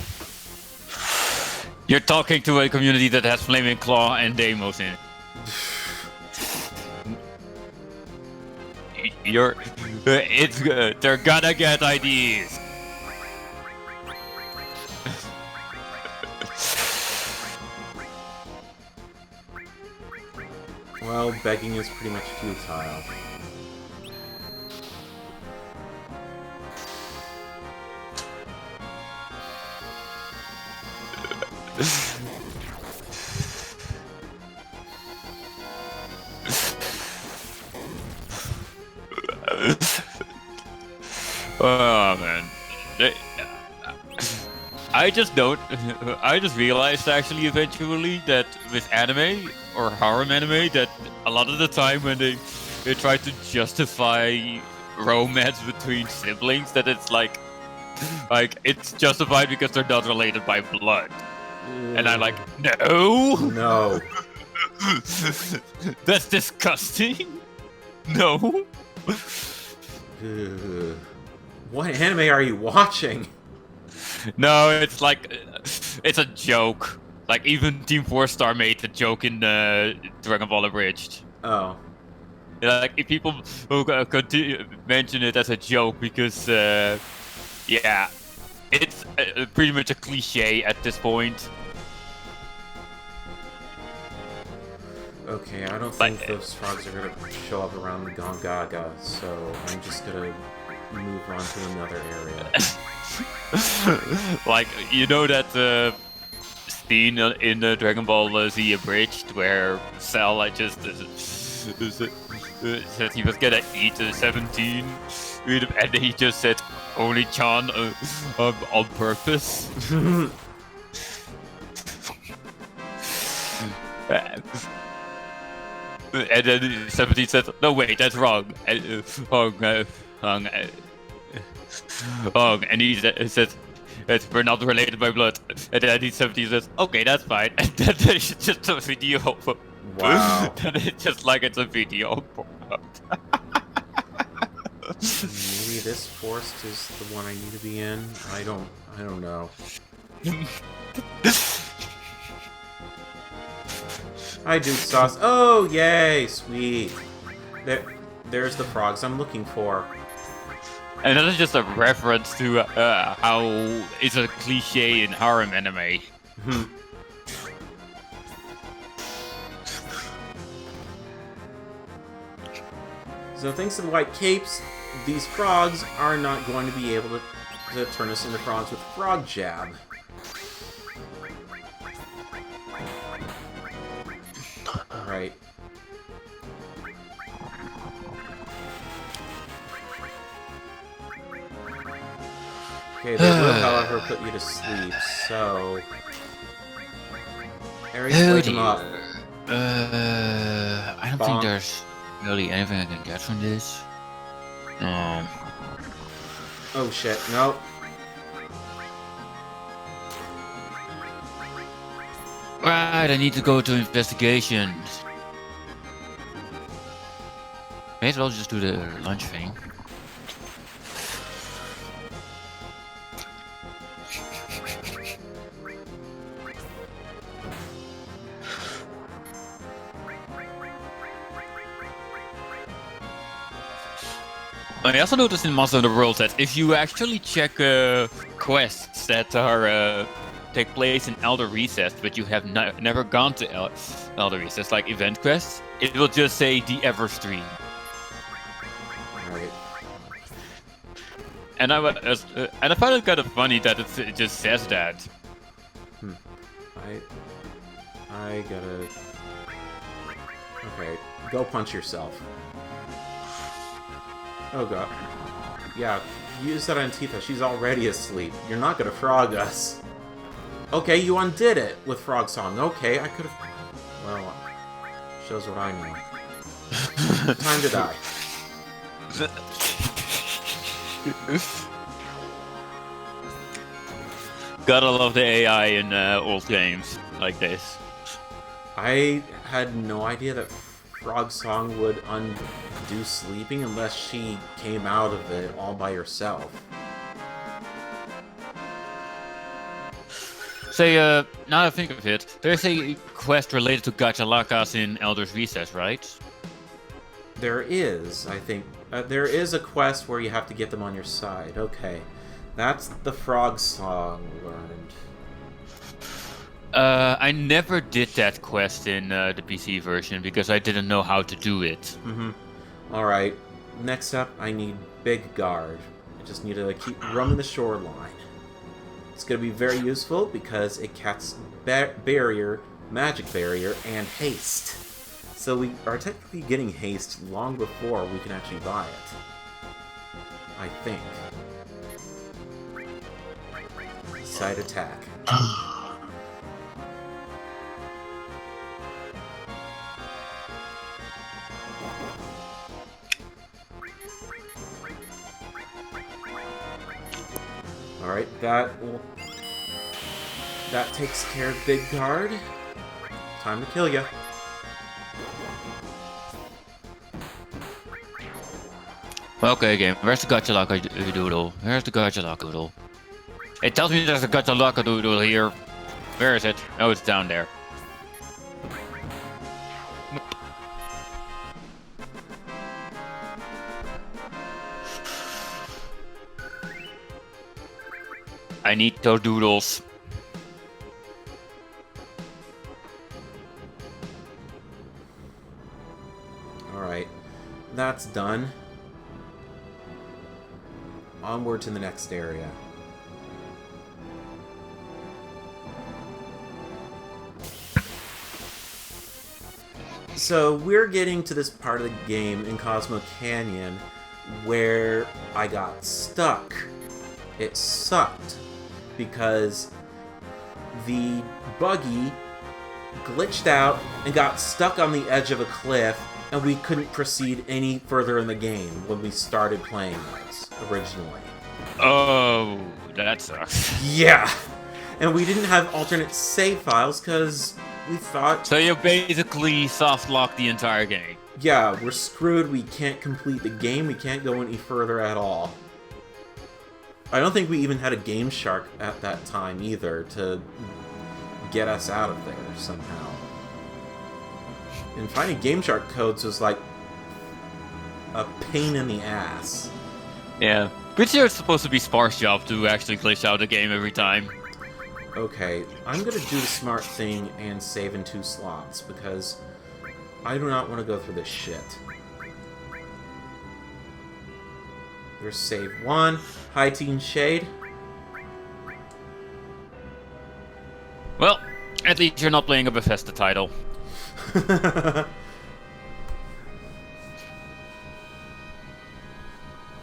You're talking to a community that has Flaming Claw and Deimos in it. It's good. They're gonna get IDs. Well, begging is pretty much futile. Oh man, I just realized actually eventually that with anime or harem anime that a lot of the time when they try to justify romance between siblings, that it's like it's justified because they're not related by blood. And I'm like, no. That's disgusting. No. What anime are you watching? No, it's like, it's a joke. Like, even Team 4-Star made the joke in Dragon Ball Abridged. Oh. Like, if people who mention it as a joke because, yeah, it's pretty much a cliche at this point. Okay, I don't think those frogs are gonna show up around the Gongaga, so I'm just gonna move on to another area. Like, you know that scene in the Dragon Ball Z Abridged where Cell just said he was gonna eat 17, and he just said only Chan on purpose. And then 17 said, no wait, that's wrong. And he said, we're not related by blood. And then 17 says, okay, that's fine. And then it's just a video. Wow. Then it's just like it's a video. Maybe this forest is the one I need to be in. I don't know. Hi, Duke Sauce. Oh, yay, sweet. There's the frogs I'm looking for. And that is just a reference to how it's a cliche in harem anime. So thanks to the white capes, these frogs are not going to be able to turn us into frogs with Frog Jab. Right. Okay, they will, however, put you to sleep, so... Aries, wake him up. I don't think there's really anything I can get from this. Oh shit, no. Right, I need to go to investigations. May as well just do the lunch thing. I also noticed in Monster Hunter World that if you actually check quests that are take place in Elder Recess, but you have never gone to Elder Recess, like event quests, it will just say the Everstream. Alright. And I found it kind of funny that it just says that. I gotta... Okay, go punch yourself. Oh god. Yeah, use that on Tifa. She's already asleep. You're not gonna frog us. Okay, you undid it with Frog Song. Okay, I could've... Well, shows what I know. Time to die. Gotta love the AI in old games like this. I had no idea that Frog Song would undo sleeping unless she came out of it all by herself. Say, now that I think of it, there's a quest related to Gachalakas in Elder's Recess, right? There is, I think. There is a quest where you have to get them on your side. Okay. That's the Frog Song learned. I never did that quest in the PC version because I didn't know how to do it. Mm-hmm. Alright. Next up, I need Big Guard. I just need to keep roaming the shoreline. It's going to be very useful because it casts Barrier, Magic Barrier, and Haste. So we are technically getting Haste long before we can actually buy it. I think. Side attack. Alright, that takes care of Big Guard. Time to kill ya. Okay, game. Where's the Gachalaka Doodle? Where's the Gachalaka Doodle? It tells me there's a Gachalaka Doodle here. Where is it? Oh, it's down there. I need those doodles. Alright. That's done. Onward to the next area. So, we're getting to this part of the game in Cosmo Canyon where I got stuck. It sucked because the buggy glitched out and got stuck on the edge of a cliff, and we couldn't proceed any further in the game when we started playing this originally. Oh, that sucks. Yeah! And we didn't have alternate save files because we thought... So you basically soft-locked the entire game. Yeah, we're screwed. We can't complete the game. We can't go any further at all. I don't think we even had a Game Shark at that time either to get us out of there somehow. And finding Game Shark codes was like a pain in the ass. Yeah. Pretty sure it's supposed to be sparse job to actually glitch out the game every time. Okay, I'm gonna do the smart thing and save in 2 slots because I do not want to go through this shit. There's save 1. High Teen Shade. Well, at least you're not playing a Bethesda title.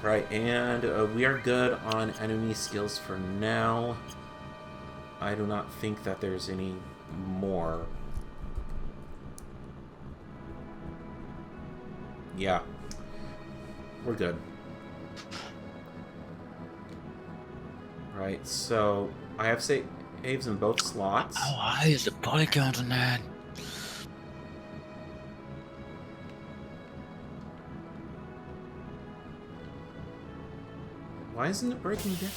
Right, and we are good on enemy skills for now. I do not think that there's any more. Yeah. We're good. Right, so I have saves in both slots. How high is the body count on that? Why isn't it breaking down?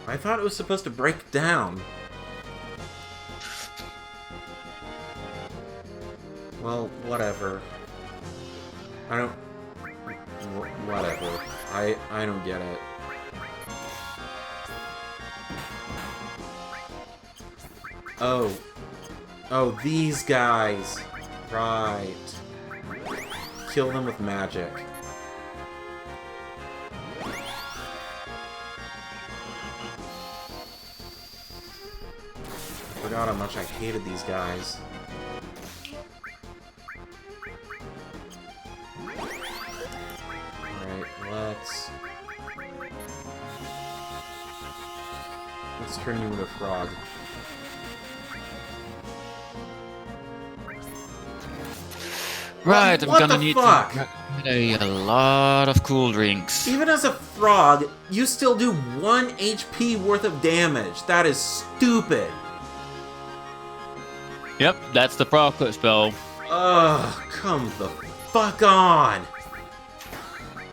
I thought it was supposed to break down. Well, whatever. I Whatever. I don't get it. Oh. Oh, these guys. Right. Kill them with magic. Forgot how much I hated these guys. Alright, let's turn you into a frog. Right, I'm What gonna the need fuck? to get a lot of cool drinks. Even as a frog, you still do 1 HP worth of damage. That is stupid. Yep, that's the frog spell. Ugh, come the fuck on.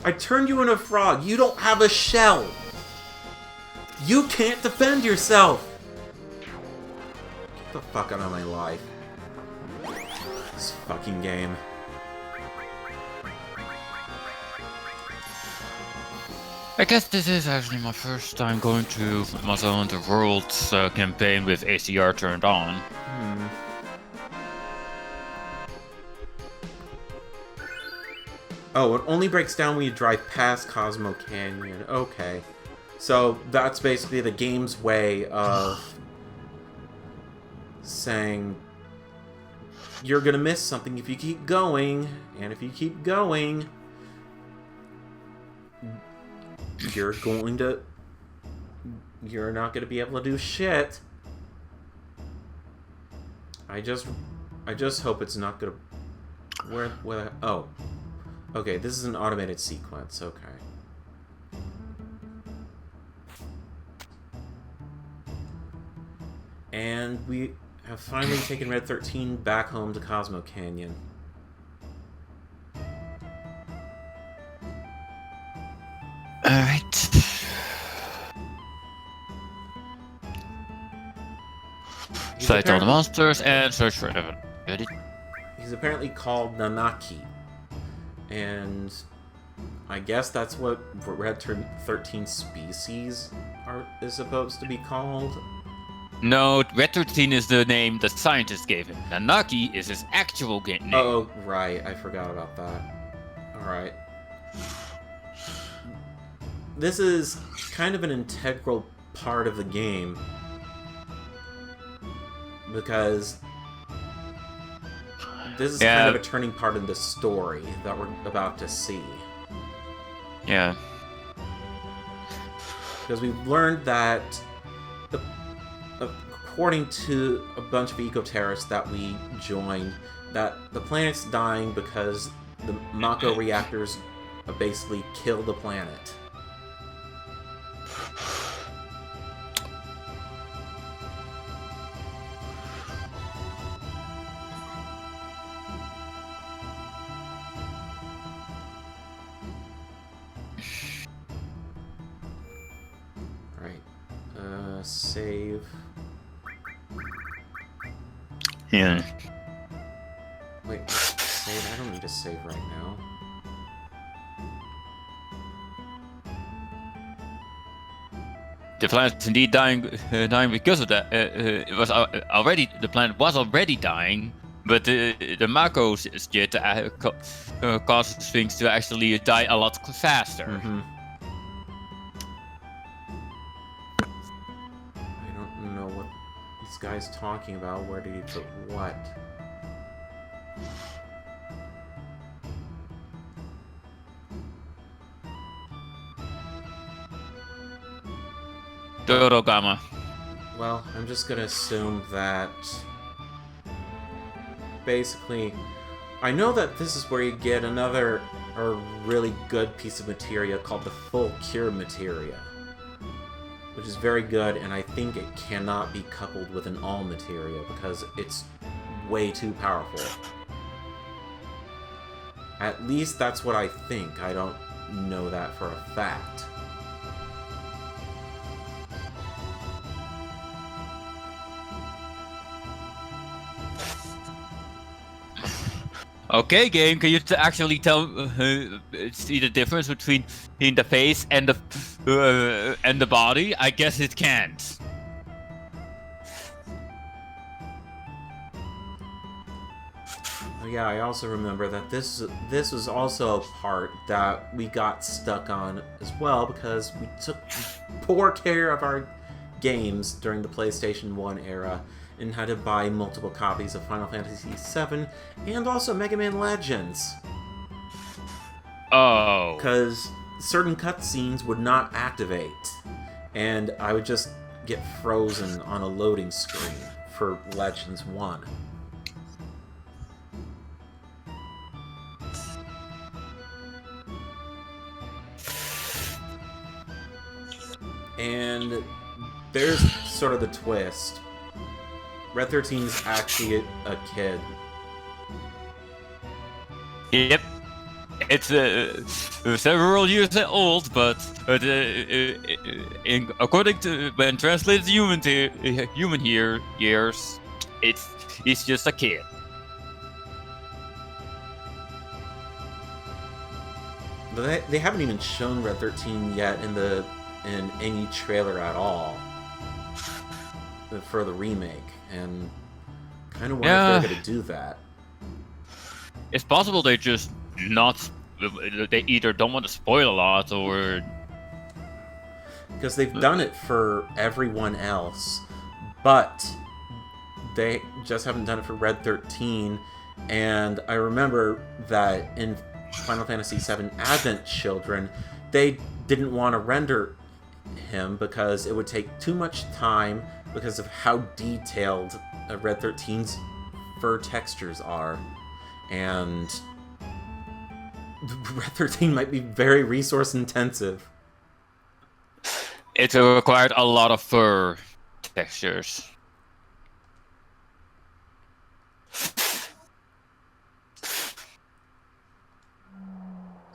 I turned you into a frog. You don't have a shell. You can't defend yourself. Get the fuck out of my life. This fucking game. I guess this is actually my first time going to Monster Hunter World campaign with ACR turned on. Oh, it only breaks down when you drive past Cosmo Canyon. Okay. So, that's basically the game's way of saying you're gonna miss something if you keep going, and if you keep going, you're not gonna be able to do shit. I just hope it's not gonna... Where... Oh. Okay, this is an automated sequence, okay. And we have finally taken Red 13 back home to Cosmo Canyon. Alright. Fight all the monsters and search for them. Ready? He's apparently called Nanaki. And I guess that's what Red 13 species is supposed to be called. No, Red 13 is the name the scientist gave him. Nanaki is his actual name. Oh, right. I forgot about that. Alright. This is kind of an integral part of the game. Because this is kind of a turning part in the story that we're about to see. Yeah. Because we've learned that, according to a bunch of eco-terrorists that we joined, that the planet's dying because the Mako reactors basically kill the planet. Save. Yeah. Wait, save? I don't need to save right now. The planet's indeed dying because of that. It was already the planet was already dying, but the Mako shit causes things to actually die a lot faster. Mm-hmm. I don't know what this guy's talking about. Where did he put what? Dorogama. Well, I'm just gonna assume that... Basically, I know that this is where you get another really good piece of materia called the Full Cure Materia. Which is very good, and I think it cannot be coupled with an All Materia because it's way too powerful. At least that's what I think. I don't know that for a fact. Okay, game. Can you actually see the difference between in the face and the body? I guess it can't. Yeah, I also remember that this was also a part that we got stuck on as well because we took poor care of our games during the PlayStation 1 era and had to buy multiple copies of Final Fantasy VII and also Mega Man Legends. Oh. Because certain cutscenes would not activate, and I would just get frozen on a loading screen for Legends 1. And there's sort of the twist. Red 13 is actually a kid. Yep. It's several years old, but according to when translated to human years, he's just a kid. But they haven't even shown Red 13 yet in any trailer at all for the remake, and kind of wonder if they're going to do that. It's possible they either don't want to spoil a lot, or because they've done it for everyone else, but they just haven't done it for Red 13. And I remember that in Final Fantasy VII Advent Children, they didn't want to render him because it would take too much time because of how detailed Red 13's fur textures are. And Red 13 might be very resource intensive. It required a lot of fur textures.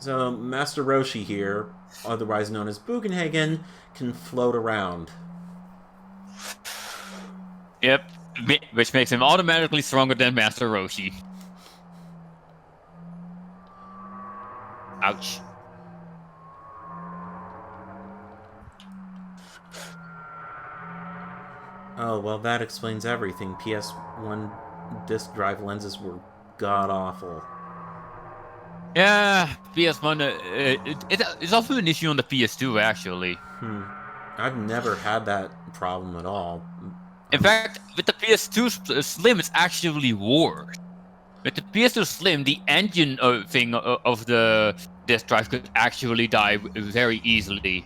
So Master Roshi here, otherwise known as Bugenhagen, can float around. Yep, which makes him automatically stronger than Master Roshi. Ouch. Oh, well, that explains everything. PS1 disk drive lenses were god-awful. Yeah, PS1, it's also an issue on the PS2, actually. I've never had that problem at all. In fact, with the PS2 Slim, it's actually worse. With the PS2 Slim, the engine thing of the disk drive could actually die very easily.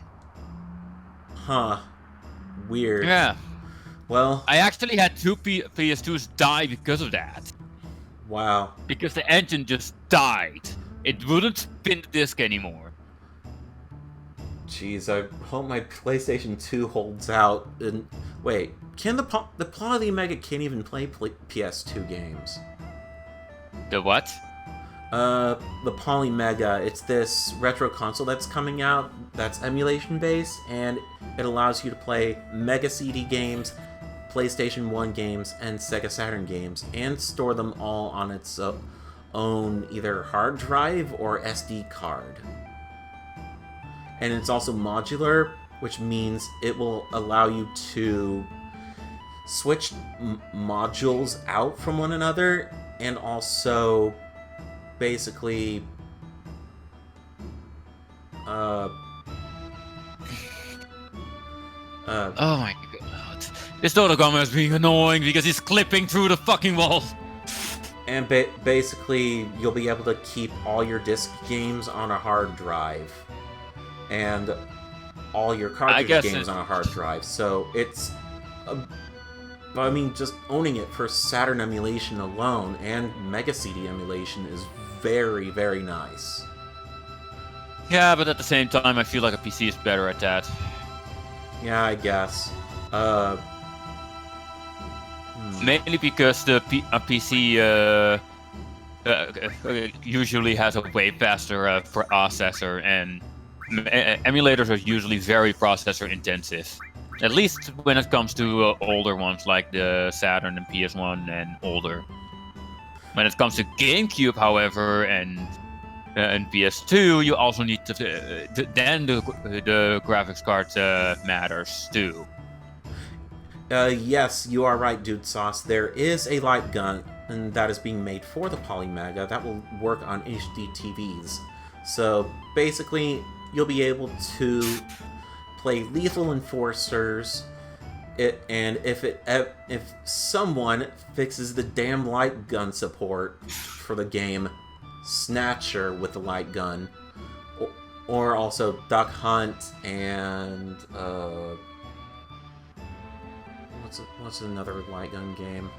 Huh. Weird. Yeah. Well, I actually had two PS2s die because of that. Wow. Because the engine just died. It wouldn't spin the disc anymore. Jeez, I hope my PlayStation 2 holds out. And wait, can the Poly Mega can't even play PS2 games? The what? The Poly Mega. It's this retro console that's coming out that's emulation based, and it allows you to play Mega CD games, PlayStation 1 games, and Sega Saturn games, and store them all on its own either hard drive or SD card. And it's also modular, which means it will allow you to switch modules out from one another, and also basically oh my god. This Dotagama is being annoying because he's clipping through the fucking wall. And basically, you'll be able to keep all your disc games on a hard drive. And all your cartridge games on a hard drive. So it's... I mean, just owning it for Saturn emulation alone and Mega CD emulation is very, very nice. Yeah, but at the same time, I feel like a PC is better at that. Yeah, I guess. Mainly because a PC usually has a way faster processor, and emulators are usually very processor intensive. At least when it comes to older ones like the Saturn and PS1 and older. When it comes to GameCube, however, and PS2, you also need to then the graphics card matters too. Yes, you are right, Dude Sauce. There is a light gun that is being made for the Polymega that will work on HD TVs. So basically, you'll be able to play Lethal Enforcers. And if someone fixes the damn light gun support for the game Snatcher with the light gun, or also Duck Hunt and what's another light gun game?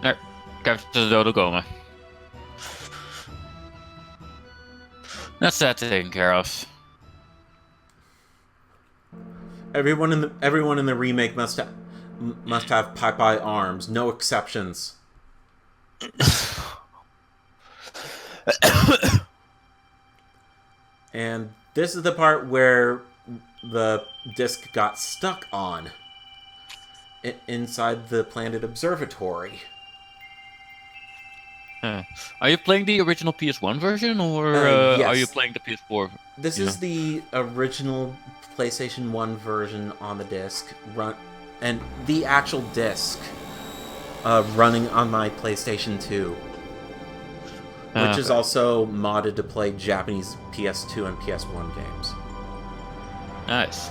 Nee, ik heb het er komen. That's that taken care of. Everyone in the remake must have Popeye arms, no exceptions. And this is the part where the disc got stuck on inside the Planet Observatory. Are you playing the original PS1 version, or yes. Are you playing the PS4? This is the original PlayStation 1 version on the disc, and the actual disc running on my PlayStation 2, which is also modded to play Japanese PS2 and PS1 games. Nice.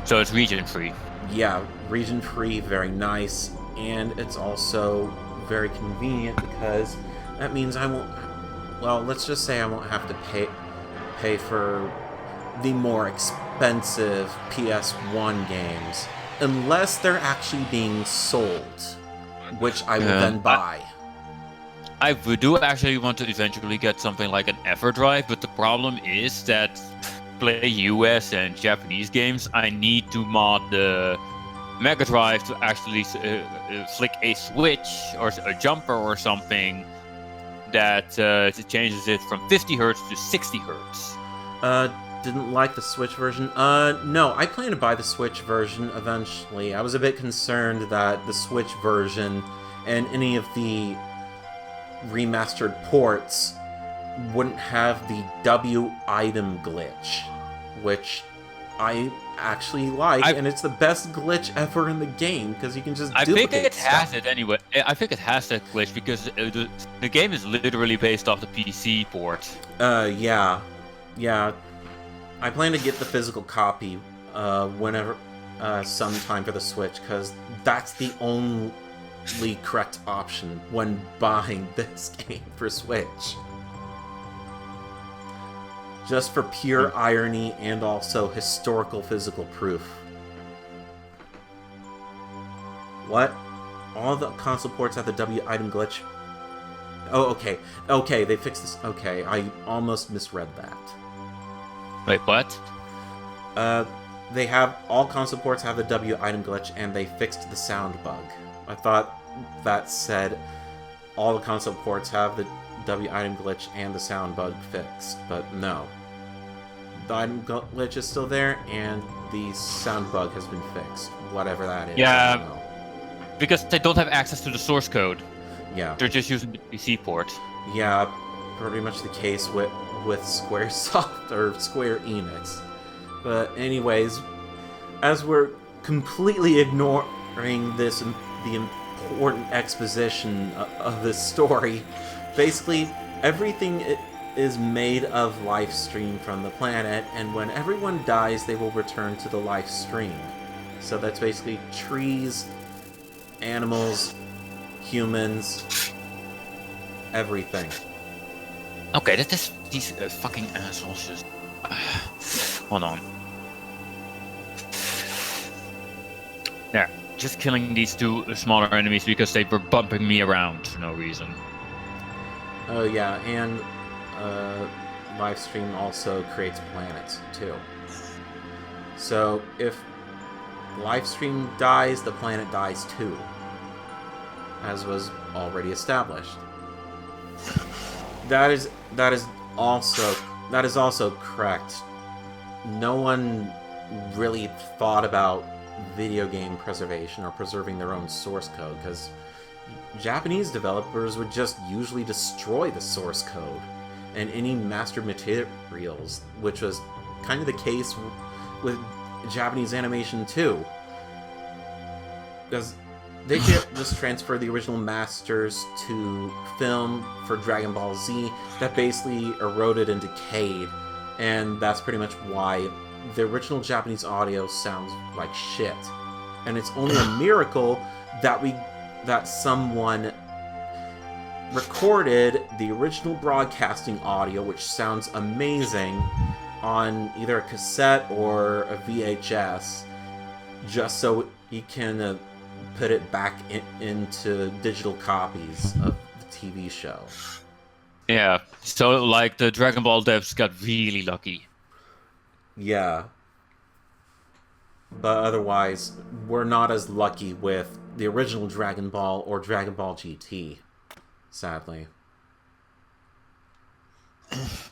So it's region-free. Yeah, region-free, very nice, and it's also very convenient because that means I won't... Well, let's just say I won't have to pay for the more expensive PS1 games, unless they're actually being sold, which I will then buy. I do actually want to eventually get something like an EverDrive, but the problem is that play US and Japanese games, I need to mod the Mega Drive to actually flick a switch or a jumper or something that changes it from 50 hertz to 60 hertz. Didn't like the Switch version. No, I plan to buy the Switch version eventually. I was a bit concerned that the Switch version and any of the remastered ports wouldn't have the W item glitch, which I actually like, and it's the best glitch ever in the game because you can just duplicate I think it stuff. has it anyway. I think it has that glitch because the game is literally based off the PC port. Yeah. I plan to get the physical copy whenever, sometime for the Switch, because that's the only correct option when buying this game for Switch. Just for pure irony and also historical physical proof. What? All the console ports have the W item glitch? Oh, okay. Okay, they fixed this. Okay, I almost misread that. Wait, what? They have... All console ports have the W item glitch, and they fixed the sound bug. I thought that said all the console ports have the W item glitch and the sound bug fixed, but no. The item glitch is still there, and the sound bug has been fixed. Whatever that is. Yeah, I don't know. Because they don't have access to the source code. Yeah. They're just using the PC port. Yeah, pretty much the case with Squaresoft or Square Enix. But anyways, as we're completely ignoring this the important exposition of this story, basically everything is made of life stream from the planet, and when everyone dies, they will return to the life stream. So that's basically trees, animals, humans, everything. Okay, these fucking assholes just... hold on. There, just killing these two smaller enemies because they were bumping me around for no reason. Oh yeah, and Livestream also creates planets too. So if Livestream dies, the planet dies too, as was already established. That is also correct. No one really thought about video game preservation or preserving their own source code, because Japanese developers would just usually destroy the source code and any master materials, which was kind of the case with Japanese animation too. Because they could just transfer the original masters to film for Dragon Ball Z that basically eroded and decayed, and that's pretty much why the original Japanese audio sounds like shit. And it's only a miracle that someone recorded the original broadcasting audio, which sounds amazing, on either a cassette or a VHS, just so he can put it back into digital copies of the TV show. Yeah, so like the Dragon Ball devs got really lucky. Yeah. But otherwise, we're not as lucky with the original Dragon Ball or Dragon Ball GT, sadly. Because,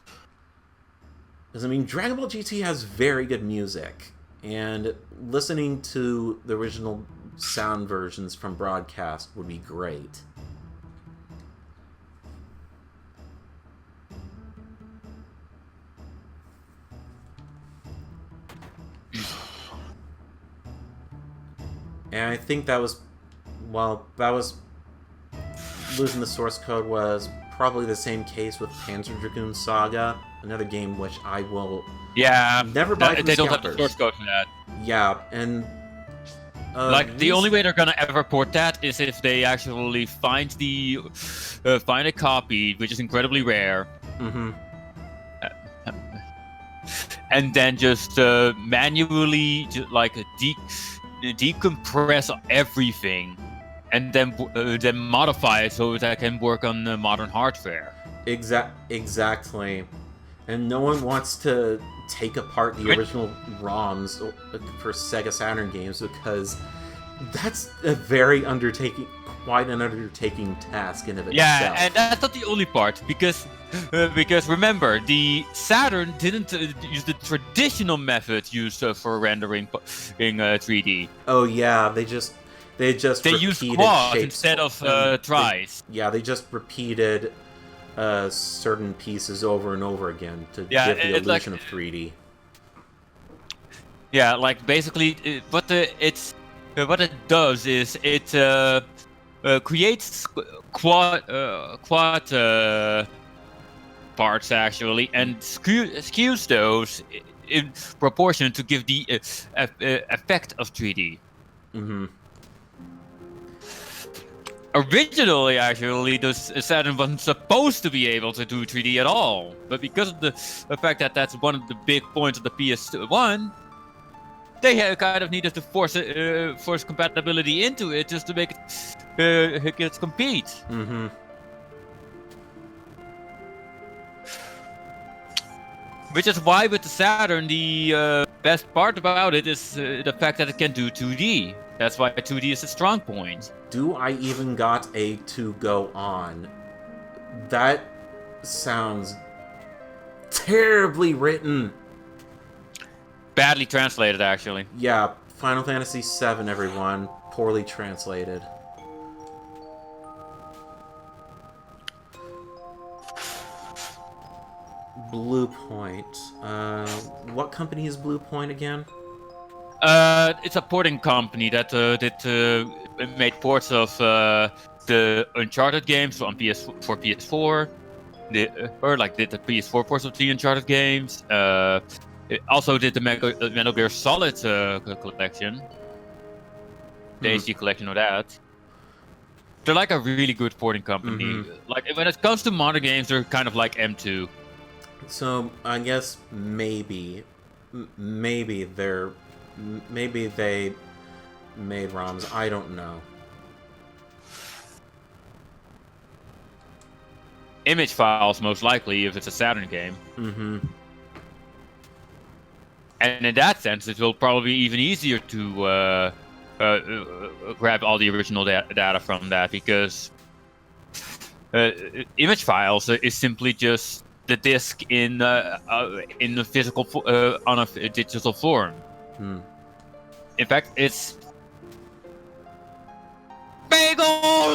I mean, Dragon Ball GT has very good music, and listening to the original sound versions from broadcast would be great. And I think that was losing the source code was probably the same case with Panzer Dragoon Saga, another game which I will never buy from they don't scalpers. have the source code for that. Yeah, and like the only way they're gonna ever port that is if they actually find a copy, which is incredibly rare. Mm-hmm. And then just manually decompress everything, and then modify it so that can work on modern hardware. Exactly. And no one wants to take apart the original ROMs for Sega Saturn games because that's quite an undertaking task in of itself. Yeah, and that's not the only part, because remember, the Saturn didn't use the traditional method used for rendering in 3D. Oh yeah, they used quads shapes instead of tries. They just repeated certain pieces over and over again to give the illusion of 3D. Yeah, like basically, what it does is it creates quad parts actually, and skews those in proportion to give the effect of 3D. Mm-hmm. Originally, actually, the Saturn wasn't supposed to be able to do 3D at all, but because of the fact that that's one of the big points of the PS1, they kind of needed to force compatibility into it just to make it compete. Mm-hmm. Which is why with the Saturn, the best part about it is the fact that it can do 2D. That's why 2D is a strong point. Do I even got a to go on? That sounds terribly written. Badly translated, actually. Yeah, Final Fantasy VII, everyone. Poorly translated. Blue Point. What company is Blue Point again? It's a porting company that made ports of the Uncharted games for PS4. Did the PS4 ports of the Uncharted games. It also did the Metal Gear Solid collection. The HD collection of that. They're like a really good porting company. Mm-hmm. Like when it comes to modern games, they're kind of like M2. So I guess maybe they made ROMs. I don't know. Image files, most likely, if it's a Saturn game. Mm-hmm. And in that sense, it will probably be even easier to grab all the original data from that, because image files is simply just the disk in the physical on a digital form. In fact, it's bagels.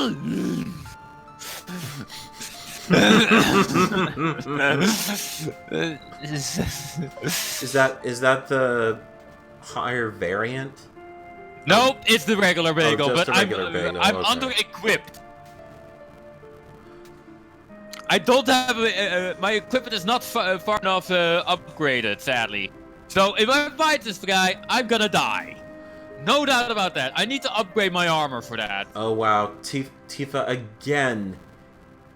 Is that the higher variant? Nope, it's the regular bagel, just but the regular bagel, I'm okay. under-equipped. I don't have my equipment is not far enough upgraded, sadly. So if I fight this guy, I'm gonna die. No doubt about that. I need to upgrade my armor for that. Oh wow, Tifa again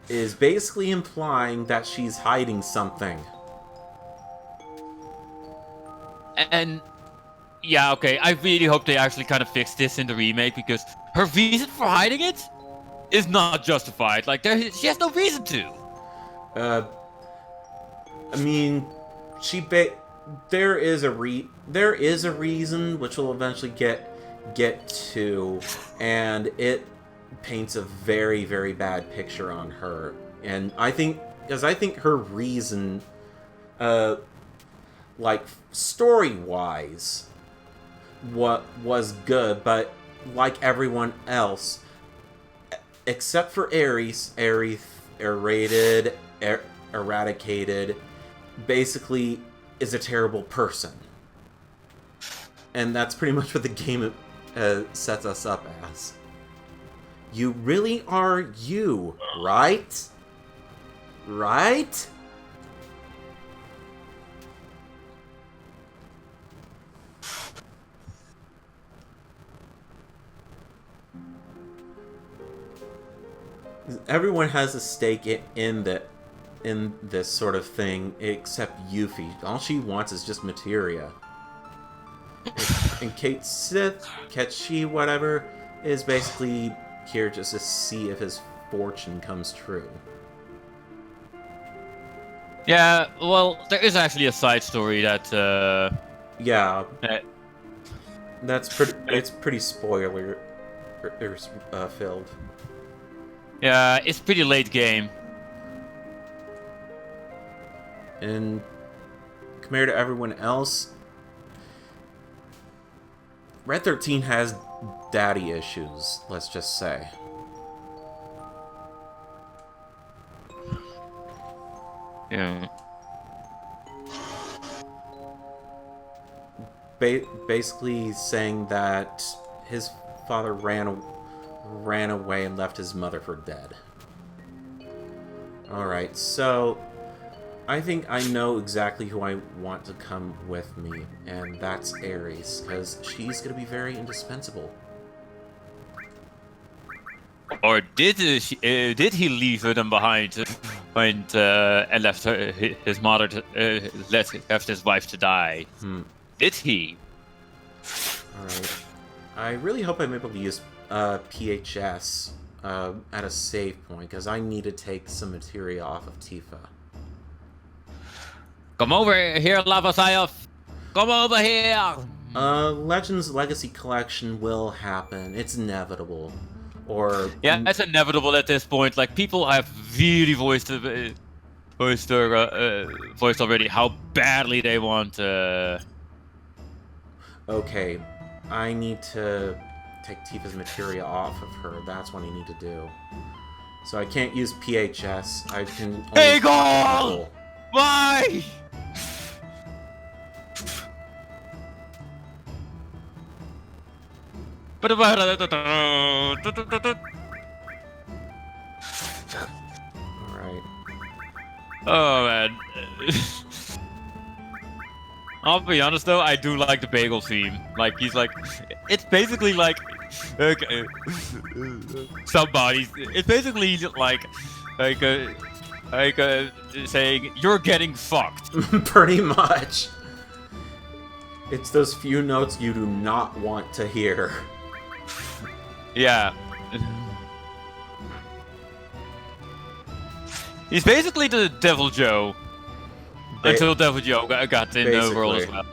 is basically implying that she's hiding something. And yeah, okay, I really hope they actually kind of fix this in the remake, because her reason for hiding it is not justified. Like, she has no reason to. I mean, there is a reason which we'll eventually get to, and it paints a very, very bad picture on her. And I think her reason, like story-wise, what was good, but like everyone else, except for Ares eradicated, basically is a terrible person. And that's pretty much what the game sets us up as. You really are you, right? Right? Everyone has a stake in this sort of thing, except Yuffie. All she wants is just materia. And Kate Sith, Ketchi, whatever, is basically here just to see if his fortune comes true. Yeah, well, there is actually a side story that, Yeah. That's pretty... It's pretty spoiler... filled. Yeah, it's pretty late game. And compared to everyone else, Red 13 has daddy issues, let's just say. Yeah. Basically saying that his father ran away and left his mother for dead. Alright, so I think I know exactly who I want to come with me, and that's Ares, because she's going to be very indispensable. Or did he leave them behind and left his mother left his wife to die? Did he? Alright. I really hope I'm able to use PHS at a save point, because I need to take some materia off of Tifa. Come over here, Lavasayev! Come over here! Legends Legacy Collection will happen. It's inevitable. Or... Yeah, it's inevitable at this point. Like, people have really voiced already how badly they want... Okay, I need to take Tifa's materia off of her. That's what I need to do. So I can't use PHS. I can only... Hey, goal! Why? Alright. Oh, man. I'll be honest though, I do like the bagel theme. Like, he's like, it's basically like, okay, it's basically like saying, you're getting fucked. Pretty much. It's those few notes you do not want to hear. Yeah. He's basically the Devil Joe. Until Devil Joe got in the world as well.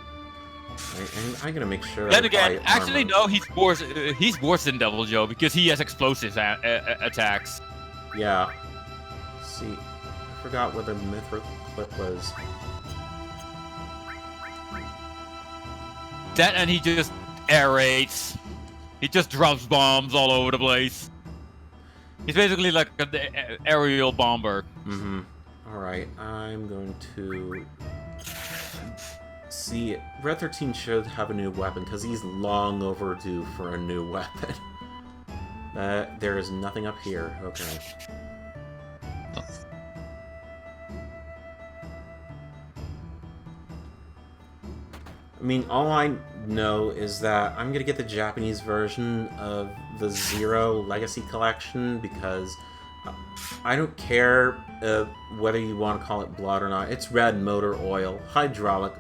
I'm gonna make sure. Then again, actually no, he's worse than Devil Joe because he has explosive attacks. Yeah. Let's see, I forgot what the Mithril clip was. That and he just aerates. He just drops bombs all over the place. He's basically like an aerial bomber. Mm-hmm. Alright, I'm going to... See, Red 13 should have a new weapon, because he's long overdue for a new weapon. There is nothing up here. Okay. I mean, all I know is that I'm gonna get the Japanese version of the Zero Legacy Collection, because I don't care whether you want to call it blood or not. It's red motor oil, hydraulic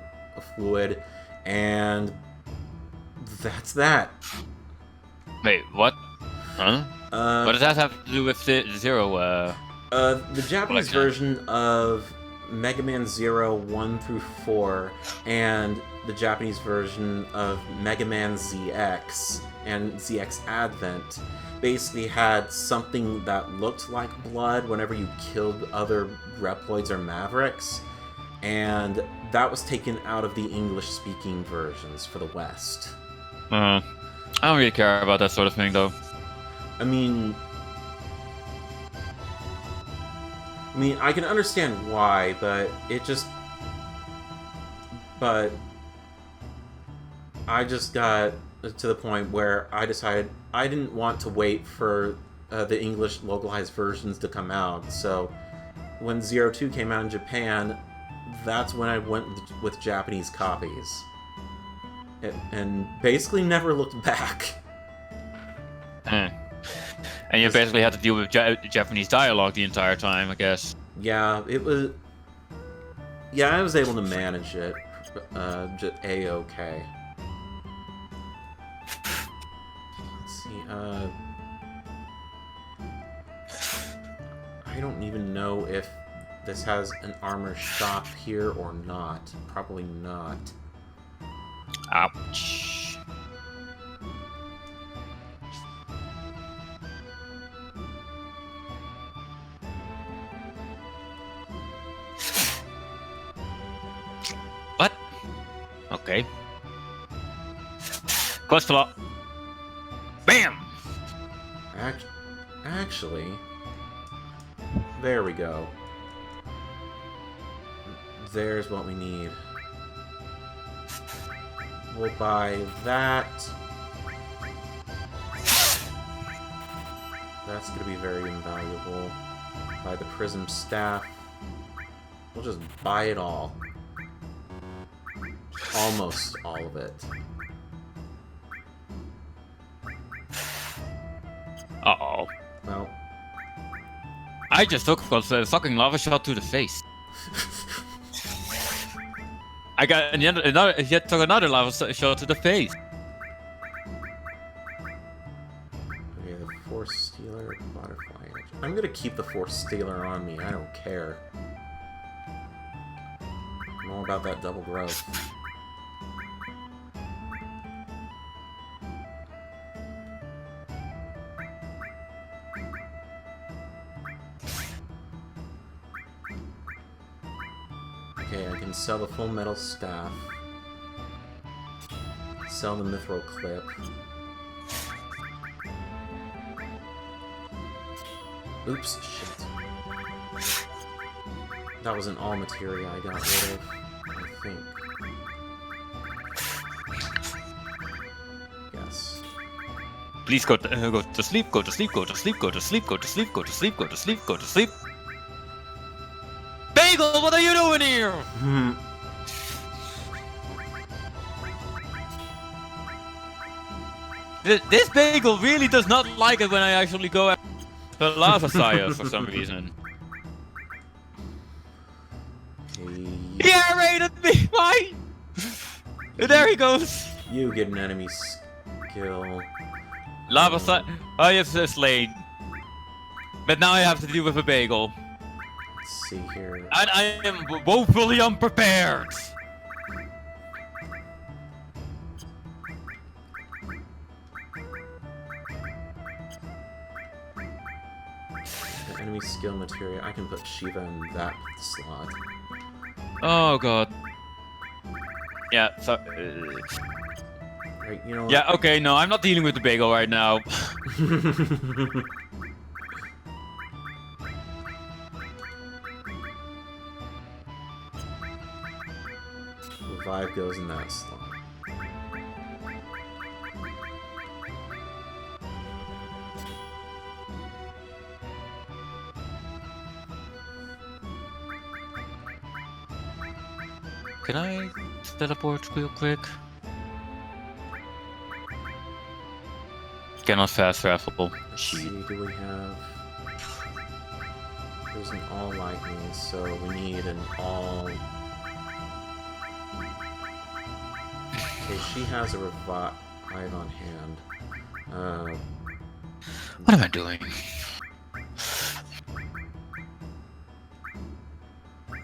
fluid, and that's that. Wait, what? Huh? What does that have to do with the Zero? The Japanese version of Mega Man Zero 1 through 4 and the Japanese version of Mega Man ZX and ZX Advent basically had something that looked like blood whenever you killed other Reploids or Mavericks, and that was taken out of the English-speaking versions for the West. I don't really care about that sort of thing, though. I mean, I can understand why, but I just got to the point where I decided I didn't want to wait for the English localized versions to come out, so when Zero 2 came out in Japan, that's when I went with Japanese copies. And basically never looked back. And you basically had to deal with Japanese dialogue the entire time, I guess. Yeah, it was... Yeah, I was able to manage it. Just A-okay. Let's see, I don't even know if this has an armor shop here or not. Probably not. Ouch. What? Okay. Cluster. Bam! Actually... There we go. There's what we need. We'll buy that. That's going to be very invaluable. Buy the Prism Staff. We'll just buy it all. Almost all of it. Uh-oh. Well. I just took a fucking lava shot to the face. I got yet took another lava shot to the face. Okay, the Force Stealer, Butterfly Edge. I'm gonna keep the Force Stealer on me, I don't care. I'm all about that double growth. Okay, I can sell the Full Metal Staff. Sell the Mithril Clip. Oops, shit. That was an all materia I got rid of, I think. Yes. Please go to sleep, go to sleep, go to sleep, go to sleep, go to sleep, go to sleep, go to sleep, go to sleep. Bagel, what are you doing here? This bagel really does not like it when I actually go after the lava sire for some reason. He aerated me! Why? There he goes! You get an enemy skill. Lava sire. I have slain. But now I have to deal with a bagel. Let's see here. And I am woefully unprepared! The enemy skill materia. I can put Shiva in that slot. Oh god. Yeah, so... Right, you know what? Yeah, okay, no, I'm not dealing with the bagel right now. revive goes in that slot. Can I teleport real quick? Cannot fast travel. Let's see, do we have... There's an all lightning, so we need an all... Okay, she has a revive on hand. What am I doing?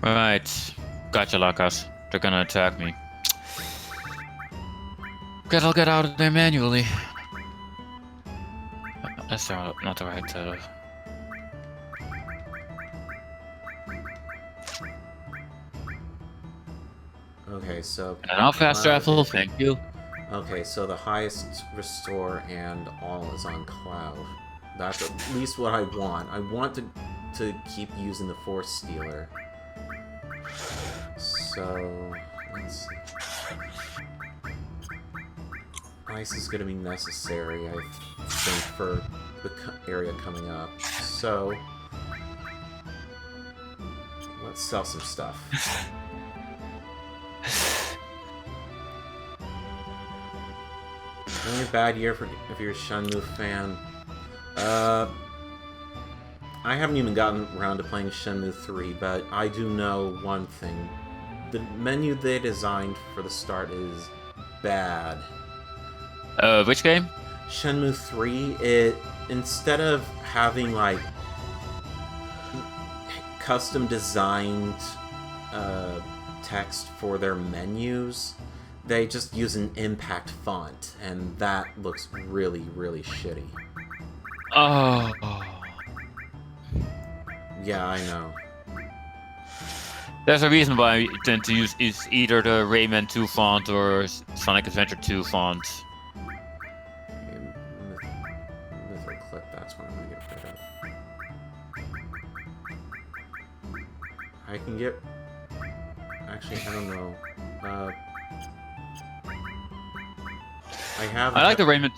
Right. Gotcha, Lakas. They're gonna attack me. Guess I'll get out of there manually. That's not the right Okay, so... And I'll fast travel, thank you. Okay, so the highest restore and all is on Cloud. That's at least what I want. I want to keep using the Force Stealer. So, let's see. Ice is going to be necessary, I think, for the area coming up. So, let's sell some stuff. Only a bad year if you're a Shenmue fan. I haven't even gotten around to playing Shenmue 3, but I do know one thing. The menu they designed for the start is bad. Which game? Shenmue 3, instead of having, like, custom designed text for their menus, they just use an impact font, and that looks really, really shitty. Oh. Yeah, I know. There's a reason why I tend to use either the Rayman 2 font or Sonic Adventure 2 font. Okay, Mythic Clip, that's what I'm gonna get rid of. I can get... Actually, I don't know. I like the Rayman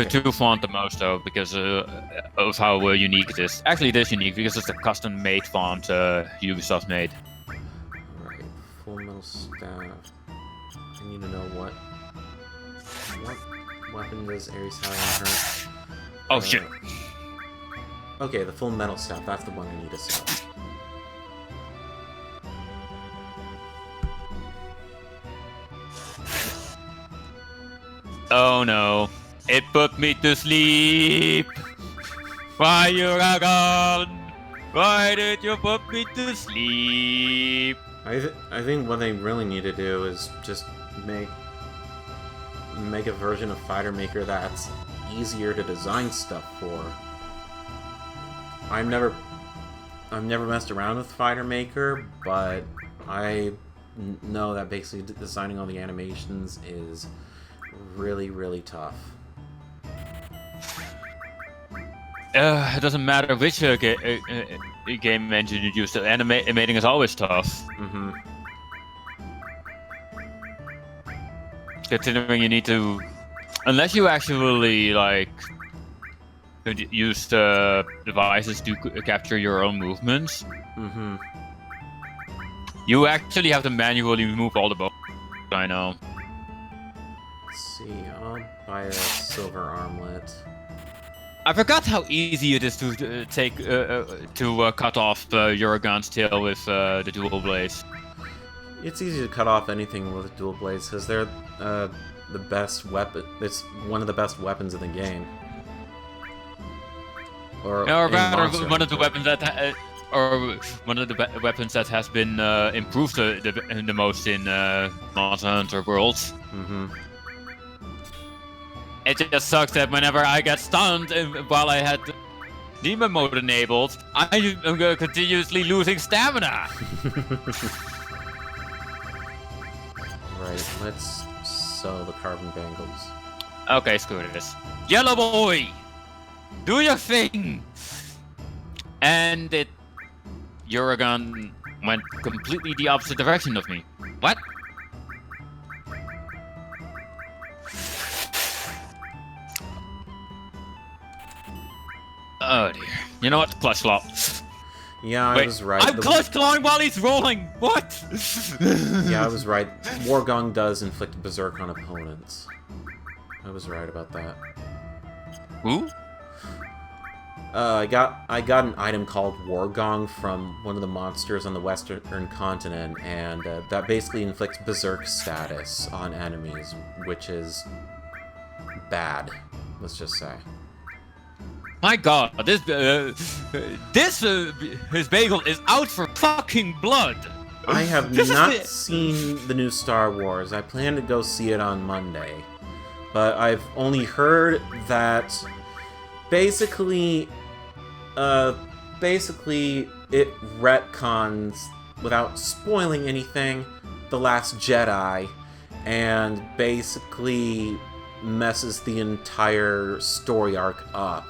2 font the most, though, because of how unique it is. Actually, it is unique because it's a custom-made font Ubisoft made. Alright, Full Metal Staff. I need to know what weapon does Ares have on her. Oh, shit. Okay, the Full Metal Staff, that's the one I need to sell. Oh no, it put me to sleep. Why you are gone? Why did you put me to sleep? I think what they really need to do is just make a version of Fighter Maker that's easier to design stuff for. I've never messed around with Fighter Maker, but I know that basically designing all the animations is really, really tough. It doesn't matter which game engine you use, animating is always tough. Mm-hmm. Considering you need to... Unless you actually, like, use the devices to capture your own movements, Mm-hmm. you actually have to manually remove all the bones. I know. Let's see, I'll buy a silver armlet. I forgot how easy it is to cut off Uragan's tail with the dual blades. It's easy to cut off anything with dual blades because they're the best weapon. It's one of the best weapons in the game. Or rather, one of the weapons that weapons that has been improved the most in Monster Hunter Worlds. Mm-hmm. It just sucks that whenever I get stunned while I had Demon Mode enabled, I am continuously losing stamina. Right, let's sell the carbon bangles. Okay, screw this. Yellow boy! Do your thing! And Uragan went completely the opposite direction of me. What? Oh dear. You know what? Clutch Claw. Yeah, I was right. I'm clutch clawing while he's rolling! What? Yeah, I was right. Wargong does inflict berserk on opponents. I was right about that. Who? I got an item called Wargong from one of the monsters on the Western continent, and that basically inflicts berserk status on enemies, which is bad. Let's just say. My God, his bagel is out for fucking blood. I have not seen the new Star Wars. I plan to go see it on Monday, but I've only heard that basically it retcons, without spoiling anything, The Last Jedi, and basically messes the entire story arc up.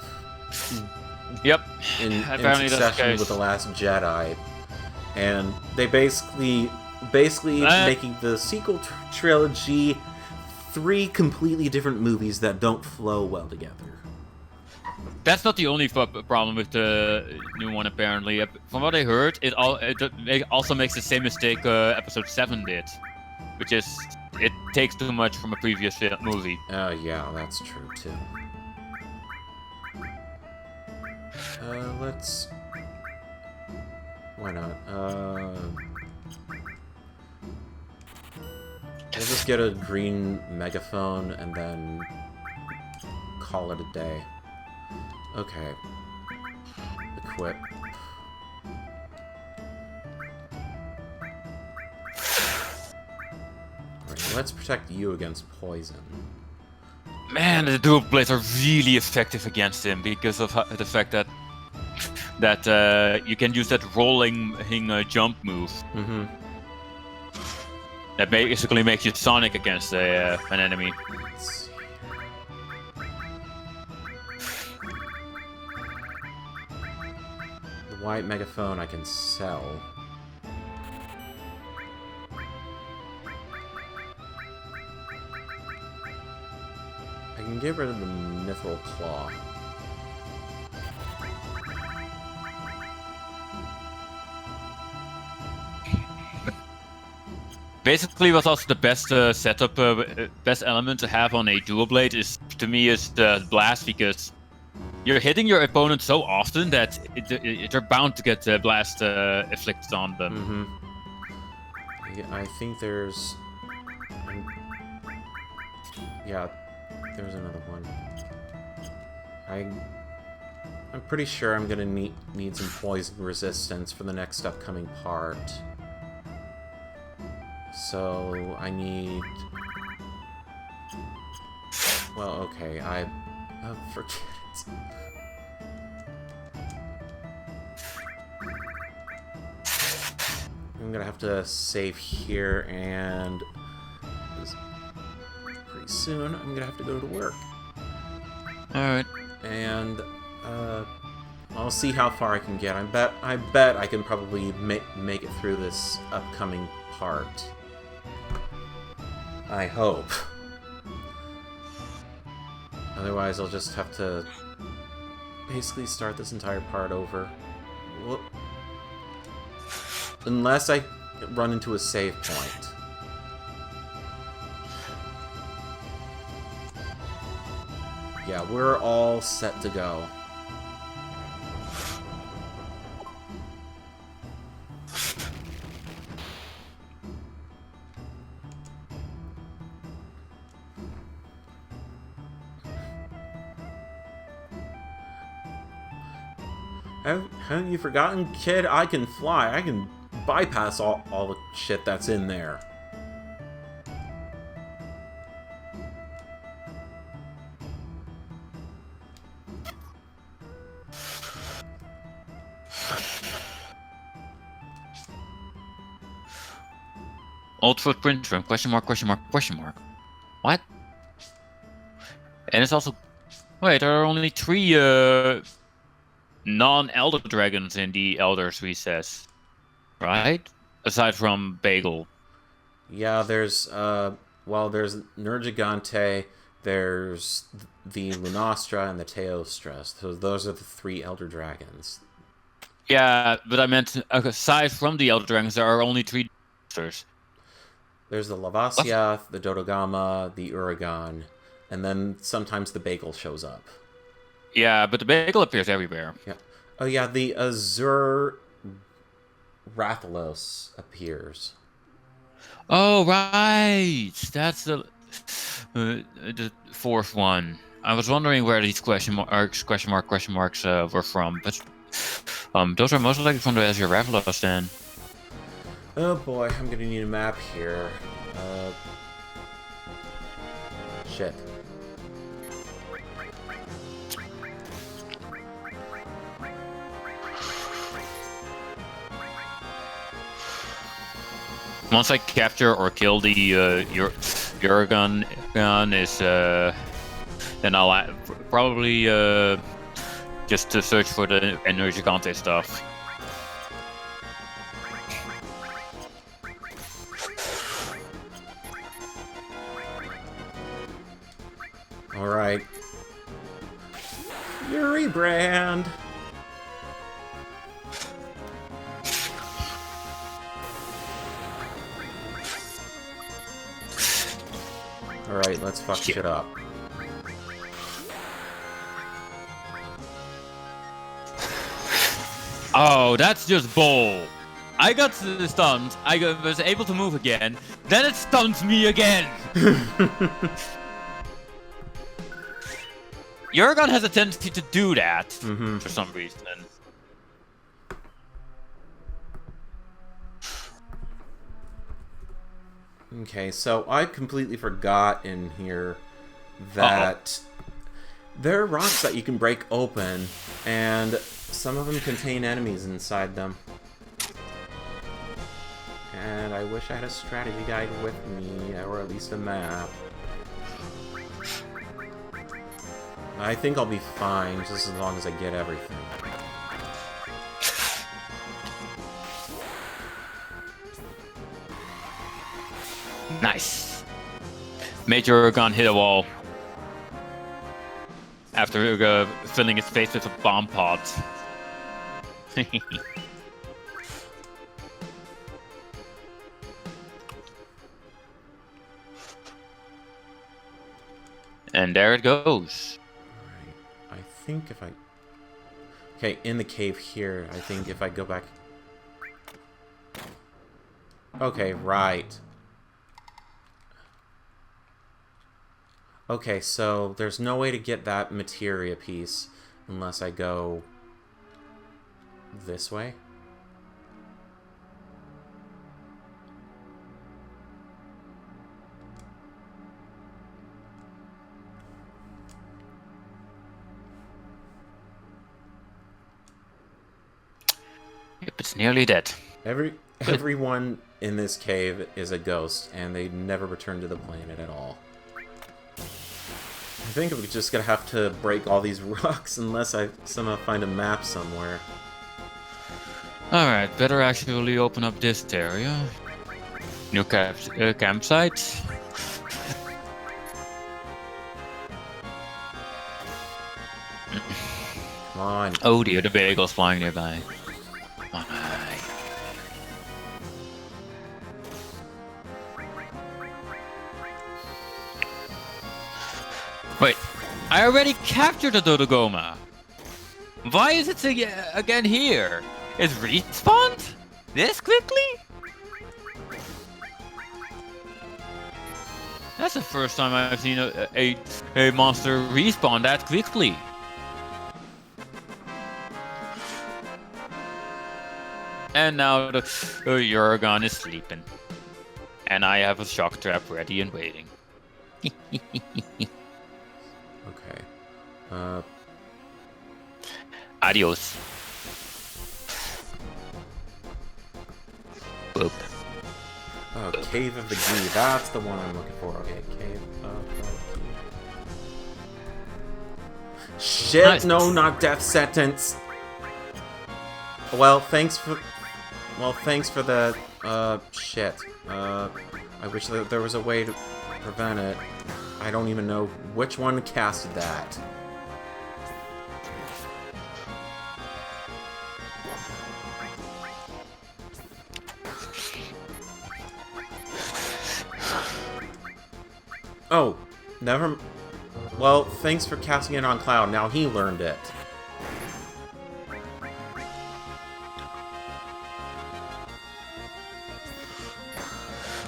Yep. In succession with The Last Jedi. And they basically making the sequel trilogy 3 completely different movies that don't flow well together. That's not the only problem with the new one, apparently. From what I heard, it also makes the same mistake Episode 7 did, which is it takes too much from a previous movie. Yeah, that's true too. Let's... Why not? We'll just get a green megaphone and then call it a day. Okay. Equip. Alright, let's protect you against poison. Man, the dual blades are really effective against him because of the fact that you can use that rolling jump move. Mm-hmm. That basically makes you Sonic against an enemy. The white megaphone I can sell. I can get rid of the mithril claw. Basically, what's also the best setup, best element to have on a dual blade is, to me, is the blast, because you're hitting your opponent so often that they're bound to get blast afflicted on them. Mm-hmm. Yeah, I think there's... Yeah, there's another one. I'm pretty sure I'm gonna need some poison resistance for the next upcoming part. So I need... Well, okay, forget it. I'm gonna have to save here, and pretty soon I'm gonna have to go to work. Alright. And I'll see how far I can get. I bet I can probably make it through this upcoming part. I hope. Otherwise, I'll just have to basically start this entire part over. Whoop. Unless I run into a save point. Yeah, we're all set to go. Haven't you forgotten, kid? I can fly. I can bypass all the shit that's in there. Old footprint room, question mark, question mark, question mark. What? And it's also... Wait, there are only 3 non-Elder Dragons in the Elder's Recess, right? Aside from Bagel. Yeah, there's, well, there's Nergigante, there's the Lunastra and the Teostra. So those are the 3 Elder Dragons. Yeah, but I meant aside from the Elder Dragons, there are only 3 monsters. There's the Lavasia, the Dodogama, the Uragan, and then sometimes the Bagel shows up. Yeah, but the Bagel appears everywhere. Yeah. Oh yeah, the Azure Rathalos appears. Oh right, that's the 4th one. I was wondering where these question marks were from, but those are most likely from the Azure Rathalos then. Oh boy, I'm gonna need a map here. Shit. Once I capture or kill the Uragan then I'll probably just to search for the Energigante stuff. Alright. Yuri Brand! Alright, let's fuck shit up. Oh, that's just bull. I got stunned, was able to move again, then it stuns me again! Uragan has a tendency to do that for some reason. Okay, so I completely forgot in here that there are rocks that you can break open, and some of them contain enemies inside them. And I wish I had a strategy guide with me, or at least a map. I think I'll be fine, just as long as I get everything. Nice. Major Uragan hit a wall after filling his face with a bomb pod. And there it goes. Alright, I think if I... Okay, in the cave here, I think if I go back... Okay, right. Okay, so there's no way to get that materia piece unless I go this way. Yep, it's nearly dead. Everyone in this cave is a ghost, and they never return to the planet at all. I think we're just gonna have to break all these rocks unless I somehow find a map somewhere. Alright, better actually open up this area. New campsite. Come on. Oh dear, the bagel's flying nearby. Oh my. Wait, I already captured the Dodogoma. Why is it again here? It's respawned? This quickly? That's the first time I've seen a monster respawn that quickly. And now the Uragan is sleeping. And I have a shock trap ready and waiting. Okay. Adios. Boop. Oh, Cave of the Key. That's the one I'm looking for. Okay, Cave of the Key. Shit! Nice. No, not death sentence. Well, thanks for the shit. I wish that there was a way to prevent it. I don't even know which one casted that. Oh, never... Well, thanks for casting it on Cloud. Now he learned it.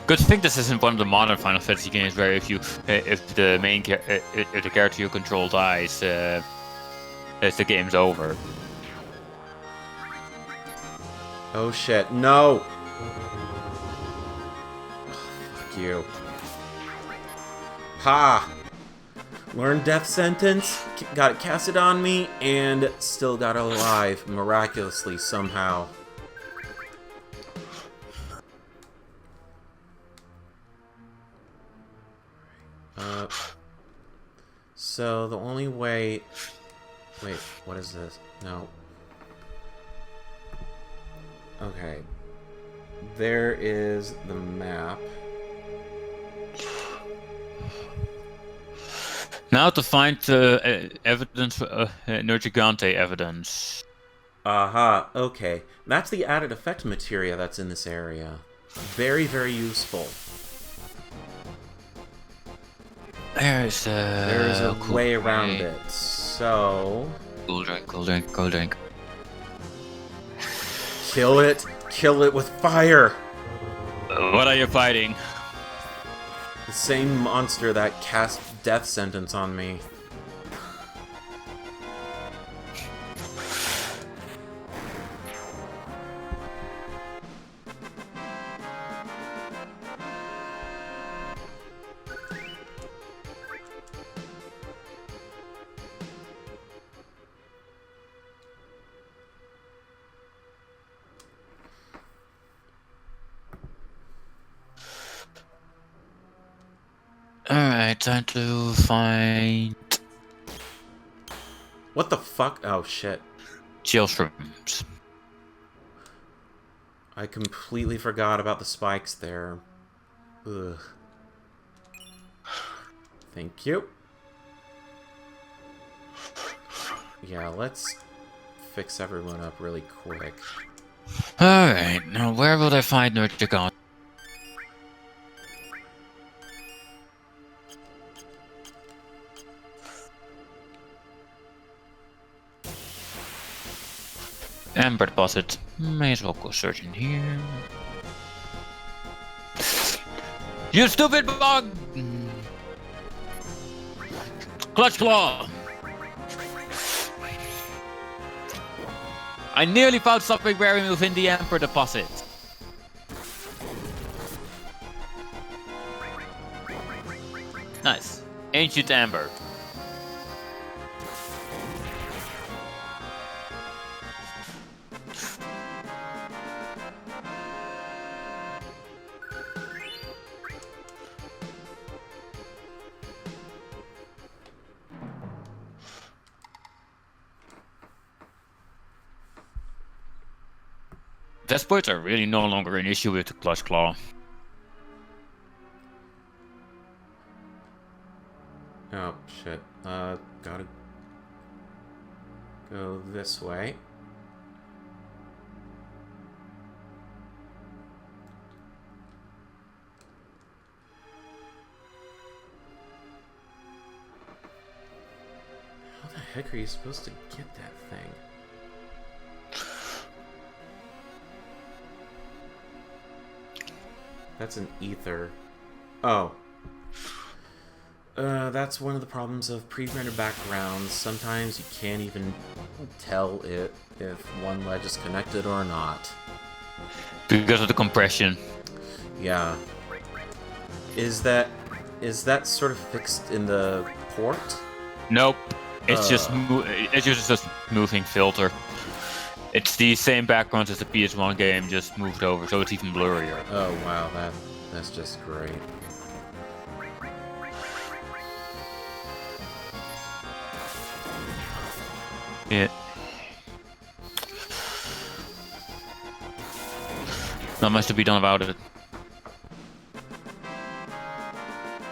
Good thing this isn't one of the modern Final Fantasy games where if the character you control dies, the game's over. Oh shit, no! Fuck you. Ha! Learned death sentence, got it casted on me, and still got alive, miraculously, somehow. So the only way... Wait, what is this? No. Okay. There is the map. Now to find evidence, Nergigante evidence. Aha, okay. That's the added effect materia that's in this area. Very, very useful. There's a cool way around it, so... Cool drink, cool drink, cool drink. Kill it! Kill it with fire! What are you fighting? The same monster that cast death sentence on me. Alright, time to find... What the fuck? Oh, shit. Chill shrooms. I completely forgot about the spikes there. Ugh. Thank you. Yeah, let's fix everyone up really quick. Alright, now where will I find Nergigante? Amber deposit. May as well go searching here. You stupid bug! Clutch Claw! I nearly found something wearing within the Amber deposit. Nice. Ancient Amber. Despots are really no longer an issue with the Clutch Claw. Oh, shit. Gotta go this way. How the heck are you supposed to get that thing? That's an ether. Oh. That's one of the problems of pre-rendered backgrounds. Sometimes you can't even tell if one ledge is connected or not. Because of the compression. Yeah. Is that sort of fixed in the port? Nope. It's just a moving filter. It's the same background as the PS1 game, just moved over, so it's even blurrier. Oh wow, that's just great. Yeah. Not much to be done about it.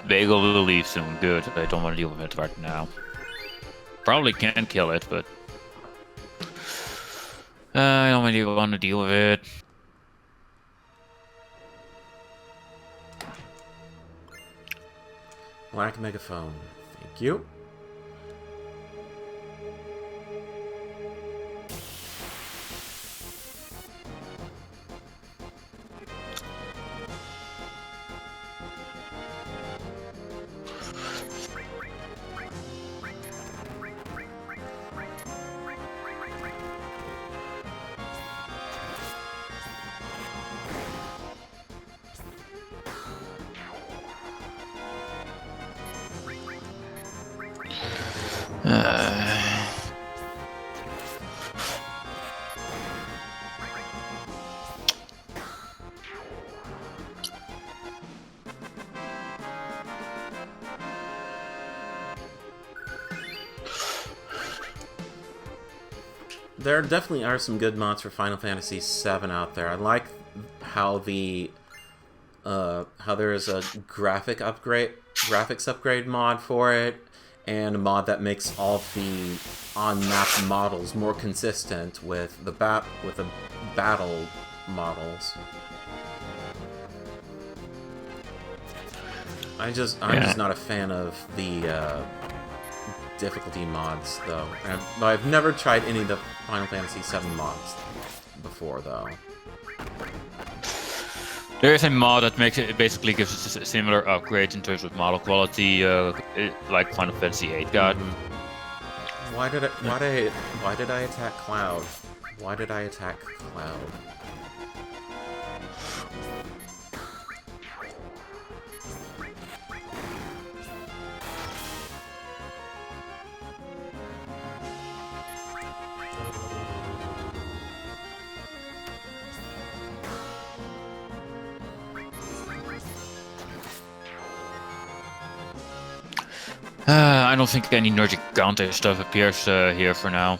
Bagel will leave soon. Good. I don't want to deal with it right now. Probably can kill it, but I don't really want to deal with it. Black megaphone. Thank you. There definitely are some good mods for Final Fantasy VII out there. I like how how there is a graphics upgrade mod for it, and a mod that makes all the on-map models more consistent with the battle models. I'm just not a fan of the difficulty mods, though. I've never tried any of the Final Fantasy VII mods before, though. There is a mod that makes it basically gives us a similar upgrades in terms of model quality, like Final Fantasy VIII got. Why did I attack Cloud? Why did I attack Cloud? I don't think any Nergigante stuff appears here for now.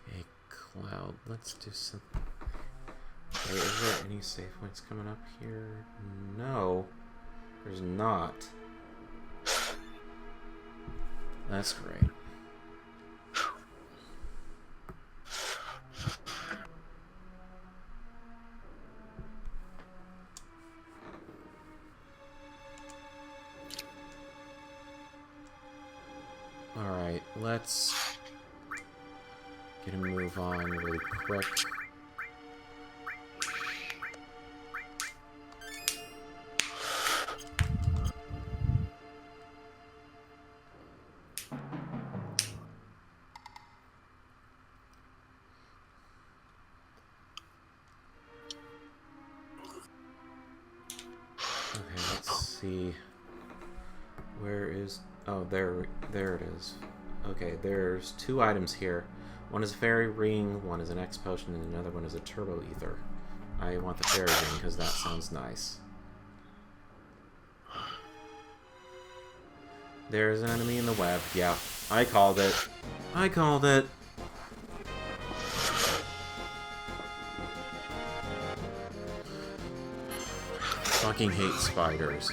Hey, Cloud, let's do some... Wait, is there any save points coming up here? No, there's not. That's great. Alright, let's get a move on really quick. Okay, let's see. Where is... Oh, there it is. Okay, there's two items here. One is a fairy ring, one is an X potion, and another one is a turbo ether. I want the fairy ring because that sounds nice. There's an enemy in the web. Yeah, I called it. I called it. Fucking hate spiders.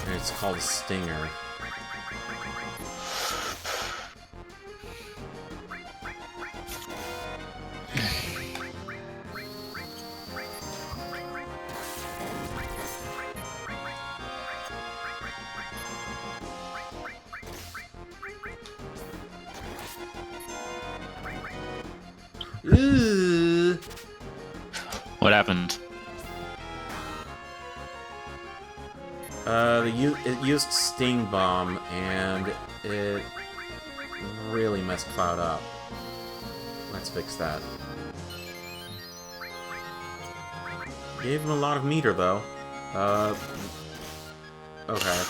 And it's called a stinger. Ooh. What happened? It used Sting Bomb, and it really messed Cloud up. Let's fix that. Gave him a lot of meter, though. Okay.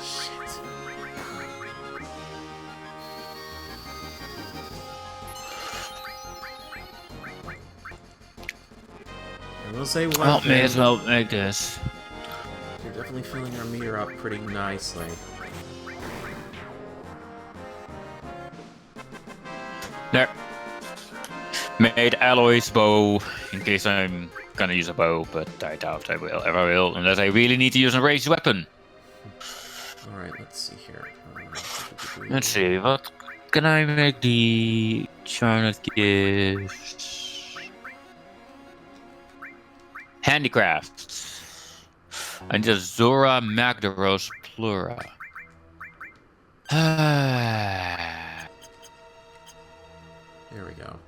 Shit. I will say one Well, thing. may as well make this. You're definitely filling our meter up pretty nicely. There. Made Alloy's bow, in case I'm gonna use a bow, but I doubt I will, ever will, unless I really need to use a ranged weapon. Alright, let's see here. Let's see, what can I make the Charlotte gifts? Handicrafts. I need a Zora Magdaros Plura. There we go.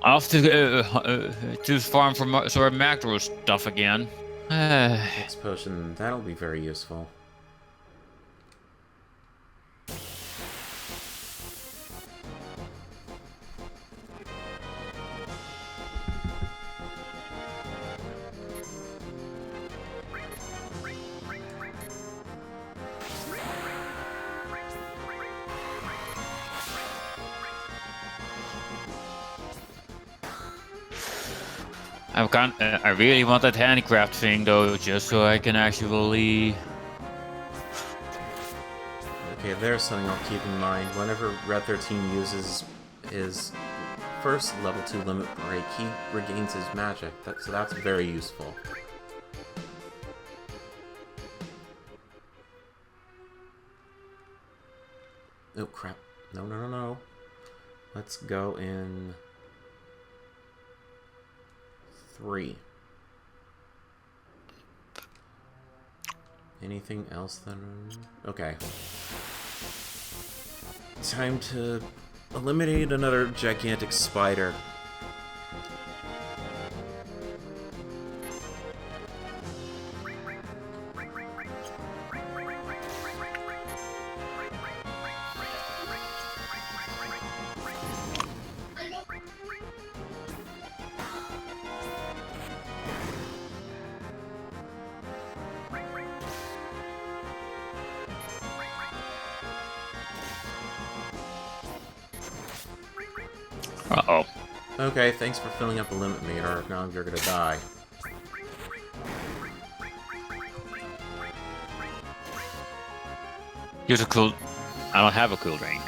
I'll have to farm for Zora Magdaros stuff again. Next potion, that'll be very useful. I really want that handicraft thing though, just so I can actually. Okay, there's something I'll keep in mind. Whenever Red 13 uses his first level 2 limit break, he regains his magic. So that's very useful. Oh crap. No. Let's go in 3. Anything else then? Okay. Time to eliminate another gigantic spider. Uh-oh. Okay, thanks for filling up the limit meter. Now you're gonna die. Here's a cool. I don't have a cool ring.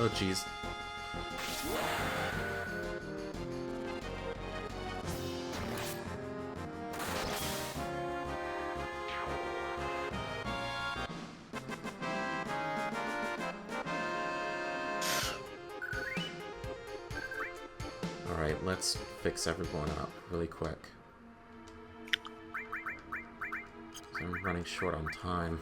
Oh jeez. Alright, let's fix everyone up really quick. I'm running short on time.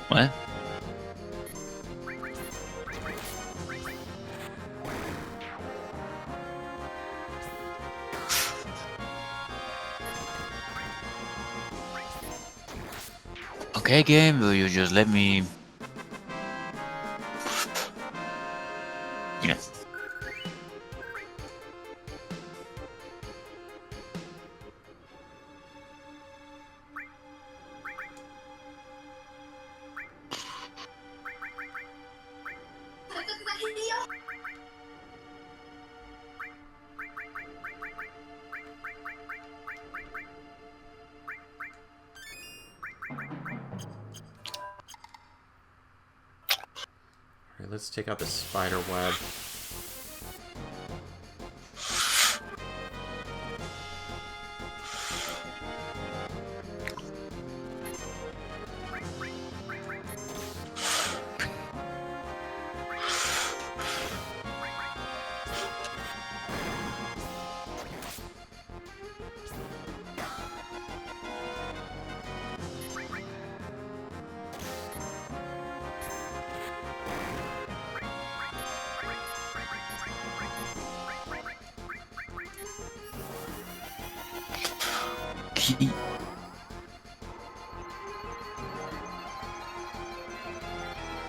What? Okay, game, will you just let me... Yeah. Alright, let's take out the spider web.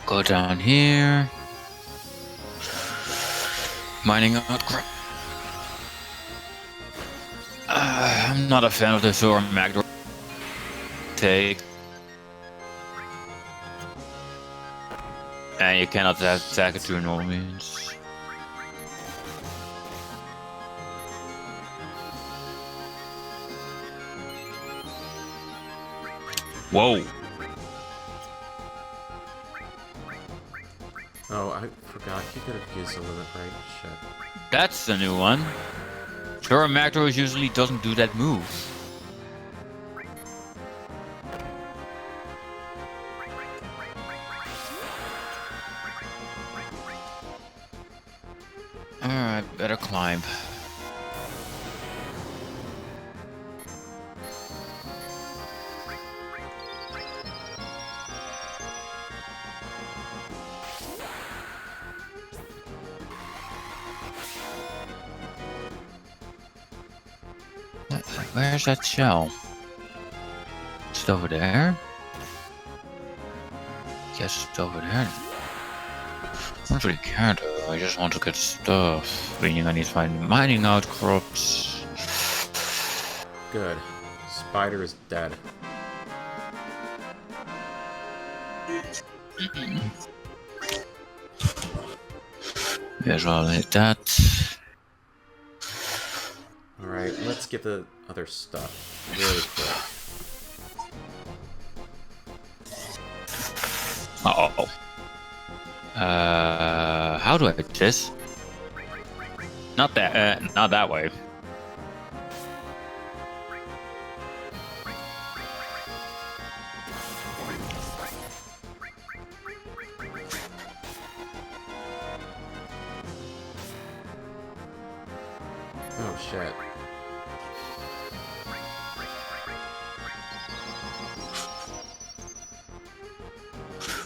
Go down here. Mining out. I'm not a fan of the Zora Magdor take. And you cannot attack it through normal means. Whoa! Oh, I forgot. He could have used a limit break. Shit. That's the new one. Zora Magdor usually doesn't do that move. Alright, better climb. Where's that shell? It's over there. Guess it's over there. I don't really care though. I just want to get stuff. Meaning I need to find mining out crops. Good. Spider is dead. May as well hit that. Alright, let's get the other stuff really quick. Uh-oh. How do I hit this? Not that way. Oh shit.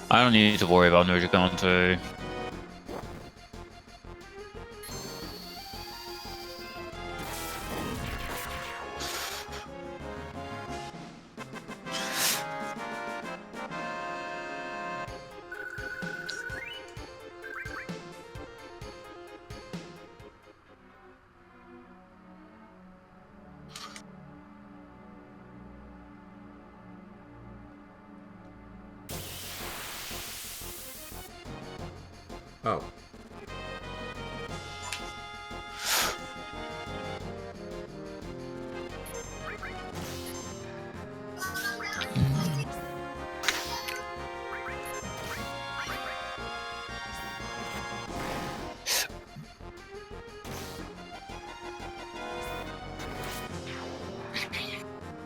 I don't need to worry about Nurture Counter. Oh.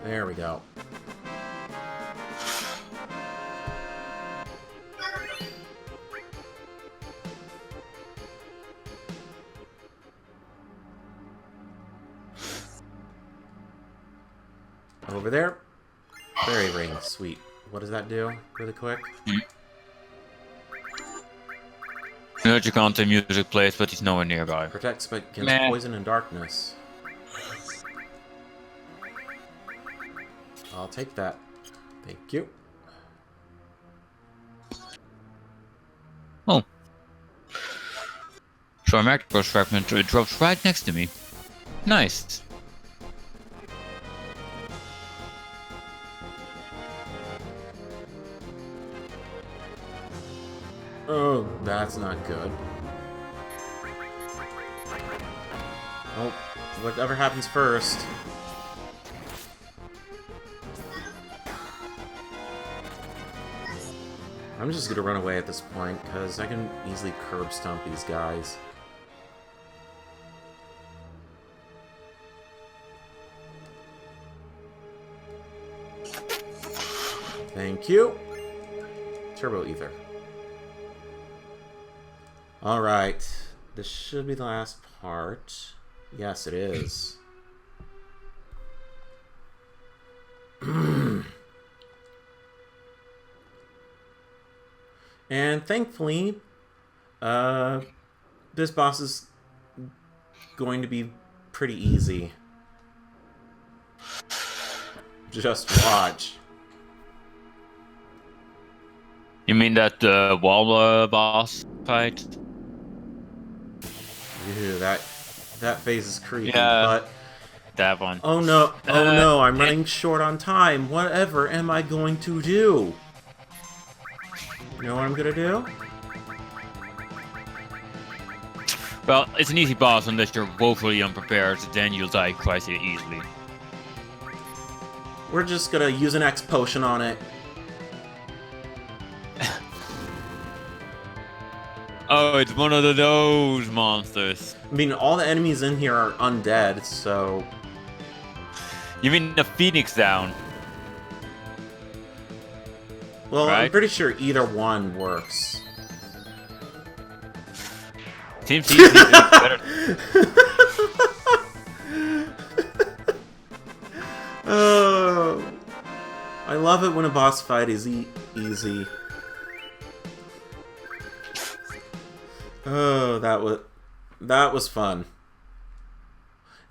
There we go. Over there. Fairy ring. Sweet. What does that do? Really quick? Nurture Counter music plays, but he's nowhere nearby. Protects against poison and darkness. I'll take that. Thank you. Oh. So a Macros fragment drops right next to me. Nice. Oh, that's not good. Oh, whatever happens first. I'm just gonna run away at this point, because I can easily curb stomp these guys. Thank you. Turbo Ether. Alright. This should be the last part. Yes, it is. And thankfully, this boss is going to be pretty easy. Just watch. You mean that wall boss fight? Ew, that phase is creepy, Yeah. but... That one. Oh no, I'm running short on time. Whatever am I going to do? You know what I'm gonna do? Well, it's an easy boss unless you're woefully unprepared, then you'll die quite easily. We're just gonna use an X potion on it. Oh, it's one of those monsters. I mean, all the enemies in here are undead, so... You mean the Phoenix down? Well, Right. I'm pretty sure either one works. Seems easy. Better. Oh, I love it when a boss fight is easy. Oh, that was fun.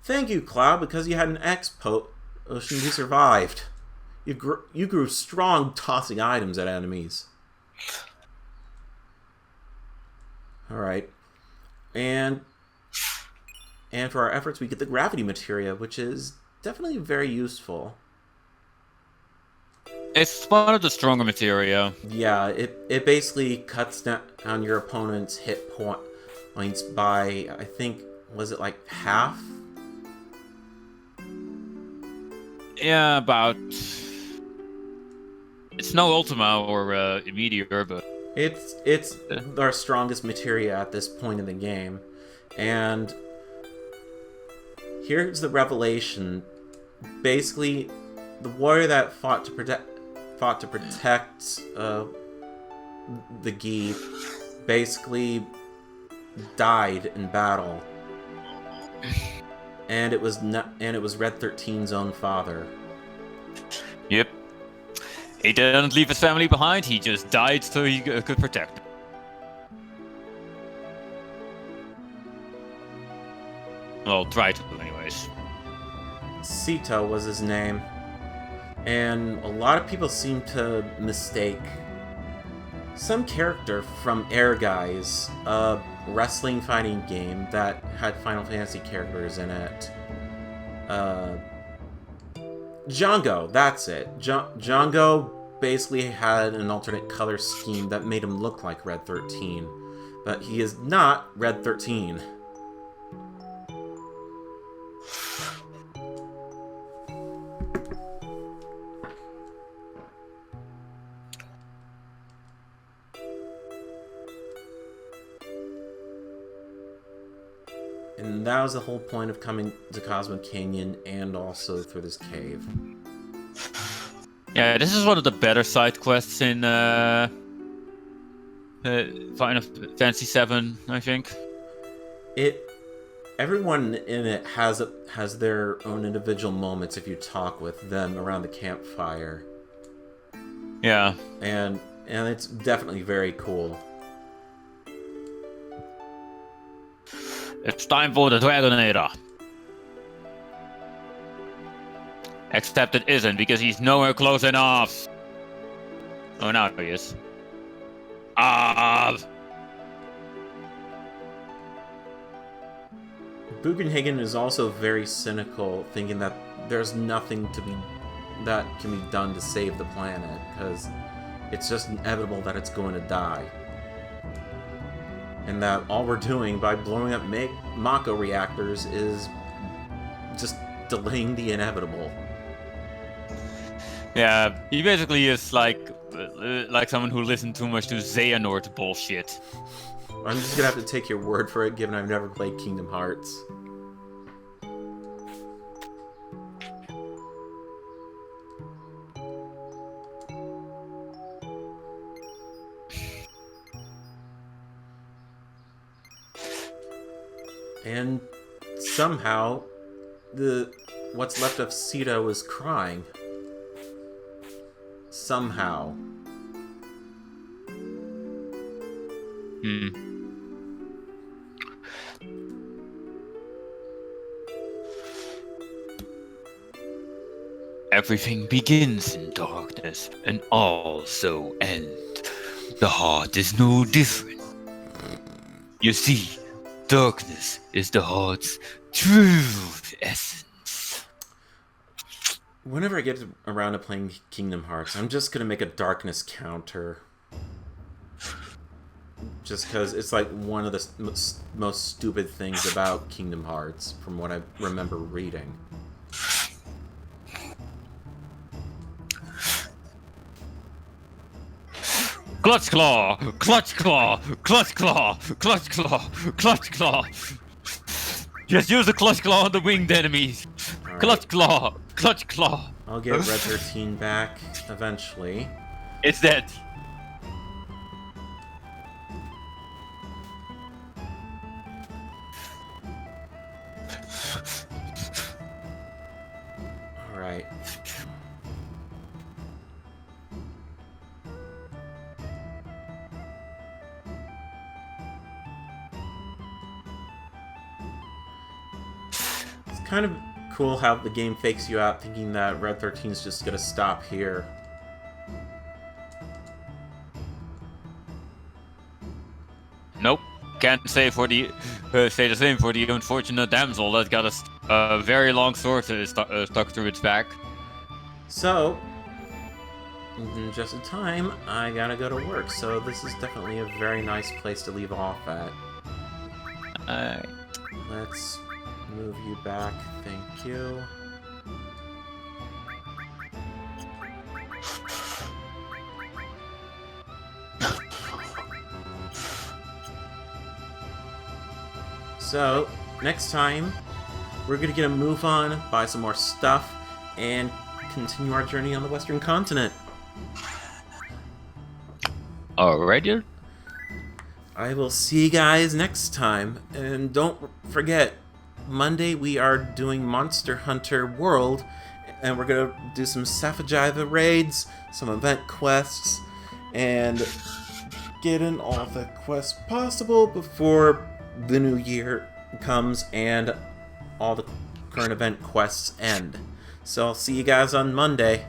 Thank you, Cloud, because you had an X potion, you survived. You grew strong tossing items at enemies. Alright. And for our efforts, we get the gravity materia, which is definitely very useful. It's one of the stronger materia. Yeah, it basically cuts down your opponent's hit points by, I think, was it like half? Yeah, about... It's no Ultima or Meteor, but... It's our strongest materia at this point in the game. And here's the revelation. Basically, the warrior that fought to protect the Gi basically died in battle. And it was Red 13's own father. Yep. He didn't leave his family behind, he just died so he could protect them. Well, try to, anyways. Sito was his name. And a lot of people seem to mistake some character from Air Guys, a wrestling fighting game that had Final Fantasy characters in it. Django, that's it. Django basically had an alternate color scheme that made him look like Red 13, but he is not Red 13. And that was the whole point of coming to Cosmo Canyon and also through this cave. Yeah, this is one of the better side quests in Final Fantasy VII, I think. Everyone in it has their own individual moments if you talk with them around the campfire. Yeah. And it's definitely very cool. It's time for the Dragonator. Except it isn't, because he's nowhere close enough. Oh, now he is. Bugenhagen is also very cynical, thinking that there's nothing that can be done to save the planet, because it's just inevitable that it's going to die. And that all we're doing by blowing up Mako reactors is just delaying the inevitable. Yeah, he basically is like someone who listened too much to Xehanort bullshit. I'm just gonna have to take your word for it, given I've never played Kingdom Hearts. And somehow, what's left of Sito is crying. Somehow. Everything begins in darkness and also end. The heart is no different. You see, darkness is the heart's true essence. Whenever I get around to playing Kingdom Hearts, I'm just gonna make a darkness counter. Just because it's like one of the most stupid things about Kingdom Hearts, from what I remember reading. Clutch Claw! Clutch Claw! Clutch Claw! Clutch Claw! Clutch Claw! Just use the Clutch Claw on the winged enemies! Right. Clutch Claw! Clutch Claw! I'll get Red 13 back eventually. It's dead! Alright. It's kind of cool how the game fakes you out thinking that Red 13 is just gonna stop here. Nope. Can't say say the same for the unfortunate damsel that got a very long sword stuck through its back. So, just in time, I gotta go to work, so this is definitely a very nice place to leave off at. Let's move you back, thank you. So, next time, we're gonna get a move on, buy some more stuff, and continue our journey on the Western continent. Alright, dude. I will see you guys next time, and don't forget, Monday we are doing Monster Hunter World, and we're gonna do some Safajiva raids, some event quests, and get in all the quests possible before the new year comes and all the current event quests end. So I'll see you guys on Monday.